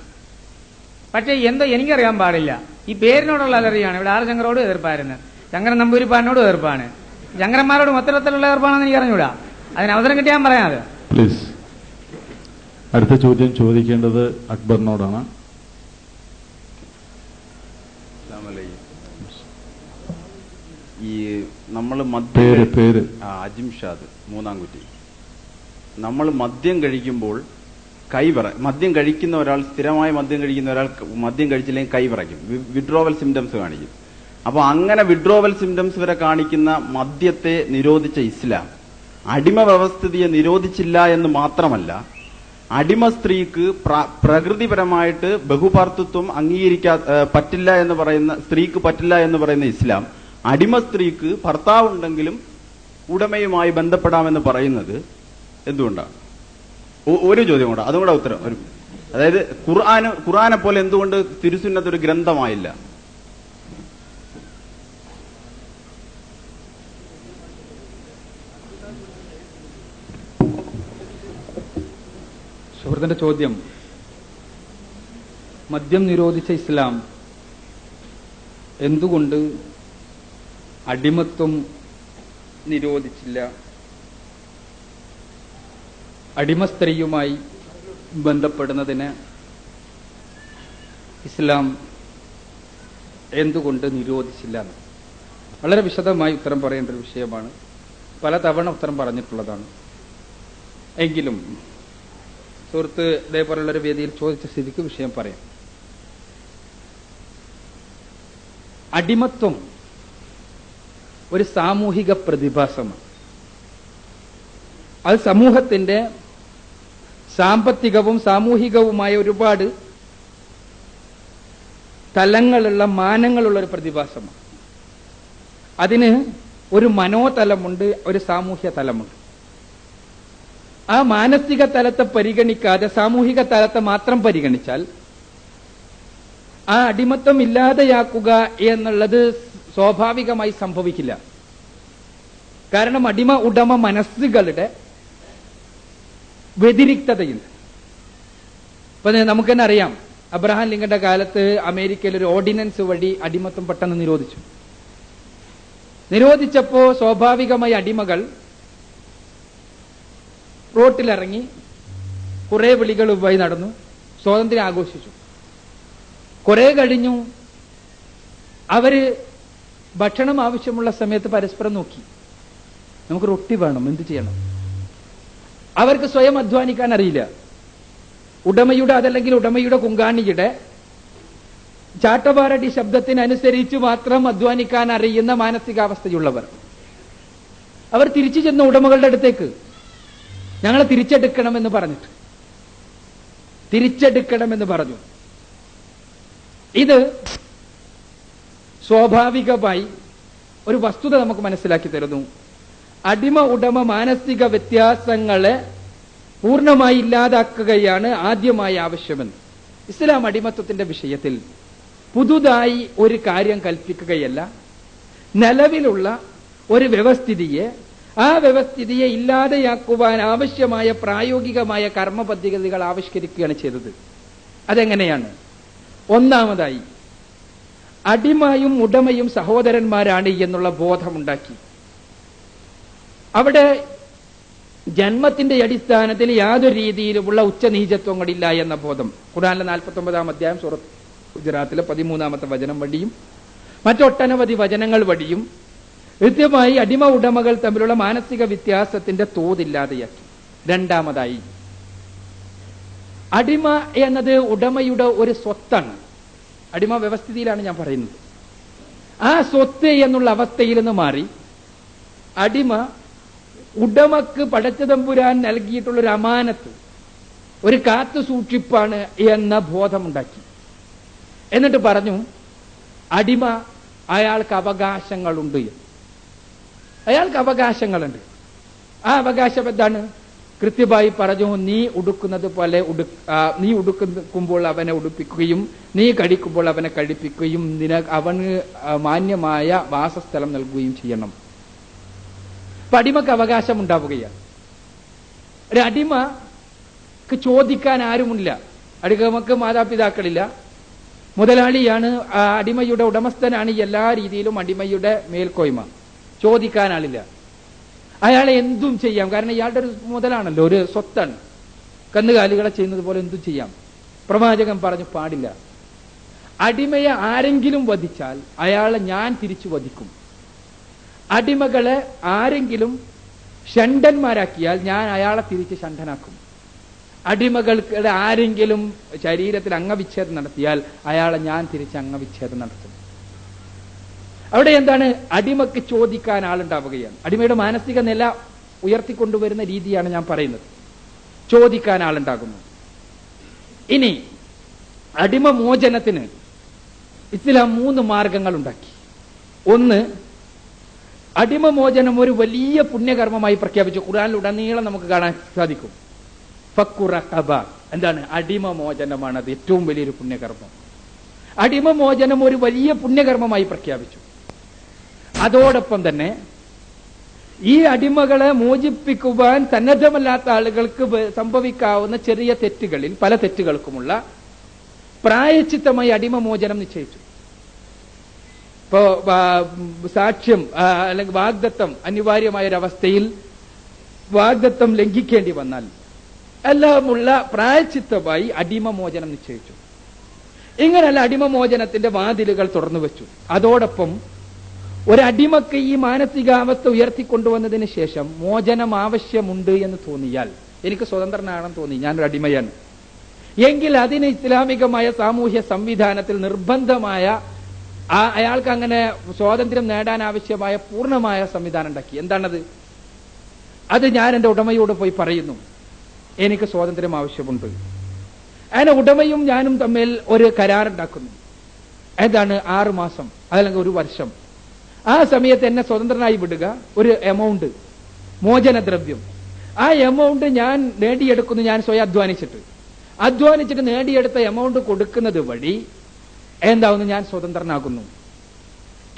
പക്ഷെ എന്തോ എനിക്കറിയാൻ പാടില്ല, ഈ പേരിനോടുള്ള അലറിയാണ്. ഇവിടെ ആറ് ശങ്കരോട് എതിർപ്പായിരുന്നു, ശങ്കരൻ നമ്പൂരിപ്പാടിനോട് എതിർപ്പാണ്, ശങ്കരന്മാരോട് മൊത്തത്തിലുള്ള എതിർപ്പാണെന്ന് എനിക്ക് അറിഞ്ഞൂടാ. അതിന് അവസരം കിട്ടിയാൻ പറയാതെ. പ്ലീസ്. അടുത്ത ചോദ്യം ചോദിക്കേണ്ടത് അക്ബറിനോടാണ്. ഈ നമ്മൾ പേര് അജിംഷാദ് മൂന്നാംകുറ്റി. നമ്മൾ മദ്യം കഴിക്കുമ്പോൾ മദ്യം കഴിക്കുന്ന ഒരാൾ, സ്ഥിരമായി മദ്യം കഴിക്കുന്ന ഒരാൾ മദ്യം കഴിച്ചില്ലെങ്കിൽ കൈ വിറയ്ക്കും, വിഡ്രോവൽ സിംറ്റംസ് കാണിക്കും. അപ്പൊ അങ്ങനെ വിഡ്രോവൽ സിംറ്റംസ് വരെ കാണിക്കുന്ന മദ്യത്തെ നിരോധിച്ച ഇസ്ലാം അടിമ വ്യവസ്ഥിതിയെ നിരോധിച്ചില്ല എന്ന് മാത്രമല്ല, അടിമ സ്ത്രീക്ക് പ്രകൃതിപരമായിട്ട് ബഹുഭർത്തൃത്വം പറ്റില്ല എന്ന് പറയുന്ന, സ്ത്രീക്ക് പറ്റില്ല എന്ന് പറയുന്ന ഇസ്ലാം അടിമ സ്ത്രീക്ക് ഭർത്താവുണ്ടെങ്കിലും ഉടമയുമായി ബന്ധപ്പെടാമെന്ന് പറയുന്നത് എന്തുകൊണ്ടാണ്? ഒരു ചോദ്യം കൂടെ, അതും കൂടെ ഉത്തരം. അതായത് ഖുർആനെ പോലെ എന്തുകൊണ്ട് തിരുസുന്നത്ത് ഒരു ഗ്രന്ഥമായില്ല? സുഹൃത്തിന്റെ ചോദ്യം, മദ്യം നിരോധിച്ച ഇസ്ലാം എന്തുകൊണ്ട് അടിമത്വം നിരോധിച്ചില്ല, അടിമ സ്ത്രീയുമായി ബന്ധപ്പെടുന്നതിന് ഇസ്ലാം എന്തുകൊണ്ട് നിരോധിച്ചില്ല? വളരെ വിശദമായി ഉത്തരം പറയേണ്ട ഒരു വിഷയമാണ്, പലതവണ ഉത്തരം പറഞ്ഞിട്ടുള്ളതാണ്. എങ്കിലും സുഹൃത്ത് ഇതേപോലുള്ളൊരു വേദിയിൽ ചോദിച്ച സ്ഥിതിക്ക് വിഷയം പറയാം. അടിമത്വം ഒരു സാമൂഹിക പ്രതിഭാസമാണ്. അത് സമൂഹത്തിന്റെ സാമ്പത്തികവും സാമൂഹികവുമായ ഒരുപാട് തലങ്ങളുള്ള, മാനങ്ങളുള്ള ഒരു പ്രതിഭാസമാണ്. അതിന് ഒരു മനോതലമുണ്ട്, ഒരു സാമൂഹ്യ തലമുണ്ട്. ആ മാനസിക തലത്തെ പരിഗണിക്കാതെ സാമൂഹിക തലത്തെ മാത്രം പരിഗണിച്ചാൽ ആ അടിമത്തം ഇല്ലാതെയാക്കുക എന്നുള്ളത് സ്വാഭാവികമായി സംഭവിക്കില്ല. കാരണം അടിമ ഉടമ മനസ്സുകളുടെ വ്യതിരിക്തതയുണ്ട്. ഇപ്പൊ നമുക്ക് തന്നെ അറിയാം, അബ്രഹാം ലിങ്കന്റെ കാലത്ത് അമേരിക്കയിൽ ഒരു ഓർഡിനൻസ് വഴി അടിമത്തം പെട്ടെന്ന് നിരോധിച്ചു. നിരോധിച്ചപ്പോ സ്വാഭാവികമായി അടിമകൾ റോട്ടിലിറങ്ങി കുറെ വിളികളുമായി നടന്നു, സ്വാതന്ത്ര്യം ആഘോഷിച്ചു. കുറെ കഴിഞ്ഞു അവര് ഭക്ഷണം ആവശ്യമുള്ള സമയത്ത് പരസ്പരം നോക്കി, നമുക്ക് റൊട്ടി വേണം, എന്ത് ചെയ്യണം? അവർക്ക് സ്വയം അധ്വാനിക്കാൻ അറിയില്ല. ഉടമയുടെ, അതല്ലെങ്കിൽ ഉടമയുടെ കുങ്കാണിയുടെ ചാട്ടവാറടി ശബ്ദത്തിനനുസരിച്ച് മാത്രം അധ്വാനിക്കാൻ അറിയുന്ന മാനസികാവസ്ഥയുള്ളവർ. അവർ തിരിച്ചു ചെന്ന ഉടമകളുടെ അടുത്തേക്ക് ഞങ്ങളെ തിരിച്ചെടുക്കണമെന്ന് പറഞ്ഞു. ഇത് സ്വാഭാവികമായി ഒരു വസ്തുത നമുക്ക് മനസ്സിലാക്കി തരുന്നു. അടിമ ഉടമ മാനസിക വ്യത്യാസങ്ങളെ പൂർണ്ണമായി ഇല്ലാതാക്കുകയാണ് ആദ്യമായി ആവശ്യമെന്ന്. ഇസ്ലാം അടിമത്വത്തിന്റെ വിഷയത്തിൽ പുതുതായി ഒരു കാര്യം കൽപ്പിക്കുകയല്ല, നിലവിലുള്ള ഒരു വ്യവസ്ഥിതിയെ, ആ വ്യവസ്ഥിതിയെ ഇല്ലാതെയാക്കുവാൻ ആവശ്യമായ പ്രായോഗികമായ കർമ്മ പദ്ധതികൾ ആവിഷ്കരിക്കുകയാണ് ചെയ്തത്. അതെങ്ങനെയാണ്? ഒന്നാമതായി, അടിമയും ഉടമയും സഹോദരന്മാരാണ് എന്നുള്ള ബോധമുണ്ടാക്കി. അവിടെ ജന്മത്തിന്റെ അടിസ്ഥാനത്തിൽ യാതൊരു രീതിയിലുമുള്ള ഉച്ചനീചത്വങ്ങളില്ല എന്ന ബോധം ഖുർആനിലെ 49-ാം അധ്യായം സൂറത്ത് ഗുജറാത്തിലെ 13-ാമത്തെ വചനം വഴിയും മറ്റൊട്ടനവധി വചനങ്ങൾ വഴിയും കൃത്യമായി അടിമ ഉടമകൾ തമ്മിലുള്ള മാനസിക വ്യത്യാസത്തിന്റെ തോതില്ലാതെയാക്കി. രണ്ടാമതായി, അടിമ എന്നത് ഉടമയുടെ ഒരു സ്വത്താണ്. അടിമ വ്യവസ്ഥിതിയിലാണ് ഞാൻ പറയുന്നത്. ആ സ്വത്ത് എന്നുള്ള അവസ്ഥയിൽ നിന്ന് മാറി അടിമ ഉടമക്ക് പടച്ചതമ്പുരാൻ നൽകിയിട്ടുള്ളൊരു അമാനത്ത്, ഒരു കാത്തു സൂക്ഷിപ്പാണ് എന്ന ബോധമുണ്ടാക്കി. എന്നിട്ട് പറഞ്ഞു, അടിമ അയാൾക്ക് അവകാശങ്ങളുണ്ട്. അയാൾക്ക് അവകാശങ്ങളുണ്ട്. ആ അവകാശം എന്താണ്? കൃത്യമായി പറഞ്ഞു, നീ ഉടുക്കുന്നത് പോലെ നീ ഉടുക്കുമ്പോൾ അവനെ ഉടുപ്പിക്കുകയും നീ കഴിക്കുമ്പോൾ അവനെ കഴിപ്പിക്കുകയും അവന് മാന്യമായ വാസസ്ഥലം നൽകുകയും ചെയ്യണം. അപ്പൊ അടിമക്ക് അവകാശം ഉണ്ടാവുകയാണ്. ഒരു അടിമക്ക് ചോദിക്കാൻ ആരുമില്ല. അടിമക്ക് മാതാപിതാക്കളില്ല. മുതലാളിയാണ്, അടിമയുടെ ഉടമസ്ഥനാണ് എല്ലാ രീതിയിലും അടിമയുടെ മേൽക്കോയ്മ. ചോദിക്കാൻ ആളില്ല. അയാളെ എന്തും ചെയ്യാം. കാരണം ഇയാളുടെ ഒരു മുതലാണല്ലോ, ഒരു സ്വത്താണ്. കന്നുകാലികളെ ചെയ്യുന്നത് പോലെ എന്തും ചെയ്യാം. പ്രവാചകൻ പറഞ്ഞു പാടില്ല. അടിമയെ ആരെങ്കിലും വധിച്ചാൽ അയാളെ ഞാൻ തിരിച്ചു വധിക്കും. അടിമകളെ ആരെങ്കിലും ഷണ്ടന്മാരാക്കിയാൽ ഞാൻ അയാളെ തിരിച്ച് ഷണ്ടനാക്കും. അടിമകൾക്ക് ആരെങ്കിലും ശരീരത്തിൽ അംഗവിച്ഛേദം നടത്തിയാൽ അയാളെ ഞാൻ തിരിച്ച് അംഗവിച്ഛേദം നടത്തും. അവിടെ എന്താണ്? അടിമക്ക് ചോദിക്കാൻ ആളുണ്ടാവുകയാണ്. അടിമയുടെ മാനസിക നില ഉയർത്തിക്കൊണ്ടുവരുന്ന രീതിയാണ് ഞാൻ പറയുന്നത്. ചോദിക്കാൻ ആളുണ്ടാകുന്നു. ഇനി അടിമ മോചനത്തിന് ഇസ്ലാം 3 മാർഗങ്ങൾ ഉണ്ടാക്കി. ഒന്ന്, അടിമമോചനം ഒരു വലിയ പുണ്യകർമ്മമായി പ്രഖ്യാപിച്ചു. ഖുർആനിലുടനീളം നമുക്ക് കാണാൻ സാധിക്കും. ഫക്കു റഖബ, എന്താണ്? അടിമമോചനമാണ് അത് ഏറ്റവും വലിയൊരു പുണ്യകർമ്മം. അടിമമോചനം ഒരു വലിയ പുണ്യകർമ്മമായി പ്രഖ്യാപിച്ചു. അതോടൊപ്പം തന്നെ ഈ അടിമകളെ മോചിപ്പിക്കുവാൻ സന്നദ്ധമല്ലാത്ത ആളുകൾക്ക് സംഭവിക്കാവുന്ന ചെറിയ തെറ്റുകളിൽ പല തെറ്റുകൾക്കുമുള്ള പ്രായശ്ചിത്തമായി അടിമമോചനം നിശ്ചയിച്ചു. ഇപ്പോ സാക്ഷ്യം അല്ലെങ്കിൽ വാഗ്ദത്തം അനിവാര്യമായ ഒരവസ്ഥയിൽ വാഗ്ദത്തം ലംഘിക്കേണ്ടി വന്നാൽ എല്ലാമുള്ള പ്രായശ്ചിത്തമായി അടിമമോചനം നിശ്ചയിച്ചു. ഇങ്ങനെയല്ല അടിമമോചനത്തിന്റെ വാതിലുകൾ തുറന്നു വെച്ചു. അതോടൊപ്പം ഒരടിമക്ക് ഈ മാനസികാവസ്ഥ ഉയർത്തിക്കൊണ്ടുവന്നതിന് ശേഷം മോചനം ആവശ്യമുണ്ട് എന്ന് തോന്നിയാൽ, എനിക്ക് സ്വതന്ത്രനാണെന്ന് തോന്നി, ഞാനൊരു അടിമയാണ് എങ്കിൽ അതിന് ഇസ്ലാമികമായ സാമൂഹ്യ സംവിധാനത്തിൽ നിർബന്ധമായ അയാൾക്ക് അങ്ങനെ സ്വാതന്ത്ര്യം നേടാൻ ആവശ്യമായ പൂർണ്ണമായ സംവിധാനം ഉണ്ടാക്കി. എന്താണത്? അത് ഞാൻ എന്റെ ഉടമയോട് പോയി പറയുന്നു, എനിക്ക് സ്വാതന്ത്ര്യം ആവശ്യമുണ്ട്. അങ്ങനെ ഉടമയും ഞാനും തമ്മിൽ ഒരു കരാറുണ്ടാക്കുന്നു. എന്താണ്? 6 മാസം അതല്ലെങ്കിൽ 1 വർഷം. ആ സമയത്ത് എന്നെ സ്വതന്ത്രനായി വിടുക. ഒരു എമൗണ്ട്, മോചനദ്രവ്യം, ആ എമൗണ്ട് ഞാൻ നേടിയെടുക്കുന്നു. ഞാൻ സ്വയം അധ്വാനിച്ചിട്ട് നേടിയെടുത്ത എമൗണ്ട് കൊടുക്കുന്നത് വഴി എന്താവുന്നു? ഞാൻ സ്വതന്ത്രനാകുന്നു.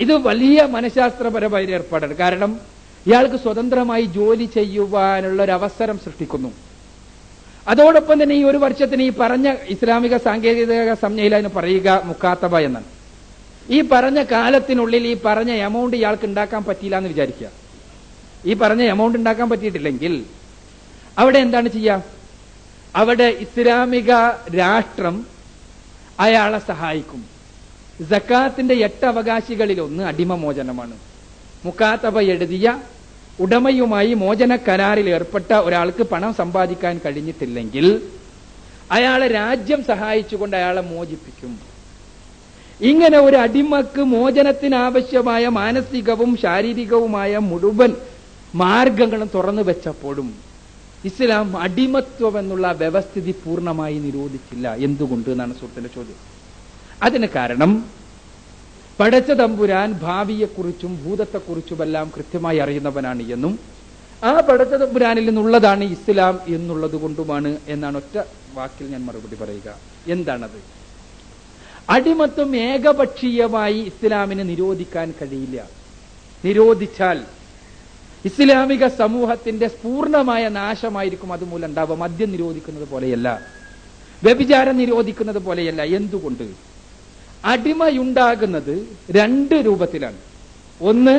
ഇത് വലിയ മനഃശാസ്ത്രപരമായ ഏർപ്പാടാണ്. കാരണം ഇയാൾക്ക് സ്വതന്ത്രമായി ജോലി ചെയ്യുവാനുള്ള ഒരു അവസരം സൃഷ്ടിക്കുന്നു. അതോടൊപ്പം തന്നെ ഈ 1 വർഷത്തിന് ഈ പറഞ്ഞ ഇസ്ലാമിക സാങ്കേതിക സംജ്ഞയിൽ അതിന് പറയുക മുക്കാത്തബ എന്നാണ്. ഈ പറഞ്ഞ കാലത്തിനുള്ളിൽ ഈ പറഞ്ഞ എമൗണ്ട് ഇയാൾക്ക് ഉണ്ടാക്കാൻ പറ്റിയില്ല എന്ന് വിചാരിക്കുക. ഈ പറഞ്ഞ എമൗണ്ട് ഉണ്ടാക്കാൻ പറ്റിയിട്ടില്ലെങ്കിൽ അവിടെ എന്താണ് ചെയ്യുക? അവിടെ ഇസ്ലാമിക രാഷ്ട്രം അയാളെ സഹായിക്കും. സക്കാത്തിന്റെ 8 അവകാശികളിലൊന്ന് അടിമമോചനമാണ്. മുക്കാത്തബ എഴുതിയ ഉടമയുമായി മോചന കരാറിൽ ഏർപ്പെട്ട ഒരാൾക്ക് പണം സമ്പാദിക്കാൻ കഴിഞ്ഞിട്ടില്ലെങ്കിൽ അയാളെ രാജ്യം സഹായിച്ചുകൊണ്ട് അയാളെ മോചിപ്പിക്കും. ഇങ്ങനെ ഒരു അടിമക്ക് മോചനത്തിനാവശ്യമായ മാനസികവും ശാരീരികവുമായ മുഴുവൻ മാർഗങ്ങളും തുറന്നു വെച്ചപ്പോഴും ഇസ്ലാം അടിമത്വം എന്നുള്ള വ്യവസ്ഥിതി പൂർണ്ണമായി നിരോധിച്ചില്ല. എന്തുകൊണ്ട് എന്നാണ് സുഹൃത്തിന്റെ ചോദ്യം. അതിന് കാരണം പടച്ച തമ്പുരാൻ ഭാവിയെക്കുറിച്ചും ഭൂതത്തെക്കുറിച്ചുമെല്ലാം കൃത്യമായി അറിയുന്നവനാണ് എന്നും ആ പടച്ച തമ്പുരാനിൽ നിന്നുള്ളതാണ് ഇസ്ലാം എന്നുള്ളത് കൊണ്ടുമാണ് എന്നാണ് ഒറ്റ വാക്കിൽ ഞാൻ മറുപടി പറയുക. എന്താണത്? അടിമത്വം ഏകപക്ഷീയമായി ഇസ്ലാമിന് നിരോധിക്കാൻ കഴിയില്ല. നിരോധിച്ചാൽ ഇസ്ലാമിക സമൂഹത്തിന്റെ പൂർണ്ണമായ നാശമായിരിക്കും അതുമൂലം ഉണ്ടാവുക. മദ്യം നിരോധിക്കുന്നത് പോലെയല്ല, വ്യഭിചാരം നിരോധിക്കുന്നത് പോലെയല്ല. എന്തുകൊണ്ട്? അടിമയുണ്ടാകുന്നത് 2 രൂപത്തിലാണ്. ഒന്ന്,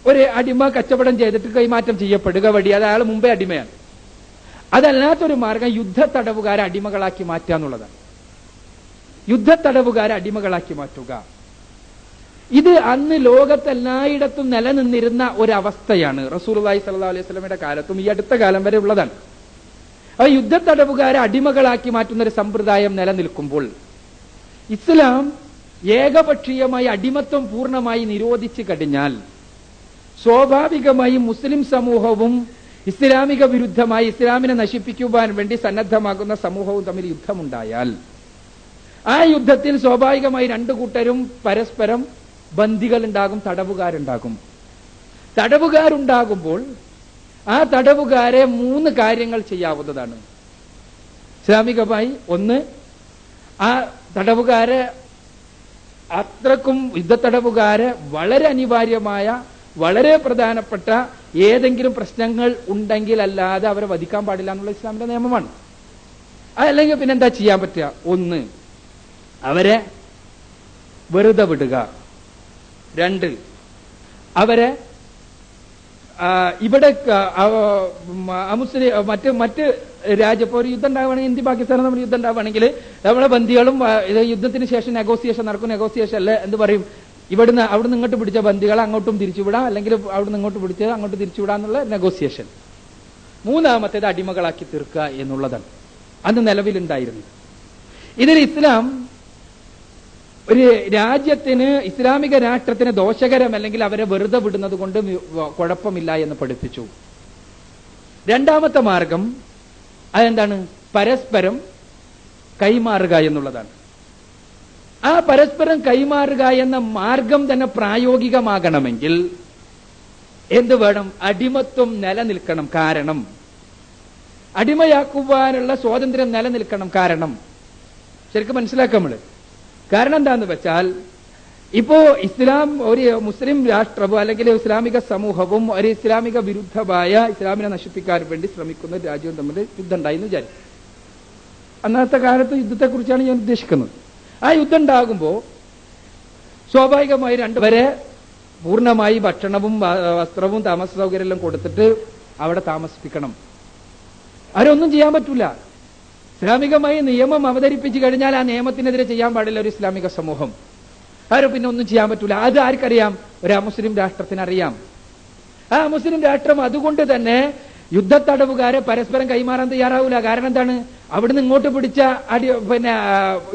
ഒരു അടിമ കച്ചവടം ചെയ്തിട്ട് കൈമാറ്റം ചെയ്യപ്പെടുക വഴി, അത് അയാൾ മുമ്പേ അടിമയാണ്. അതല്ലാത്തൊരു മാർഗം യുദ്ധത്തടവുകാരെ അടിമകളാക്കി മാറ്റുക എന്നുള്ളതാണ്. യുദ്ധത്തടവുകാരെ അടിമകളാക്കി മാറ്റുക. ഇത് അന്ന് ലോകത്തെല്ലായിടത്തും നിലനിന്നിരുന്ന ഒരവസ്ഥയാണ്. റസൂലുള്ളാഹി സ്വല്ലല്ലാഹു അലൈഹി വസല്ലമയുടെ കാലത്തും ഈ അടുത്ത കാലം വരെ ഉള്ളതാണ്. ആ യുദ്ധത്തടവുകാരെ അടിമകളാക്കി മാറ്റുന്ന ഒരു സമ്പ്രദായം നിലനിൽക്കുമ്പോൾ ഇസ്ലാം ഏകപക്ഷീയമായി അടിമത്വം പൂർണ്ണമായി നിരോധിച്ചു കഴിഞ്ഞാൽ സ്വാഭാവികമായും മുസ്ലിം സമൂഹവും ഇസ്ലാമിക വിരുദ്ധമായി ഇസ്ലാമിനെ നശിപ്പിക്കുവാൻ വേണ്ടി സന്നദ്ധമാകുന്ന സമൂഹവും തമ്മിൽ യുദ്ധമുണ്ടായാൽ ആ യുദ്ധത്തിൽ സ്വാഭാവികമായി 2 കൂട്ടരും പരസ്പരം ബന്ദികളുണ്ടാകും, തടവുകാരുണ്ടാകും. തടവുകാരുണ്ടാകുമ്പോൾ ആ തടവുകാരെ 3 കാര്യങ്ങൾ ചെയ്യാവുന്നതാണ് ഇസ്ലാമികമായി. ഒന്ന്, ആ തടവുകാരെ അത്രക്കും യുദ്ധത്തടവുകാരെ വളരെ അനിവാര്യമായ വളരെ പ്രധാനപ്പെട്ട ഏതെങ്കിലും പ്രശ്നങ്ങൾ ഉണ്ടെങ്കിൽ അല്ലാതെ അവരെ വധിക്കാൻ പാടില്ല എന്നുള്ള ഇസ്ലാമിന്റെ നിയമമാണ്. അതല്ലെങ്കിൽ പിന്നെന്താ ചെയ്യാൻ പറ്റുക? ഒന്ന്, അവരെ വെറുതെ വിടുക. 2, അവരെ ഇവിടെ മറ്റ് രാജ്യം ഇപ്പോൾ ഒരു യുദ്ധം ഉണ്ടാവുകയാണെങ്കിൽ ഇന്ത്യ പാകിസ്ഥാനും നമ്മൾ യുദ്ധം ഉണ്ടാവുകയാണെങ്കിൽ നമ്മളെ ബന്ദികളും യുദ്ധത്തിന് ശേഷം നെഗോസിയേഷൻ നടക്കും. നെഗോസിയേഷൻ അല്ല എന്ത് പറയും, അവിടുന്ന് ഇങ്ങോട്ട് പിടിച്ച ബന്ദികളെ അങ്ങോട്ടും തിരിച്ചുവിടാം, അല്ലെങ്കിൽ അവിടുന്ന് ഇങ്ങോട്ട് പിടിച്ചത് അങ്ങോട്ട് തിരിച്ചുവിടാന്നുള്ള നെഗോസിയേഷൻ. 3-മത്തേത് അടിമകളാക്കി തീർക്കുക എന്നുള്ളതാണ് അന്ന് നിലവിലുണ്ടായിരുന്നു. ഇതിൽ ഇസ്ലാം ഒരു രാജ്യത്തിന്, ഇസ്ലാമിക രാഷ്ട്രത്തിന് ദോഷകരം അല്ലെങ്കിൽ അവരെ വെറുതെ വിടുന്നത് കൊണ്ട് കുഴപ്പമില്ല എന്ന് പഠിപ്പിച്ചു. 2-മത്തെ മാർഗം അതെന്താണ്? പരസ്പരം കൈമാറുക എന്നുള്ളതാണ്. ആ പരസ്പരം കൈമാറുക എന്ന മാർഗം തന്നെ പ്രായോഗികമാകണമെങ്കിൽ എന്ത് വേണം? അടിമത്വം നിലനിൽക്കണം. കാരണം അടിമയാക്കുവാനുള്ള സ്വാതന്ത്ര്യം നിലനിൽക്കണം. കാരണം ശരിക്കും മനസ്സിലാക്കാം നമ്മള്. കാരണം എന്താന്ന് വെച്ചാൽ ഇപ്പോ ഇസ്ലാം ഒരു മുസ്ലിം രാഷ്ട്രവും അല്ലെങ്കിൽ ഇസ്ലാമിക സമൂഹവും ഒരു ഇസ്ലാമിക വിരുദ്ധമായ ഇസ്ലാമിനെ നശിപ്പിക്കാൻ വേണ്ടി ശ്രമിക്കുന്ന രാജ്യവും തമ്മിൽ യുദ്ധം ഉണ്ടായിന്ന് വിചാരിക്കും. അന്നത്തെ കാലത്ത് യുദ്ധത്തെക്കുറിച്ചാണ് ഞാൻ ഉദ്ദേശിക്കുന്നത്. ആ യുദ്ധം ഉണ്ടാകുമ്പോൾ സ്വാഭാവികമായി രണ്ടുപേരെ പൂർണ്ണമായി ഭക്ഷണവും വസ്ത്രവും താമസ സൗകര്യമെല്ലാം കൊടുത്തിട്ട് അവിടെ താമസിപ്പിക്കണം. അവരൊന്നും ചെയ്യാൻ പറ്റൂല. ഇസ്ലാമികമായി നിയമം അവതരിപ്പിച്ചു കഴിഞ്ഞാൽ ആ നിയമത്തിനെതിരെ ചെയ്യാൻ പാടില്ല ഒരു ഇസ്ലാമിക സമൂഹം. ആരും പിന്നെ ഒന്നും ചെയ്യാൻ പറ്റൂല. അത് ആർക്കറിയാം? ഒരു മുസ്ലിം രാഷ്ട്രത്തിന് അറിയാം. ആ മുസ്ലിം രാഷ്ട്രം അതുകൊണ്ട് തന്നെ യുദ്ധത്തടവുകാരെ പരസ്പരം കൈമാറാൻ തയ്യാറാവൂല. കാരണം എന്താണ്? അവിടുന്ന് ഇങ്ങോട്ട് പിടിച്ച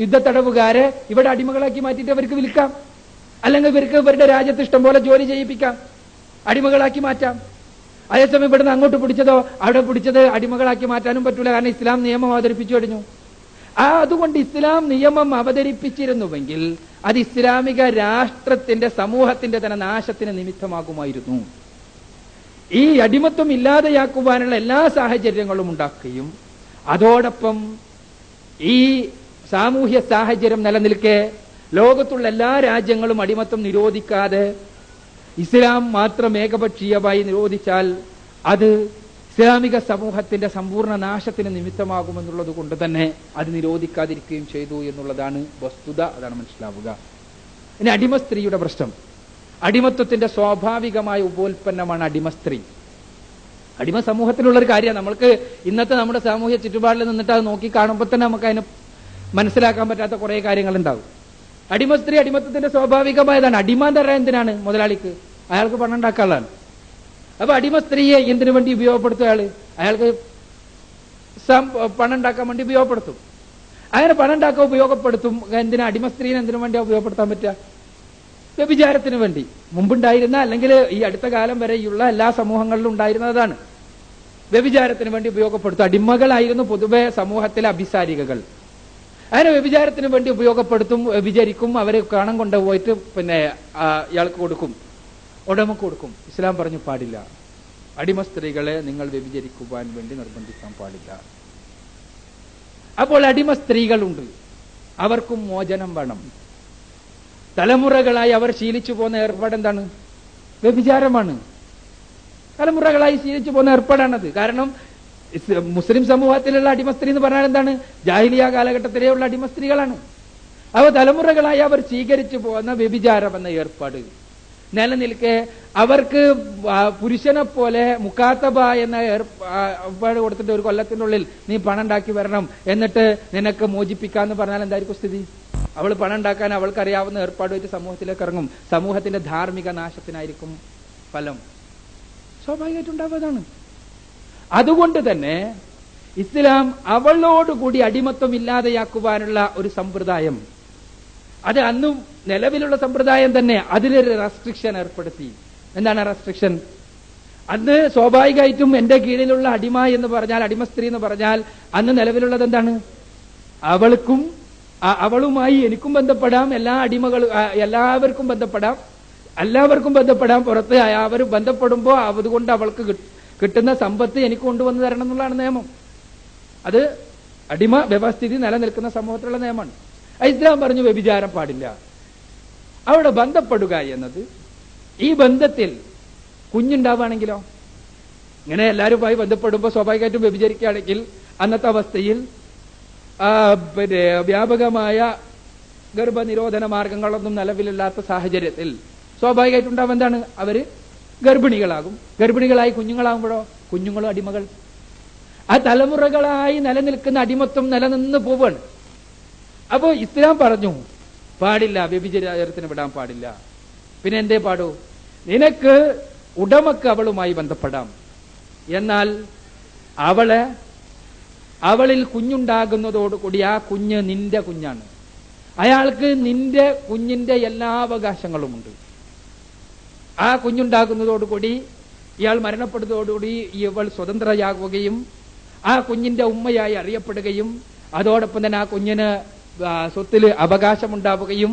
യുദ്ധത്തടവുകാരെ ഇവിടെ അടിമകളാക്കി മാറ്റിയിട്ട് അവർക്ക് വിൽക്കാം, അല്ലെങ്കിൽ ഇവർക്ക് ഇവരുടെ രാജ്യത്ത് ഇഷ്ടം പോലെ ജോലി ചെയ്യിപ്പിക്കാം, അടിമകളാക്കി മാറ്റാം. അതേസമയം ഇവിടുന്ന് അങ്ങോട്ട് പിടിച്ചതോ അവിടെ പിടിച്ചത് അടിമകളാക്കി മാറ്റാനും പറ്റൂല. കാരണം ഇസ്ലാം നിയമം അവതരിപ്പിച്ചു കഴിഞ്ഞു. അതുകൊണ്ട് ഇസ്ലാം നിയമം അവതരിപ്പിച്ചിരുന്നുവെങ്കിൽ അത് ഇസ്ലാമിക രാഷ്ട്രത്തിന്റെ സമൂഹത്തിന്റെ തന്നെ നാശത്തിന് നിമിത്തമാകുമായിരുന്നു. ഈ അടിമത്വം ഇല്ലാതെയാക്കുവാനുള്ള എല്ലാ സാഹചര്യങ്ങളും ഉണ്ടാക്കുകയും അതോടൊപ്പം ഈ സാമൂഹ്യ സാഹചര്യം നിലനിൽക്കെ ലോകത്തുള്ള എല്ലാ രാജ്യങ്ങളും അടിമത്വം നിരോധിക്കാതെ ഇസ്ലാം മാത്രം ഏകപക്ഷീയമായി നിരോധിച്ചാൽ അത് ഇസ്ലാമിക സമൂഹത്തിന്റെ സമ്പൂർണ്ണ നാശത്തിന് നിമിത്തമാകുമെന്നുള്ളത് കൊണ്ട് തന്നെ അത് നിരോധിക്കാതിരിക്കുകയും ചെയ്തു എന്നുള്ളതാണ് വസ്തുത. അതാണ് മനസ്സിലാവുക. ഇനി അടിമ സ്ത്രീയുടെ പ്രശ്നം. അടിമത്വത്തിന്റെ സ്വാഭാവികമായ ഉപോൽപ്പന്നമാണ് അടിമ സ്ത്രീ. അടിമ സമൂഹത്തിലുള്ളൊരു കാര്യമാണ്. നമ്മൾക്ക് ഇന്നത്തെ നമ്മുടെ സാമൂഹ്യ ചുറ്റുപാടിൽ നിന്നിട്ട് അത് നോക്കി കാണുമ്പോൾ തന്നെ നമുക്ക് അതിന് മനസ്സിലാക്കാൻ പറ്റാത്ത കുറെ കാര്യങ്ങളുണ്ടാവും. അടിമ സ്ത്രീ അടിമത്വത്തിന്റെ സ്വാഭാവികമായതാണ്. അടിമ എന്ന് പറയാൻ എന്തിനാണ്? മുതലാളിക്ക്, അയാൾക്ക് പണം ഉണ്ടാക്കാനുള്ളതാണ്. അപ്പൊ അടിമ സ്ത്രീയെ എന്തിനു വേണ്ടി ഉപയോഗപ്പെടുത്തും? അയാൾക്ക് പണം ഉണ്ടാക്കാൻ വേണ്ടി ഉപയോഗപ്പെടുത്തും. അങ്ങനെ പണം ഉണ്ടാക്കാൻ ഉപയോഗപ്പെടുത്തും. എന്തിനാ? അടിമ സ്ത്രീനെ എന്തിനു വേണ്ടിയാ ഉപയോഗപ്പെടുത്താൻ പറ്റുക? വ്യഭിചാരത്തിന് വേണ്ടി. മുമ്പുണ്ടായിരുന്ന അല്ലെങ്കിൽ ഈ അടുത്ത കാലം വരെയുള്ള എല്ലാ സമൂഹങ്ങളിലും ഉണ്ടായിരുന്നതാണ്. വ്യഭിചാരത്തിന് വേണ്ടി ഉപയോഗപ്പെടുത്തും. അടിമകളായിരുന്നു പൊതുവെ സമൂഹത്തിലെ അഭിസാരികകൾ. അങ്ങനെ വ്യഭിചാരത്തിന് വേണ്ടി ഉപയോഗപ്പെടുത്തും, വ്യഭിചരിക്കും. അവരെ കാണാൻ കൊണ്ടുപോയിട്ട് പിന്നെ ഇയാൾക്ക് കൊടുക്കും, ഉടമക്ക് കൊടുക്കും. ഇസ്ലാം പറഞ്ഞു പാടില്ല. അടിമ സ്ത്രീകളെ നിങ്ങൾ വ്യഭിചരിക്കുവാൻ വേണ്ടി നിർബന്ധിക്കാൻ പാടില്ല. അപ്പോൾ അടിമ സ്ത്രീകളുണ്ട്, അവർക്കും മോചനം വേണം. തലമുറകളായി അവർ ശീലിച്ചു പോകുന്ന ഏർപ്പാട് എന്താണ്? വ്യഭിചാരമാണ്. തലമുറകളായി ശീലിച്ചു പോകുന്ന ഏർപ്പാടാണത്. കാരണം മുസ്ലിം സമൂഹത്തിലുള്ള അടിമസ്ത്രീ എന്ന് പറഞ്ഞാൽ എന്താണ്? ജാഹിലിയ കാലഘട്ടത്തിലെയുള്ള അടിമസ്ത്രീകളാണ്. അവ തലമുറകളായി അവർ സ്വീകരിച്ചു പോകുന്ന വ്യഭിചാരം എന്ന ഏർപ്പാട് നിലനിൽക്കെ അവർക്ക് പുരുഷനെ പോലെ മുക്കാത്തബ എന്ന ഏർപ്പാട് കൊടുത്തിട്ട് ഒരു കൊല്ലത്തിനുള്ളിൽ നീ പണം ഉണ്ടാക്കി വരണം, എന്നിട്ട് നിനക്ക് മോചിപ്പിക്കാന്ന് പറഞ്ഞാൽ എന്തായിരിക്കും സ്ഥിതി? അവൾ പണം ഉണ്ടാക്കാൻ അവൾക്കറിയാവുന്ന ഏർപ്പാട് വെച്ച് സമൂഹത്തിലേക്ക് ഇറങ്ങും. സമൂഹത്തിന്റെ ധാർമ്മിക നാശത്തിനായിരിക്കും ഫലം. സ്വാഭാവികമായിട്ടുണ്ടാവുന്നതാണ്. അതുകൊണ്ട് തന്നെ ഇസ്ലാം അവളോടുകൂടി അടിമത്വം ഇല്ലാതെയാക്കുവാനുള്ള ഒരു സമ്പ്രദായം, അത് അന്നും നിലവിലുള്ള സമ്പ്രദായം തന്നെ, അതിലൊരു റെസ്ട്രിക്ഷൻ ഏർപ്പെടുത്തി. എന്താണ് റെസ്ട്രിക്ഷൻ? അന്ന് സ്വാഭാവികമായിട്ടും എന്റെ കീഴിലുള്ള അടിമ എന്ന് പറഞ്ഞാൽ, അടിമ സ്ത്രീ എന്ന് പറഞ്ഞാൽ അന്ന് നിലവിലുള്ളത് എന്താണ്? അവളുമായി എനിക്കും ബന്ധപ്പെടാം, എല്ലാവർക്കും ബന്ധപ്പെടാം. പുറത്ത് അവർ ബന്ധപ്പെടുമ്പോൾ അതുകൊണ്ട് അവൾക്ക് കിട്ടുന്ന സമ്പത്ത് എനിക്ക് കൊണ്ടുവന്ന് തരണം എന്നുള്ളതാണ് നിയമം. അത് അടിമ വ്യവസ്ഥിതി നിലനിൽക്കുന്ന സമൂഹത്തിലുള്ള നിയമമാണ്. ഇസ്ലാം പറഞ്ഞു വ്യഭിചാരം പാടില്ല. അവിടെ ബന്ധപ്പെടുക എന്നത്, ഈ ബന്ധത്തിൽ കുഞ്ഞുണ്ടാവുകയാണെങ്കിലോ, ഇങ്ങനെ എല്ലാവരുമായി ബന്ധപ്പെടുമ്പോൾ സ്വാഭാവികമായിട്ടും വ്യഭിചരിക്കുകയാണെങ്കിൽ അന്നത്തെ അവസ്ഥയിൽ പിന്നെ വ്യാപകമായ ഗർഭനിരോധന മാർഗങ്ങളൊന്നും നിലവിലില്ലാത്ത സാഹചര്യത്തിൽ സ്വാഭാവികമായിട്ടുണ്ടാവും എന്താണ്, അവര് ഗർഭിണികളാകും. ഗർഭിണികളായി കുഞ്ഞുങ്ങളാകുമ്പോഴോ കുഞ്ഞുങ്ങളും അടിമകൾ. ആ തലമുറകളായി നിലനിൽക്കുന്ന അടിമത്വം നിലനിന്ന് പോവാണ്. അപ്പോ ഇസ്ലാം പറഞ്ഞു പാടില്ല, വ്യഭിചാരത്തിന് വിടാൻ പാടില്ല. പിന്നെ എന്തേ പാടൂ? നിനക്ക് ഉടമക്ക് അവളുമായി ബന്ധപ്പെടാം, എന്നാൽ അവളിൽ കുഞ്ഞുണ്ടാകുന്നതോടുകൂടി ആ കുഞ്ഞ് നിന്റെ കുഞ്ഞാണ്. അയാൾക്ക് നിന്റെ കുഞ്ഞിന്റെ എല്ലാ അവകാശങ്ങളുമുണ്ട്. ആ കുഞ്ഞുണ്ടാകുന്നതോടുകൂടി ഇയാൾ മരണപ്പെടുന്നതോടുകൂടി ഇവൾ സ്വതന്ത്രയാകുകയും ആ കുഞ്ഞിന്റെ ഉമ്മയായി അറിയപ്പെടുകയും അതോടൊപ്പം തന്നെ ആ കുഞ്ഞിന് സ്വത്തിൽ അവകാശമുണ്ടാവുകയും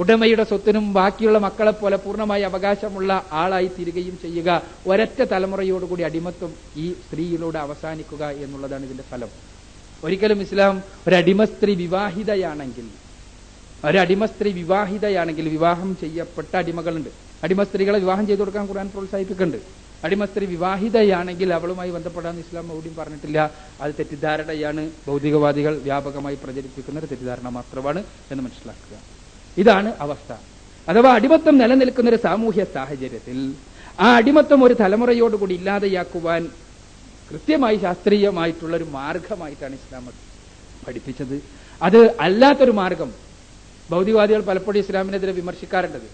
ഉടമയുടെ സ്വത്തിനും ബാക്കിയുള്ള മക്കളെ പോലെ പൂർണ്ണമായി അവകാശമുള്ള ആളായി തീരുകയും ചെയ്യുക. ഒരൊറ്റ തലമുറയോടുകൂടി അടിമത്വം ഈ സ്ത്രീയിലൂടെ അവസാനിക്കുക എന്നുള്ളതാണ് ഇതിന്റെ ഫലം. ഒരിക്കലും ഇസ്ലാം ഒരടിമ സ്ത്രീ വിവാഹിതയാണെങ്കിൽ വിവാഹം ചെയ്യപ്പെട്ട അടിമകളുണ്ട്. അടിമ സ്ത്രീകളെ വിവാഹം ചെയ്തു കൊടുക്കാൻ ഖുർആൻ പ്രോത്സാഹിപ്പിക്കുന്നുണ്ട്. അടിമ സ്ത്രീ വിവാഹിതയാണെങ്കിൽ അവളുമായി ബന്ധപ്പെടാൻ ഇസ്ലാം എവിടെയും പറഞ്ഞിട്ടില്ല. അത് തെറ്റിദ്ധാരണയാണ്. ഭൗതികവാദികൾ വ്യാപകമായി പ്രചരിപ്പിക്കുന്ന ഒരു തെറ്റിദ്ധാരണ മാത്രമാണ് എന്ന് മനസ്സിലാക്കുക. ഇതാണ് അവസ്ഥ. അഥവാ അടിമത്വം നിലനിൽക്കുന്ന ഒരു സാമൂഹ്യ സാഹചര്യത്തിൽ ആ അടിമത്വം ഒരു തലമുറയോടുകൂടി ഇല്ലാതെയാക്കുവാൻ കൃത്യമായി ശാസ്ത്രീയമായിട്ടുള്ള ഒരു മാർഗമായിട്ടാണ് ഇസ്ലാം പഠിപ്പിച്ചത്. അത് അല്ലാത്തൊരു മാർഗം ഭൗതികവാദികൾ പലപ്പോഴും ഇസ്ലാമിനെതിരെ വിമർശിക്കാറുണ്ടത്.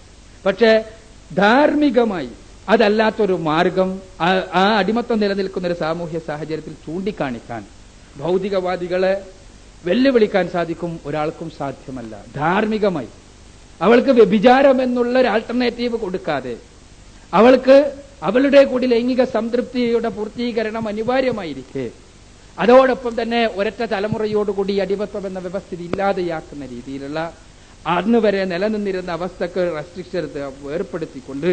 പക്ഷേ ധാർമ്മികമായി അതല്ലാത്തൊരു മാർഗം ആ അടിമത്വം നിലനിൽക്കുന്ന ഒരു സാമൂഹ്യ സാഹചര്യത്തിൽ ചൂണ്ടിക്കാണിക്കാൻ ഭൗതികവാദികളെ വെല്ലുവിളിക്കാൻ സാധിക്കും, ഒരാൾക്കും സാധ്യമല്ല. ധാർമ്മികമായി അവൾക്ക് വ്യഭിചാരം എന്നുള്ള ഒരു ആൾട്ടർനേറ്റീവ് കൊടുക്കാതെ അവൾക്ക് അവളുടെ കൂടി ലൈംഗിക സംതൃപ്തിയുടെ പൂർത്തീകരണം അനിവാര്യമായിരിക്കെ അതോടൊപ്പം തന്നെ ഒരൊറ്റ തലമുറയോടുകൂടി അടിമത്വം എന്ന വ്യവസ്ഥിതി ഇല്ലാതെയാക്കുന്ന രീതിയിലുള്ള അന്ന് വരെ നിലനിന്നിരുന്ന അവസ്ഥക്ക് റെസ്ട്രിക്ഷൻ ഏർപ്പെടുത്തിക്കൊണ്ട്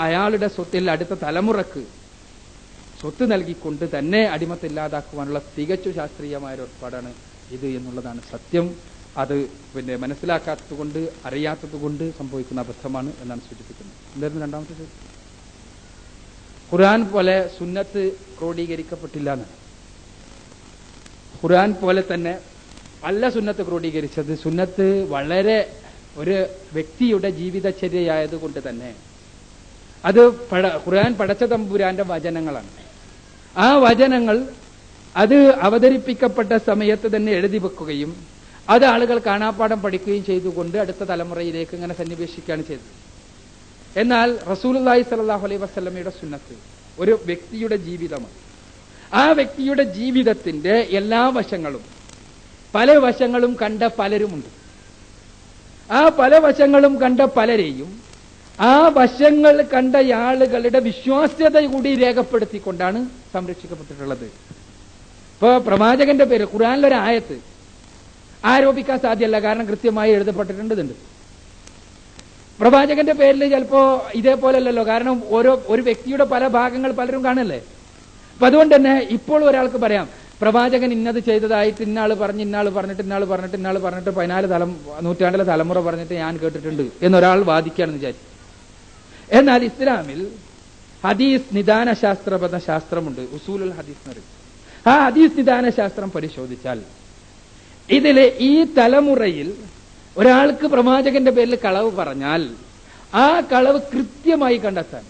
അയാളുടെ സ്വത്തിൽ അടുത്ത തലമുറക്ക് സ്വത്ത് നൽകിക്കൊണ്ട് തന്നെ അടിമത്തം ഇല്ലാതാക്കുവാനുള്ള തികച്ചു ശാസ്ത്രീയമായ ഒരു ഏർപ്പാടാണ് ഇത് എന്നുള്ളതാണ് സത്യം. അത് മനസ്സിലാക്കാത്തത് കൊണ്ട് അറിയാത്തത് കൊണ്ട് സംഭവിക്കുന്ന അബദ്ധമാണ് എന്നാണ് സൂചിപ്പിക്കുന്നത്. എന്തായിരുന്നു രണ്ടാമത്തെ ചോദ്യം? ഖുർആൻ പോലെ സുന്നത്ത് ക്രോഡീകരിക്കപ്പെട്ടില്ല എന്ന്. ഖുർആൻ പോലെ തന്നെ അല്ല സുന്നത്ത് ക്രോഡീകരിച്ചത്. സുന്നത്ത് വളരെ ഒരു വ്യക്തിയുടെ ജീവിതചര്യയായതുകൊണ്ട് തന്നെ അത് ഖുർആൻ പടച്ച തമ്പുരാന്റെ വചനങ്ങളാണ്. ആ വചനങ്ങൾ അത് അവതരിപ്പിക്കപ്പെട്ട സമയത്ത് തന്നെ എഴുതി വെക്കുകയും അത് ആളുകൾ കാണാപ്പാഠം പഠിക്കുകയും ചെയ്തുകൊണ്ട് അടുത്ത തലമുറയിലേക്ക് ഇങ്ങനെ സന്നിവേശിക്കുകയാണ് ചെയ്തത്. എന്നാൽ റസൂലുള്ളാഹി സ്വല്ലല്ലാഹു അലൈഹി വസല്ലമയുടെ സുന്നത്ത് ഒരു വ്യക്തിയുടെ ജീവിതമാണ്. ആ വ്യക്തിയുടെ ജീവിതത്തിന്റെ എല്ലാ വശങ്ങളും പല വശങ്ങളും കണ്ട പലരുമുണ്ട്. ആ പല വശങ്ങളും കണ്ട പലരെയും ആ വശങ്ങൾ കണ്ട ആളുകളുടെ വിശ്വാസ്യത കൂടി രേഖപ്പെടുത്തിക്കൊണ്ടാണ് സംരക്ഷിക്കപ്പെട്ടിട്ടുള്ളത്. ഇപ്പൊ പ്രവാചകന്റെ പേര് ഖുർആനിലൊരു ആയത്ത് ആരോപിക്കാൻ സാധ്യമല്ല, കാരണം കൃത്യമായി എഴുതപ്പെട്ടിട്ടുണ്ട്. പ്രവാചകന്റെ പേരിൽ ചിലപ്പോ ഇതേപോലെയല്ലല്ലോ, കാരണം ഒരു വ്യക്തിയുടെ പല ഭാഗങ്ങൾ പലരും കാണല്ലേ. അപ്പൊ അതുകൊണ്ട് തന്നെ ഇപ്പോൾ ഒരാൾക്ക് പറയാം പ്രവാചകൻ ഇന്നത് ചെയ്തതായിട്ട് ഇന്നാള് പറഞ്ഞിട്ട് 14 നൂറ്റാണ്ടിലെ തലമുറ പറഞ്ഞിട്ട് ഞാൻ കേട്ടിട്ടുണ്ട് എന്നൊരാൾ വാദിക്കുകയാണെന്ന് വിചാരിച്ചു. എന്നാൽ ഇസ്ലാമിൽ ഹദീസ് നിദാന ശാസ്ത്രപദ ശാസ്ത്രമുണ്ട്, ഉസൂലുൽ ഹദീസ് എന്ന് പറയും. ആ ഹദീസ് നിദാന ശാസ്ത്രം പരിശോധിച്ചാൽ ഇതിലെ ഈ തലമുറയിൽ ഒരാൾക്ക് പ്രവാചകന്റെ പേരിൽ കളവ് പറഞ്ഞാൽ ആ കളവ് കൃത്യമായി കണ്ടെത്താൻ,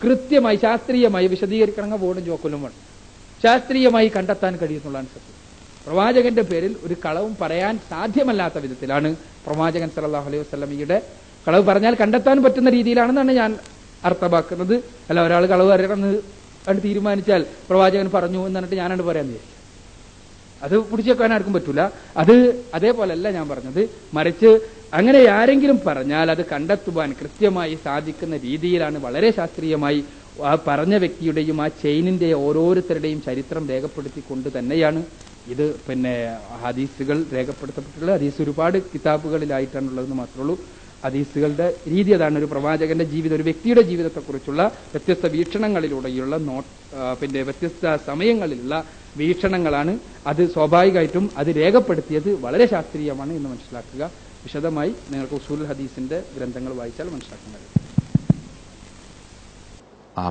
കൃത്യമായി ശാസ്ത്രീയമായി വിശദീകരിക്കണമെങ്കിൽ ബോർഡും ജോക്കലും വേണം, ശാസ്ത്രീയമായി കണ്ടെത്താൻ കഴിയുന്നുള്ളതാണ് സത്യം. പ്രവാചകന്റെ പേരിൽ ഒരു കളവും പറയാൻ സാധ്യമല്ലാത്ത വിധത്തിലാണ് പ്രവാചകൻ സല്ലല്ലാഹു അലൈഹി വസല്ലമയുടെ കളവ് പറഞ്ഞാൽ കണ്ടെത്താൻ പറ്റുന്ന രീതിയിലാണെന്നാണ് ഞാൻ അർത്ഥമാക്കുന്നത്. അല്ല ഒരാൾ കളവ് അറിയണമെന്ന് തീരുമാനിച്ചാൽ പ്രവാചകൻ പറഞ്ഞു എന്ന് പറഞ്ഞിട്ട് ഞാനാണ് പറയാൻ വിചാരിച്ചു, അത് പിടിച്ചേക്കാൻ ആർക്കും പറ്റൂല. അത് അതേപോലല്ല ഞാൻ പറഞ്ഞത്. മറിച്ച് അങ്ങനെ ആരെങ്കിലും പറഞ്ഞാൽ അത് കണ്ടെത്തുവാൻ കൃത്യമായി സാധിക്കുന്ന രീതിയിലാണ് വളരെ ശാസ്ത്രീയമായി ആ പറഞ്ഞ വ്യക്തിയുടെയും ആ ചെയിനിന്റെ ഓരോരുത്തരുടെയും ചരിത്രം രേഖപ്പെടുത്തിക്കൊണ്ട് തന്നെയാണ് ഇത് ഹദീസുകൾ രേഖപ്പെടുത്തപ്പെട്ടുള്ളത്. ഹദീസ് ഒരുപാട് കിതാബുകളിലായിട്ടാണുള്ളതെന്ന് മാത്രമേ ഉള്ളൂ. ഹദീസുകളുടെ രീതി അതാണ്. ഒരു പ്രവാചകന്റെ ജീവിതം, ഒരു വ്യക്തിയുടെ ജീവിതത്തെക്കുറിച്ചുള്ള വ്യത്യസ്ത വീക്ഷണങ്ങളിലൂടെയുള്ള പിന്നെ വ്യത്യസ്ത സമയങ്ങളിലുള്ള വീക്ഷണങ്ങളാണ്. അത് സ്വാഭാവികമായിട്ടും അത് രേഖപ്പെടുത്തിയത് വളരെ ശാസ്ത്രീയമാണ് എന്ന് മനസ്സിലാക്കുക. വിശദമായി നിങ്ങൾക്ക് ഉസൂൽ ഹദീസിന്റെ ഗ്രന്ഥങ്ങൾ വായിച്ചാൽ മനസ്സിലാക്കാൻ കഴിയും.